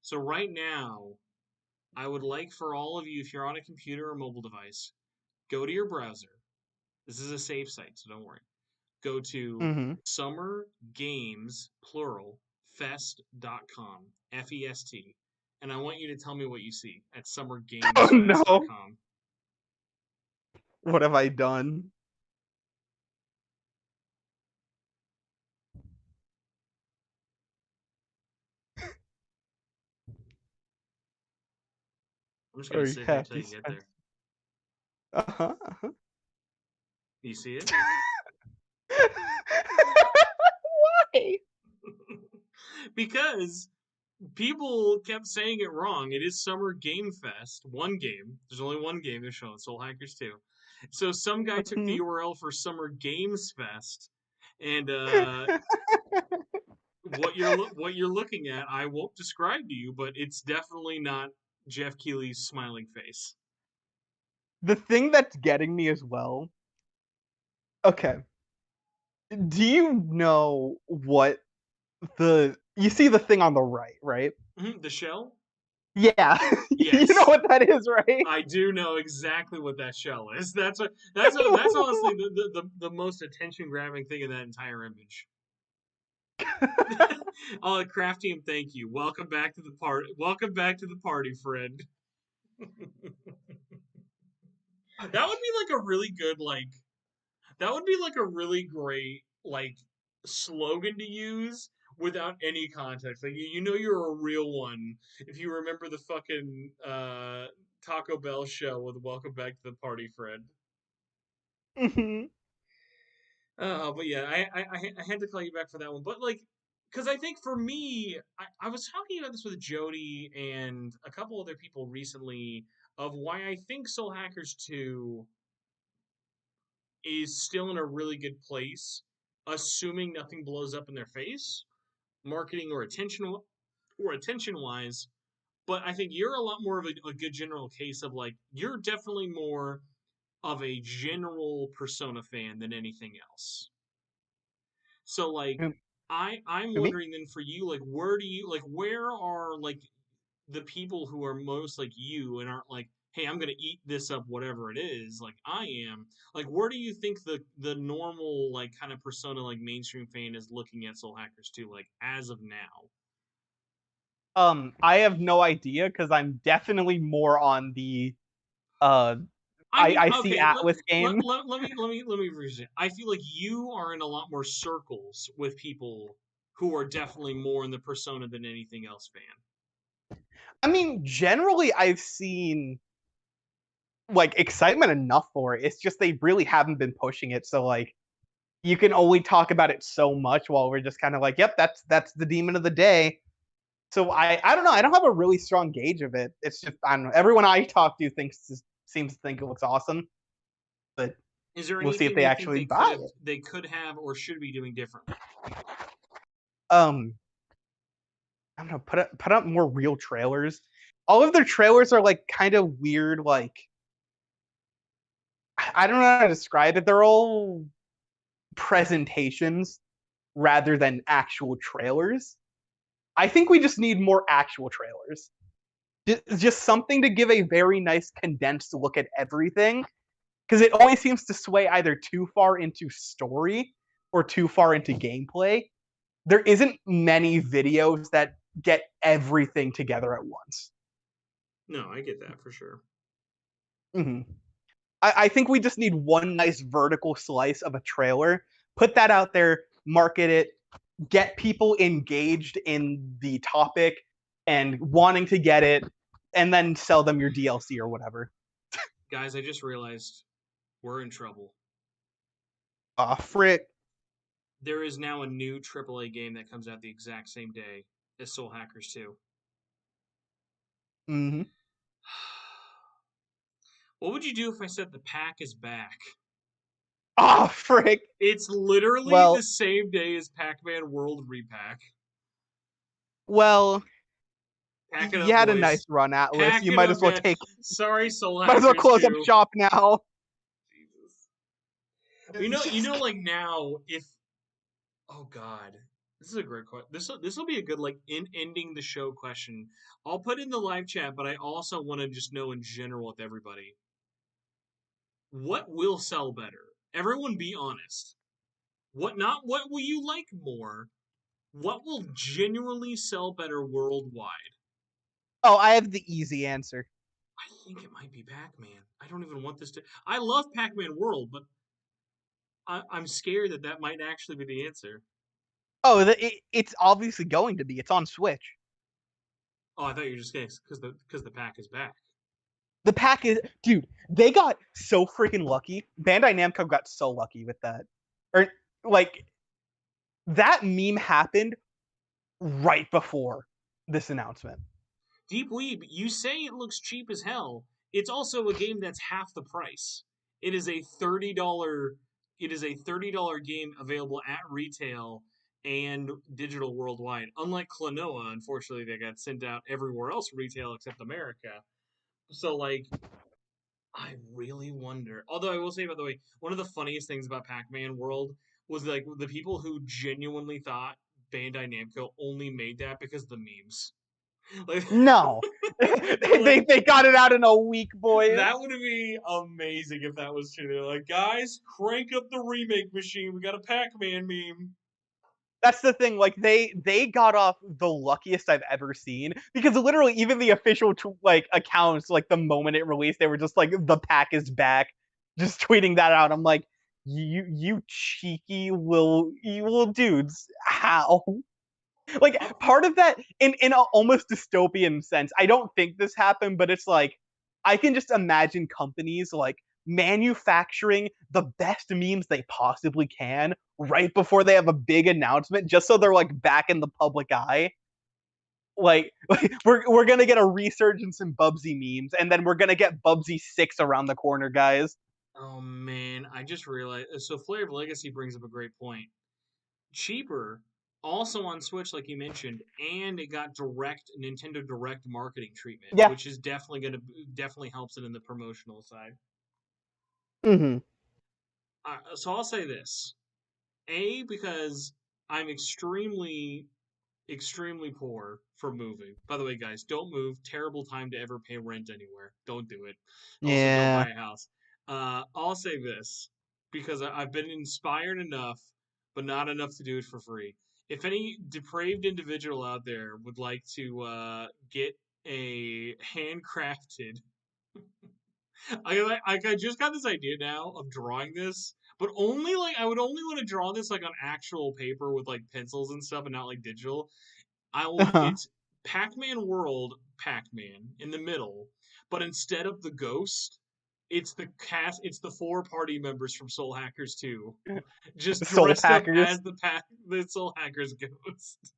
So right now, I would like for all of you, if you're on a computer or mobile device, go to your browser. This is a safe site, so don't worry. Go to Mm-hmm. Summer Games, plural, fest.com, F-E-S-T. And I want you to tell me what you see at Oh no! summergamesfest.com. What have I done? I'm just going to sit here until you get there. Uh-huh. You see it? Why? Because people kept saying it wrong. It is Summer Game Fest. One game. There's only one game they're showing, Soul Hackers 2. So some guy took the URL for Summer Games Fest, and what you're looking at, I won't describe to you, but it's definitely not Jeff Keighley's smiling face. The thing that's getting me as well. Okay. Do you know what you see the thing on the right? Mm-hmm. The shell? Yeah. Yes. You know what that is, right? I do know exactly what that shell is. That's honestly the most attention grabbing thing in that entire image. Oh, Crafty, and thank you. Welcome back to the party. Welcome back to the party, friend. That would be like a really good that would be like a really great slogan to use without any context. Like you know you're a real one if you remember the fucking Taco Bell show with "Welcome Back to the Party, Friend." Mm-hmm. But yeah, I had to call you back for that one. But because I think for me, I was talking about this with Jody and a couple other people recently of why I think Soul Hackers 2 is still in a really good place, assuming nothing blows up in their face, marketing or attention wise. But I think you're a lot more of a good general case of you're definitely more of a general Persona fan than anything else. So I'm Me? wondering then for you, where are the people who are most like you and aren't hey, I'm gonna eat this up whatever it is, like I am. Where do you think the normal kind of Persona mainstream fan is looking at Soul Hackers 2 as of now? I have no idea because I'm definitely more on the I mean, I see okay, Atlas game. let me revisit. I feel like you are in a lot more circles with people who are definitely more in the Persona than anything else fan. I mean, generally I've seen excitement enough for it. It's just they really haven't been pushing it, so you can only talk about it so much while we're just kind of yep, that's the demon of the day. So I don't know. I don't have a really strong gauge of it. It's just I don't know. Everyone I talk to seems to think it looks awesome, but is there we'll see if anything they you think actually buy it. they could have or should be doing differently? I don't know. Put up more real trailers. All of their trailers are kind of weird. I don't know how to describe it. They're all presentations rather than actual trailers. I think we just need more actual trailers. Just something to give a very nice condensed look at everything, because it always seems to sway either too far into story or too far into gameplay. There isn't many videos that get everything together at once. No, I get that for sure. Mm-hmm. I think we just need one nice vertical slice of a trailer, put that out there, market it, get people engaged in the topic and wanting to get it, and then sell them your DLC or whatever. Guys, I just realized we're in trouble. Ah, frick. There is now a new AAA game that comes out the exact same day as Soul Hackers 2. Mm-hmm. What would you do if I said the pack is back? Ah, frick. It's literally the Well, same day as Pac-Man World Repack. well, Pack it you up, had a boys. nice run, Atlas. Pack You it might up, as well guys. take, Sorry, Soul might as well Hackers close up 2. shop now. Jesus. Like now, if oh god, this is a great question. This will be a good like in ending the show question. I'll put in the live chat, but I also want to just know in general with everybody, what will sell better? Everyone, be honest. What will you like more? What will genuinely sell better worldwide? Oh, I have the easy answer. I think it might be Pac-Man. I don't even want this to. I love Pac-Man World, but I'm scared that that might actually be the answer. Oh, it's obviously going to be. It's on Switch. Oh, I thought you were just kidding because the pack is back. The pack is, dude. They got so freaking lucky. Bandai Namco got so lucky with that, or like that meme happened right before this announcement. Deep Weeb, you say it looks cheap as hell. It's also a game that's half the price. It is a $30 game available at retail and digital worldwide. Unlike Klonoa, unfortunately, that got sent out everywhere else retail except America. So like I really wonder. Although I will say, by the way, one of the funniest things about Pac-Man World was like the people who genuinely thought Bandai Namco only made that because of the memes. Like, No, like they got it out in a week, boys. that would be amazing if that was true. They're like, guys, crank up the remake machine. We got a Pac-Man meme. That's the thing. Like they got off the luckiest I've ever seen because literally even the official like accounts, like the moment it released, they were just like the pack is back, just tweeting that out. I'm like, you cheeky little evil dudes, how? Like part of that in an almost dystopian sense. I don't think this happened, but it's like I can just imagine companies like manufacturing the best memes they possibly can right before they have a big announcement just so they're like back in the public eye. Like we're gonna get a resurgence in Bubsy memes, and then we're gonna get Bubsy 6 around the corner, guys. Oh man, I just realized. So Flare of Legacy brings up a great point. Cheaper, also on Switch, like you mentioned, and it got direct Nintendo Direct marketing treatment, Yeah. which is definitely helps it in the promotional side. Mm-hmm. So I'll say this: A, because I'm extremely poor for moving. By the way, guys, don't move. Terrible time to ever pay rent anywhere. Don't do it. Also, don't Yeah. buy a house. I'll say this because I've been inspired enough, but not enough to do it for free. If any depraved individual out there would like to get a handcrafted, I just got this idea now of drawing this, but only like I would only want to draw this like on actual paper with like pencils and stuff, and not like digital. Uh-huh. It's Pac-Man World Pac-Man in the middle, but instead of the ghost, it's the four party members from Soul Hackers 2 just Soul dressed up Packers. as the Soul Hackers ghost.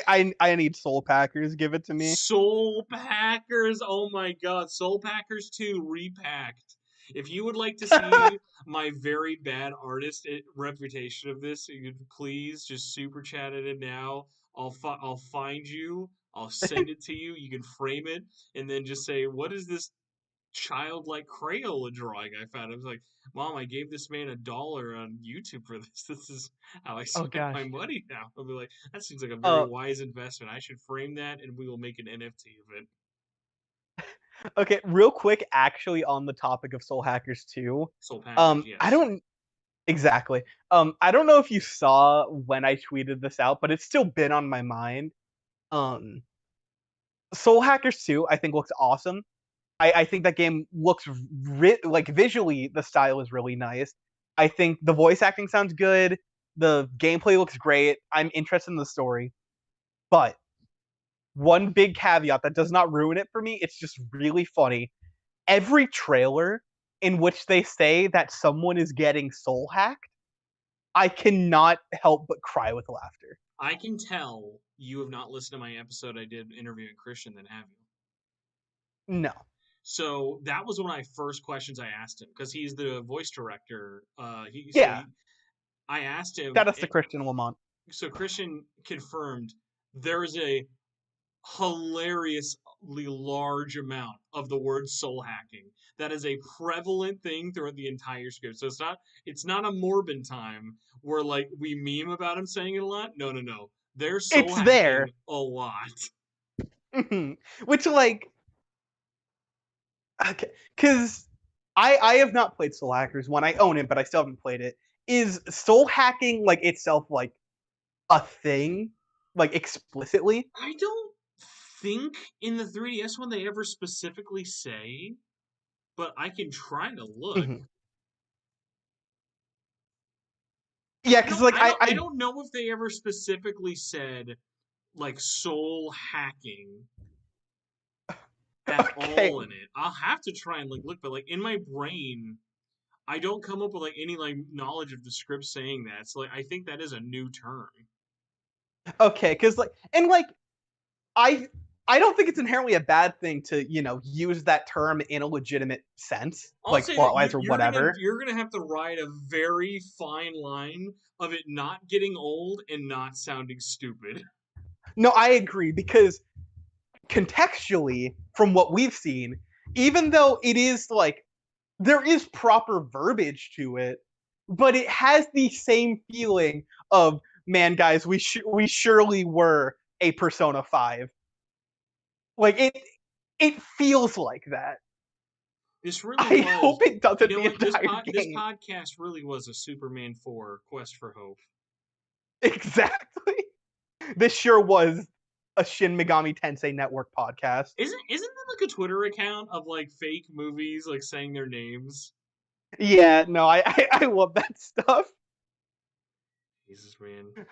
I need Soul Packers. Give it to me. Soul Packers, oh my god, Soul Packers 2 repacked. If you would like to see my very bad artist reputation of this, you could please just super chat it in now. I'll find you. I'll send it to you. You can frame it and then just say, "What is this childlike Crayola drawing I found?" I was like, "Mom, I gave this man $1 on YouTube for this. This is how I Oh spent my gosh. money now." I'll be like, "That seems like a very Uh wise investment. I should frame that, and we will make an NFT of it." okay, real quick, actually on the topic of Soul Hackers 2. Soul Packers, I yes. don't exactly. I don't know if you saw when I tweeted this out, but it's still been on my mind. Um Soul Hackers 2, I think looks awesome. I think that game looks like visually, the style is really nice. I think the voice acting sounds good. The gameplay looks great. I'm interested in the story. But one big caveat that does not ruin it for me, it's just really funny. Every trailer in which they say that someone is getting soul hacked, I cannot help but cry with laughter. I can tell you have not listened to my episode I did interviewing Christian, then have you? No. So that was one of my first questions I asked him because he's the voice director. Yeah. I asked him. Shout out to Christian Lamont. So Christian confirmed there is a hilariously large amount of the word soul hacking that is a prevalent thing throughout the entire script. So it's not a Morbin time where like we meme about him saying it a lot. No. They're soul It's hacking there. a lot. Which like okay, because I have not played Soul Hackers 1. I own it, but I still haven't played it. Is soul hacking like itself like a thing, like explicitly? I don't think in the 3DS one they ever specifically say, but I can try to look. Mm-hmm. Yeah, because like I don't know if they ever specifically said like soul hacking at all in it. I'll have to try and like look, but like in my brain, I don't come up with like any like knowledge of the script saying that. So like I think that is a new term. Okay, because like and like I don't think it's inherently a bad thing to use that term in a legitimate sense, I'll like say plot-wise or whatever. You're gonna have to ride a very fine line of it not getting old and not sounding stupid. No, I agree because contextually, from what we've seen, even though it is like there is proper verbiage to it, but it has the same feeling of man, guys, we surely were a Persona 5. Like it feels like that. This really I was. hope it doesn't You know the what? entire game. This podcast really was a Superman 4 Quest for Hope. Exactly. This sure was a Shin Megami Tensei Network podcast. Isn't there like a Twitter account of like fake movies like saying their names? Yeah, no, I love that stuff. Jesus, man.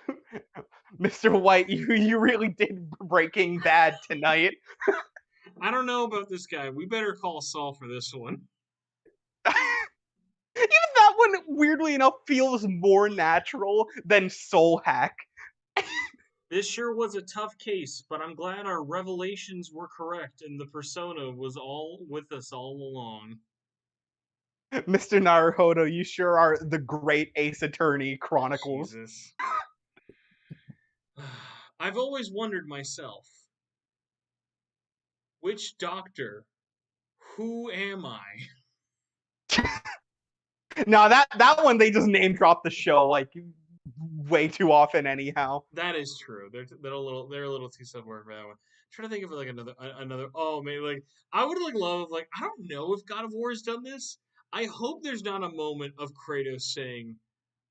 Mr. White, you really did Breaking Bad tonight. I don't know about this guy. We better call Saul for this one. Even that one, weirdly enough, feels more natural than Soul Hack. This sure was a tough case, but I'm glad our revelations were correct and the persona was all with us all along. Mr. Naruhodo, you sure are the great Ace Attorney Chronicles. Jesus. I've always wondered myself, which doctor? Who am I? No, that one they just name drop the show like way too often anyhow. That is true. They're a little too self-aware for that one. I'm trying to think of like another. Oh, maybe like I would like love like I don't know if God of War has done this. I hope there's not a moment of Kratos saying,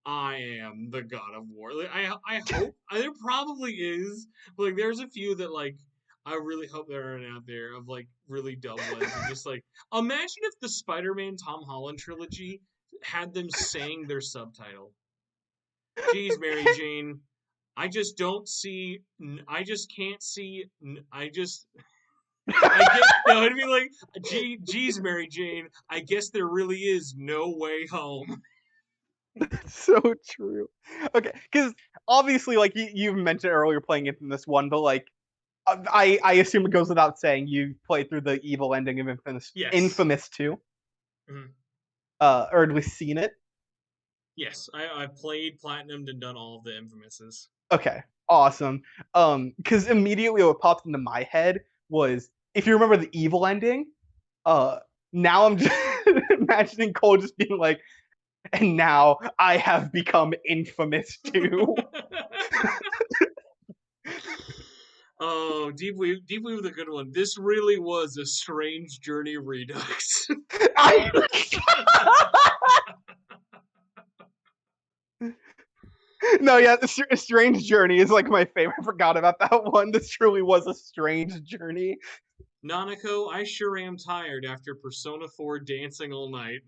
"I am the God of War." Like I hope there probably is. But, like there's a few that like I really hope there aren't out there of like really dumb ones. And just like imagine if the Spider-Man Tom Holland trilogy had them saying their subtitle. Geez, Mary Jane, I just don't see. I just can't see. I guess, no, it'd be like, geez, Mary Jane, I guess there really is no way home. So true. Okay, because obviously, like you mentioned earlier, playing Infamous 1, but like I assume it goes without saying you played through the evil ending of Infamous. Yes. Infamous 2. Mm-hmm. Or at least seen it. Yes, I've played, platinumed, and done all of the Infamouses. Okay, awesome. Because immediately what popped into my head was, if you remember the evil ending, now I'm just imagining Cole just being like, and now I have become infamous too. Oh, Deep Weave with a good one. This really was a strange journey redux. No, yeah, Strange Journey is like my favorite. I forgot about that one. This truly was a strange journey. Nanako, I sure am tired after Persona 4 dancing all night.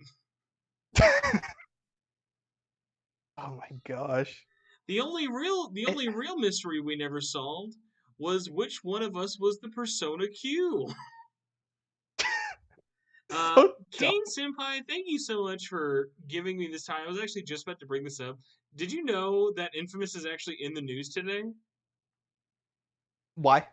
Oh my gosh. The only real mystery we never solved was which one of us was the Persona Q. So dumb. Kane Senpai, thank you so much for giving me this time. I was actually just about to bring this up. Did you know that Infamous is actually in the news today? Why?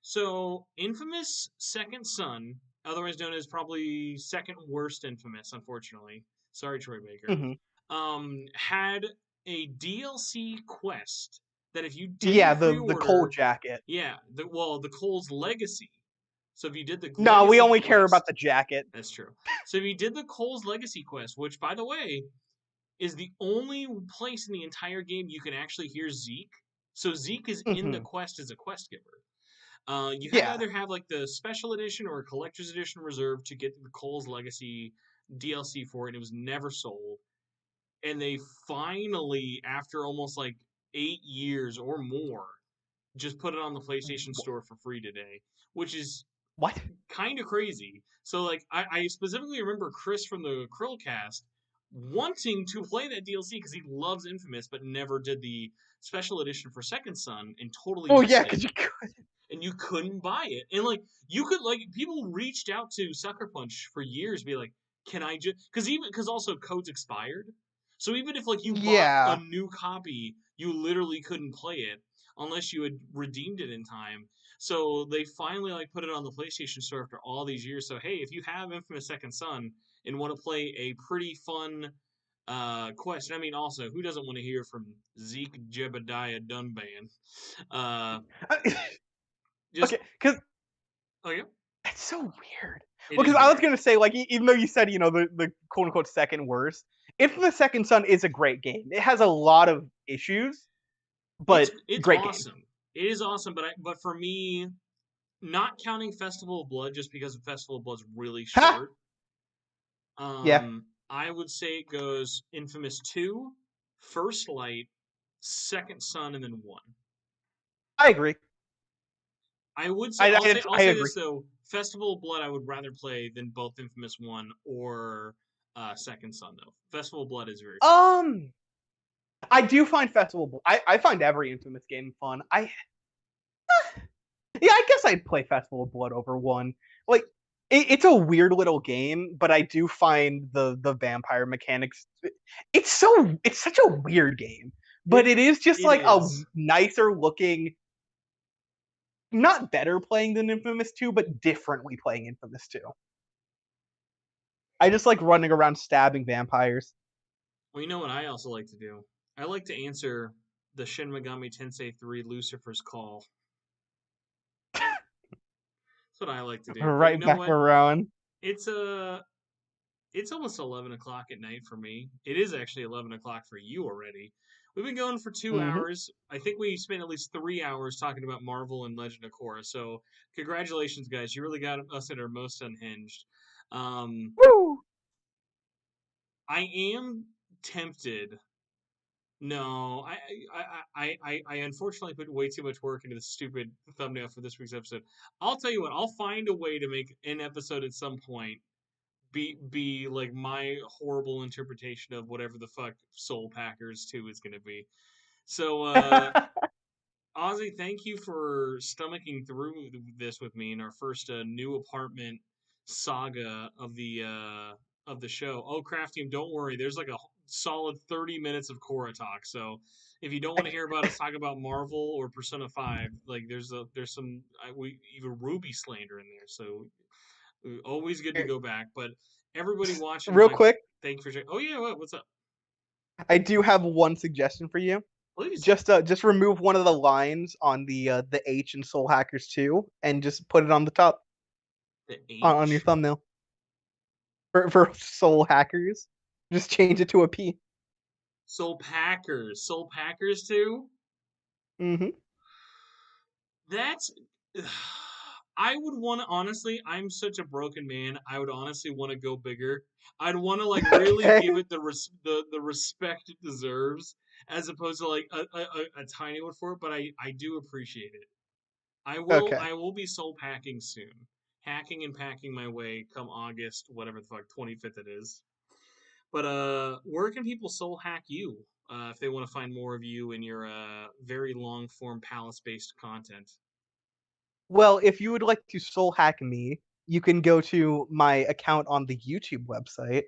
So, Infamous Second Son, otherwise known as probably second worst Infamous, unfortunately. Sorry, Troy Baker. Had a DLC quest that if you didn't the Coal pre-order, jacket. the Cole's Legacy. So if you did the No, we Legacy only care about quest- the jacket. That's true. So if you did the Cole's Legacy quest, which by the way is the only place in the entire game you can actually hear Zeke. So Zeke is in the quest as a quest giver. You had to either have like the special edition or a collector's edition reserved to get the Cole's Legacy DLC for it, and it was never sold. And they finally, after almost like 8 years or more, just put it on the PlayStation Store for free today, which is What? kind of crazy. So like I specifically remember Chris from the Krillcast wanting to play that DLC because he loves Infamous, but never did the special edition for Second Son and totally missed it. Because you could. And you couldn't buy it. And like you could like people reached out to Sucker Punch for years, be like, can I just because also codes expired. So even if like you bought a new copy, you literally couldn't play it unless you had redeemed it in time. So they finally like put it on the PlayStation Store after all these years. So hey, if you have Infamous Second Son and want to play a pretty fun quest, and I mean also, who doesn't want to hear from Zeke Jebediah Dunban? Okay, because oh yeah, that's so weird. It Well, is because I was weird. gonna say, like, even though you said, the quote unquote second worst, Infamous Second Son is a great game. It has a lot of issues, but it's great game. awesome. It is awesome, but for me, not counting Festival of Blood, just because Festival of Blood's really short. Yeah. I would say it goes Infamous 2, First Light, Second Son, and then 1. I agree. I would say I'll I say agree. this though, Festival of Blood I would rather play than both Infamous 1 or Second Son though. Festival of Blood is very fun. I do find I find every Infamous game fun. Yeah, I guess I'd play Festival of Blood over 1. Like, it's a weird little game, but I do find the vampire mechanics. It's such a weird game, but it is just like a nicer looking, not better playing than Infamous 2, but differently playing Infamous 2. I just like running around stabbing vampires. Well, you know what I also like to do? I like to answer the Shin Megami Tensei 3 Lucifer's Call. That's what I like to do. Right, but you know back around. It's almost 11 o'clock at night for me. It is actually 11 o'clock for you already. We've been going for 2 hours. I think we spent at least 3 hours talking about Marvel and Legend of Korra. So congratulations, guys. You really got us at our most unhinged. Woo! I am tempted. No, I unfortunately put way too much work into the stupid thumbnail for this week's episode. I'll tell you what, I'll find a way to make an episode at some point be like my horrible interpretation of whatever the fuck Soul Packers 2 is going to be. So, Ozzy, thank you for stomaching through this with me in our first new apartment saga of the show. Oh, Craft Team, don't worry. There's like a solid 30 minutes of Korra talk. So if you don't want to hear about us talk about Marvel or Persona 5, like there's some we even Ruby slander in there. So always good to go back. But everybody watching, real quick, thank you for. Oh yeah, what's up? I do have one suggestion for you. Please. Just remove one of the lines on the H in Soul Hackers 2 and just put it on the top. The H? On your thumbnail. For Soul Hackers. Just change it to a P. Soul Packers 2? Mm-hmm. That's I would want to honestly. I'm such a broken man. I would honestly want to go bigger. I'd want to like really Okay. give it the respect it deserves, as opposed to like a tiny one for it. But I do appreciate it. Okay. I will be soul packing soon. Hacking and packing my way come August, whatever the fuck, 25th it is. But where can people soul hack you if they want to find more of you in your very long form palace based content? Well, if you would like to soul hack me, you can go to my account on the YouTube website.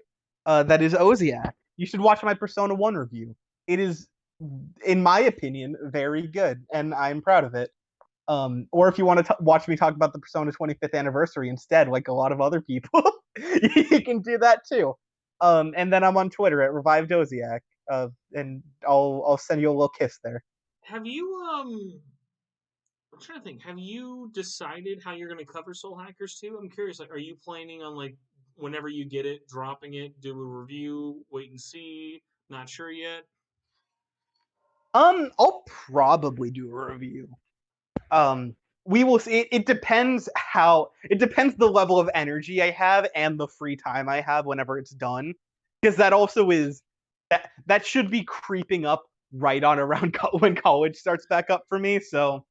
That is Oziach. You should watch my Persona 1 review. It is, in my opinion, very good, and I'm proud of it. Or if you want to watch me talk about the Persona 25th anniversary instead, like a lot of other people, you can do that too. And then I'm on Twitter at Revived Oziach, and I'll send you a little kiss there. Have you I'm trying to think. Have you decided how you're going to cover Soul Hackers too? I'm curious. Like, are you planning on like whenever you get it, dropping it, do a review, wait and see? Not sure yet. I'll probably do a review. Um, we will see. It depends the level of energy I have and the free time I have whenever it's done, because that also is that should be creeping up right on around when college starts back up for me. So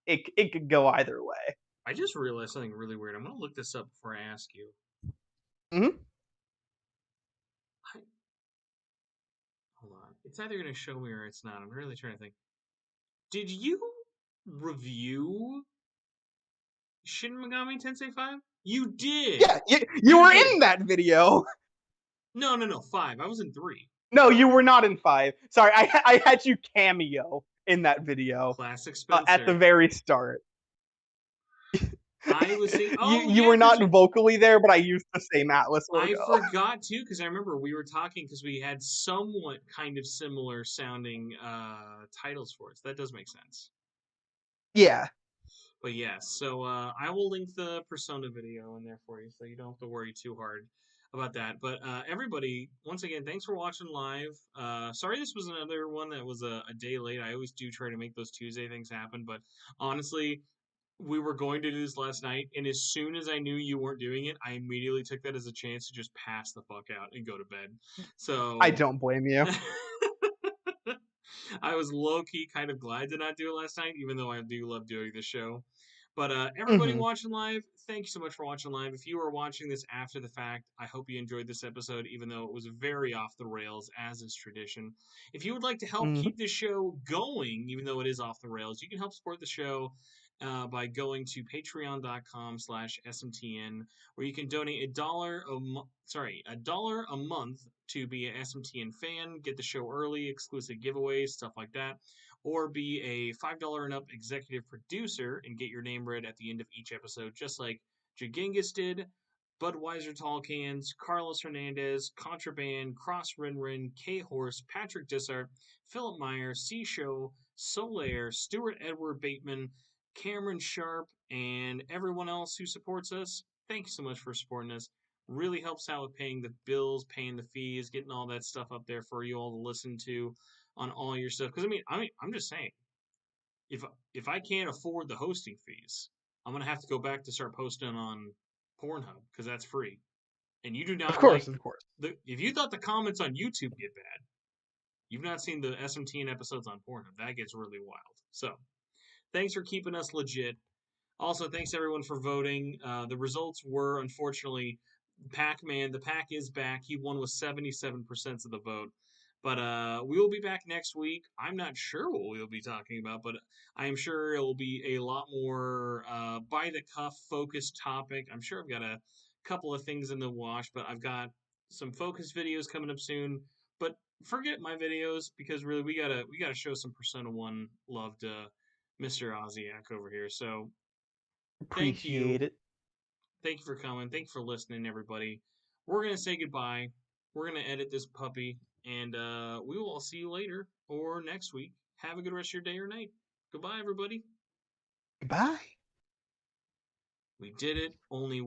it could go either way. I just realized something really weird. I'm going to look this up before I ask you. Hmm. I, hold on. It's either going to show me or it's not. I'm really trying to think. Did you review Shin Megami Tensei 5? You did. Yeah, you You were did. in that video. No. 5. I was in 3. No, you were not in 5. Sorry, I had you cameo in that video Classic at the Spencer. very start. I was thinking, oh You yeah, were because not vocally there, but I used the same Atlas I logo. forgot too, because I remember we were talking because we had somewhat kind of similar sounding titles for it. So that does make sense. Yeah. But yes, so I will link the Persona video in there for you, so you don't have to worry too hard about that. But everybody, once again, thanks for watching live. Sorry this was another one that was a day late. I always do try to make those Tuesday things happen, but honestly, we were going to do this last night, and as soon as I knew you weren't doing it, I immediately took that as a chance to just pass the fuck out and go to bed. I So don't blame you. I was low key kind of glad to not do it last night, even though I do love doing the show. But everybody Hmm. watching live, thank you so much for watching live. If you are watching this after the fact, I hope you enjoyed this episode, even though it was very off the rails, as is tradition. If you would like to help Hmm. keep this show going, even though it is off the rails, you can help support the show by going to patreon.com/SMTN, where you can donate a dollar a month to be an SMTN fan, get the show early, exclusive giveaways, stuff like that, or be a $5 and up executive producer and get your name read at the end of each episode, just like Jagingus did, Budweiser Tall Cans, Carlos Hernandez, Contraband, Cross Rinrin, K Horse, Patrick Dissart, Philip Meyer, C Show, Solaire, Stuart Edward Bateman, Cameron Sharp, and everyone else who supports us. Thank you so much for supporting us. Really helps out with paying the bills, paying the fees, getting all that stuff up there for you all to listen to on all your stuff. Because I'm just saying, if if I can't afford the hosting fees, I'm gonna have to go back to start posting on Pornhub because that's free. And you do Of not course, like of course. if you thought the comments on YouTube get bad, you've not seen the SMTN episodes on Pornhub. That gets really wild. So thanks for keeping us legit. Also, thanks everyone for voting. The results were unfortunately Pac-Man. The Pac is back. He won with 77% of the vote. But we will be back next week. I'm not sure what we'll be talking about, but I am sure it will be a lot more by the cuff focused topic. I'm sure I've got a couple of things in the wash, but I've got some focus videos coming up soon. But forget my videos because really we gotta show some Persona 1 love to Mr. Oziach over here. So thank you. Appreciate it. Thank you for coming. Thank you for listening, everybody. We're going to say goodbye. We're going to edit this puppy, and we will all see you later or next week. Have a good rest of your day or night. Goodbye, everybody. Goodbye. We did it. Only